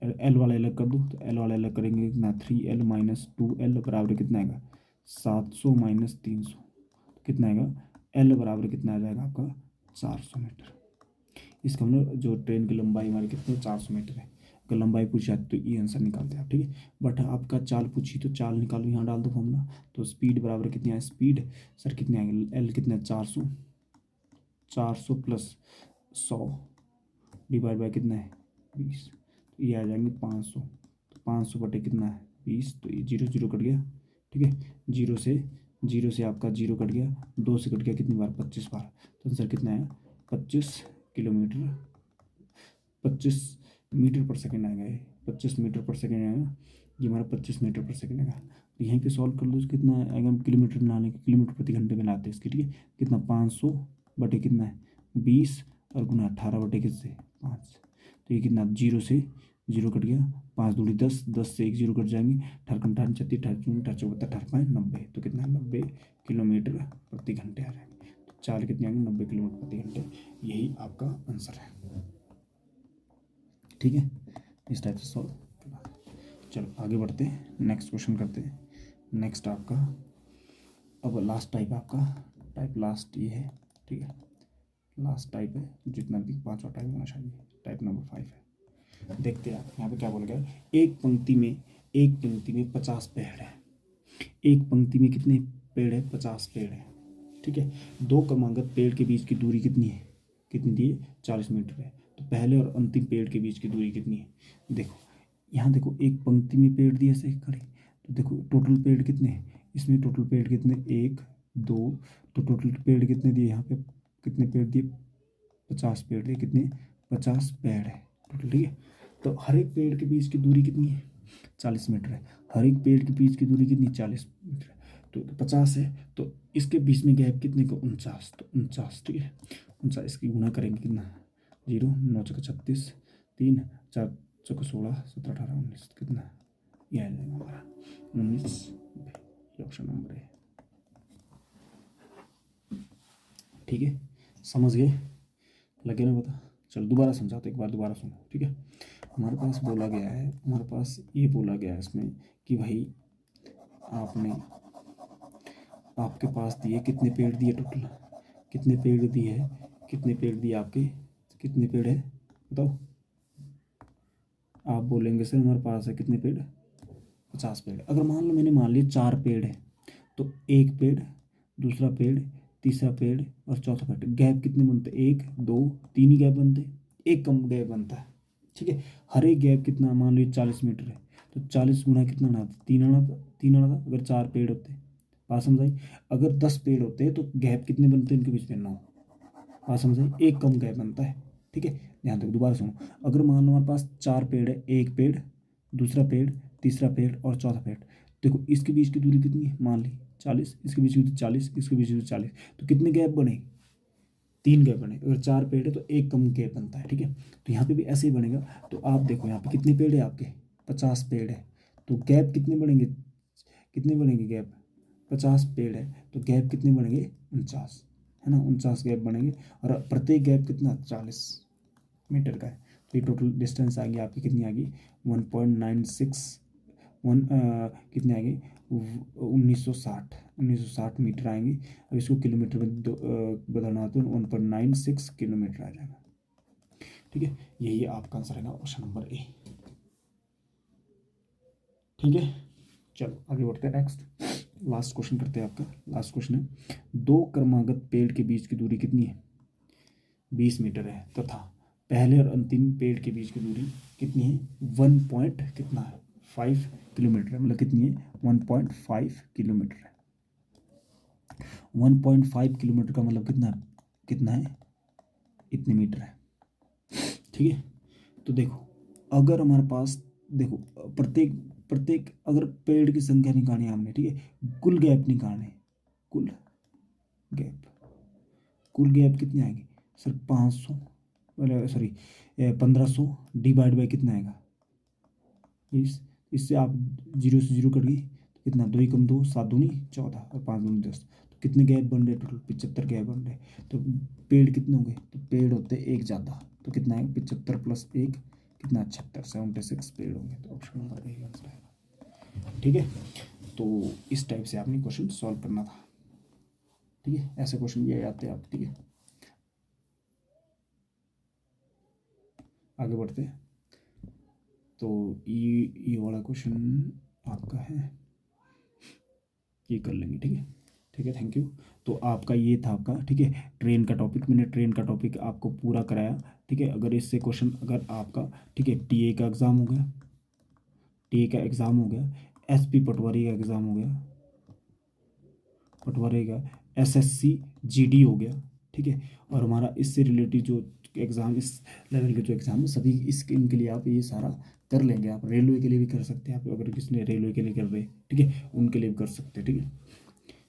एल वाला अलग कर दो, तो एल वाला अलग करेंगे कितना 3L माइनस 2L बराबर कितना आएगा 700 माइनस 300, कितना आएगा एल बराबर कितना आ जाएगा आपका 400 मीटर। इसका मतलब जो ट्रेन की लंबाई हमारी कितनी 400 मीटर है। अगर लंबाई पूछी जाती तो ये आंसर निकालते हैं आप। ठीक है, बट आपका चाल पूछी तो चाल निकालो, यहाँ डाल दो फॉर्मूला। तो स्पीड बराबर कितनी है, स्पीड सर कितने आएंगे, एल कितना 400 प्लस 100 डिवाइड बाई कितना है 20, तो ये आ जाएंगे 500। तो 500 बटे कितना है 20, तो ये 0 0 कट गया। ठीक है, 0 से आपका 0 कट गया, 2 से कट गया कितनी बार 25 बार। तो आंसर कितना है 25 किलोमीटर 25 मीटर पर सेकंड आएगा। ये 25 मीटर पर सेकंड आएगा, ये हमारा 25 मीटर पर सेकंड आएगा। तो यहीं पे सॉल्व कर लो, कितना आएगा किलोमीटर बनाने के, किलोमीटर प्रति घंटे में लाते हैं इसके। ठीक है, कितना 500 बटे कितना है 20 और गुना 18 बटे किससे 5। तो ये कितना 0 से 0 कट गया, 5 दूनी 10, 10 से 1 0 कट जाएंगे, 18 18 36 18 18 18 90, तो कितना 90 किलोमीटर प्रति घंटे आ जाएंगे। तो चाल कितनी आएंगे 90 किलोमीटर प्रति घंटे, यही आपका आंसर है। ठीक है, इस टाइप से सॉल्व करना। चलो आगे बढ़ते हैं, नेक्स्ट क्वेश्चन करते हैं। नेक्स्ट आपका अब लास्ट टाइप आपका टाइप लास्ट ये है। ठीक है, लास्ट टाइप है, जितना भी 5वां टाइप होना चाहिए, टाइप नंबर 5 है। देखते हैं आप यहाँ पे क्या बोला गया, एक पंक्ति में 50 पेड़ है। एक पंक्ति में कितने पेड़ है 50 पेड़ है। ठीक है, दो क्रमागत पेड़ के बीच की दूरी कितनी है, कितनी दी है 40 मीटर है। तो पहले और अंतिम पेड़ के बीच की दूरी कितनी है, देखो यहाँ देखो एक पंक्ति में पेड़ दिए ऐसे खड़े, तो देखो टोटल पेड़ कितने हैं इसमें, टोटल पेड़ कितने 1 2, तो टोटल पेड़ कितने दिए यहाँ पे, कितने पेड़ दिए 50 पेड़ दिए, कितने 50 पेड़ है टोटल। ठीक है, तो हर एक पेड़ के बीच की दूरी कितनी है 40 मीटर है। हर एक पेड़ के बीच की दूरी कितनी 40 मीटर है, तो 50 है, तो इसके बीच में गैप कितने को 49, तो 49। ठीक है, 49 इसकी गुना करेंगे कितना 0, 9 चौके 36, 3, 4 चौके 16, 17, 18, 19 कितना है, यह आ जाएगा हमारा 19, ये ऑप्शन नंबर है। ठीक है, समझ गए, लगे ना पता। चलो दोबारा समझाते, एक बार दोबारा सुनो। ठीक है, हमारे पास बोला गया है, हमारे पास ये बोला गया है इसमें कि भाई आपने, आपके पास दिए कितने पेड़ दिए, टोटल कितने पेड़ दिए है, कितने पेड़ दिए आपके, कितने पेड़ है बताओ। आप बोलेंगे सर हमारे पास है कितने पेड़, 50 पेड़। अगर मान लो मैंने मान लिया 4 पेड़ है, तो एक पेड़, दूसरा पेड़, तीसरा पेड़ और चौथा पेड़, गैप कितने बनते, 1 2 3 ही गैप बनते, एक कम गैप बनता है। ठीक है, हर एक गैप कितना, मान लीजिए 40 मीटर है, तो 40 गुना कितना आना था, 3 आना था, 3 आना था। अगर 4 पेड़ होते, बात समझाई। अगर 10 पेड़ होते तो गैप कितने बनते इनके बीच में, 9। बात समझाई, एक कम गैप बनता है। ठीक है, ध्यान दो, दोबारा सुनो। अगर मान लो हमारे पास 4 पेड़ है, एक पेड़, दूसरा पेड़, तीसरा पेड़ और चौथा पेड़, देखो इसके बीच की दूरी कितनी है, मान ली 40, इसके बीच की दूरी 40, इसके बीच की दूरी 40, तो कितने गैप बने, 3 गैप बने। अगर 4 पेड़ है तो एक कम गैप बनता है। ठीक है, तो यहाँ पे भी ऐसे ही बनेगा। तो आप देखो यहाँ पे कितने पेड़ है आपके, 50 पेड़ है, तो गैप कितने बनेंगे, कितने बनेंगे गैप, 50 पेड़ है तो गैप कितने बनेंगे, 49, है ना, 49 गैप बनेंगे। और प्रत्येक गैप कितना, 40 मीटर का है। तो ये टोटल डिस्टेंस आ गई आपकी कितनी आ गई, 1.96, कितने आएंगे, 1960 मीटर आएंगे। अब इसको किलोमीटर में बदलना तो 1.96 किलोमीटर आ जाएगा। ठीक है, यही आपका आंसर है ऑप्शन नंबर ए। ठीक है, चलो आगे बढ़ते हैं। नेक्स्ट लास्ट क्वेश्चन करते हैं। आपका लास्ट क्वेश्चन है, 2 क्रमागत पेड़ के बीच की दूरी कितनी है, 20 मीटर है, तथा पहले और अंतिम पेड़ के बीच की दूरी कितनी है, 1 पॉइंट कितना है, 5 किलोमीटर है। मतलब कितनी है, 1.5 किलोमीटर है। 1.5 किलोमीटर का मतलब कितना, कितना है, इतने मीटर है। ठीक है, तो देखो अगर हमारे पास, देखो प्रत्येक प्रत्येक अगर पेड़ की संख्या निकालनी है हमने, ठीक है, कुल गैप निकालने, कुल गैप, कुल गैप कितने आएंगे सर, 500, सॉरी 1500 डिवाइड बाई कितना आएगा, इससे आप 0 से 0 कट गई तो कितना, 2 कम 2, 7 दूनी 14 और 5 दूनी 10। तो कितने गैप बन रहे, टोटल 75 गैप बन रहे। तो पेड़ कितने होंगे, तो पेड़ होते एक ज़्यादा, तो कितना है 75 प्लस 1 कितना, 76, 76 पेड़ होंगे। तो ऑप्शन नंबर ए आंसर आएगा। ठीक है, तो इस टाइप से आपने क्वेश्चन सॉल्व करना था। ठीक है, ऐसे क्वेश्चन ये आते हैं आप। ठीक है, आगे बढ़ते हैं। तो ये वाला क्वेश्चन आपका है, ये कर लेंगे। ठीक है, ठीक है, थैंक यू। तो आपका ये था आपका, ठीक है, ट्रेन का टॉपिक, मैंने ट्रेन का टॉपिक आपको पूरा कराया। ठीक है, अगर इससे क्वेश्चन, अगर आपका, ठीक है, टीए का एग्ज़ाम हो गया, टीए का एग्ज़ाम हो गया, एसपी पटवारी का एग्ज़ाम हो गया, पटवारी का, एसएससी जीडी हो गया। ठीक है, और हमारा इससे रिलेटेड जो एग्ज़ाम, इस लेवल के जो एग्ज़ाम है सभी, इसके इनके लिए आप ये सारा कर लेंगे। आप रेलवे के लिए भी कर सकते हैं, आप अगर किसने रेलवे के लिए कर रहे, ठीक है, उनके लिए भी कर सकते हैं। ठीक है,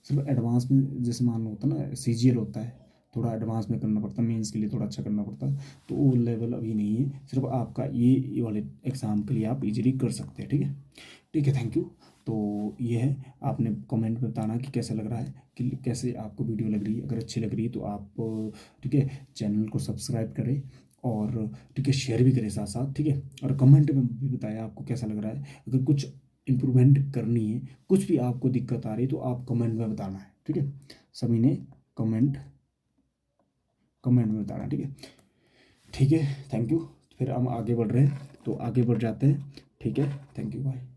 सिर्फ एडवांस में जैसे मान लो होता है ना, सीजीएल होता है, थोड़ा एडवांस में करना पड़ता है, मेंस के लिए थोड़ा अच्छा करना पड़ता है, तो वो लेवल अभी नहीं है। सिर्फ आपका ये वाले एग्ज़ाम के लिए आप इजीली कर सकते हैं। ठीक है, ठीक है, थैंक यू। तो ये है, आपने कमेंट में बताना कि कैसा लग रहा है, कि कैसे आपको वीडियो लग रही है। अगर अच्छी लग रही है तो आप, ठीक है, चैनल को सब्सक्राइब करें, और ठीक है, शेयर भी करें साथ साथ। ठीक है, और कमेंट में भी बताएं आपको कैसा लग रहा है। अगर कुछ इम्प्रूवमेंट करनी है, कुछ भी आपको दिक्कत आ रही है, तो आप कमेंट में बताना है। ठीक है, सभी ने कमेंट में बताना। ठीक है, ठीक है, थैंक यू। फिर हम आगे बढ़ रहे हैं, तो आगे बढ़ जाते हैं। ठीक है, थैंक यू, बाय।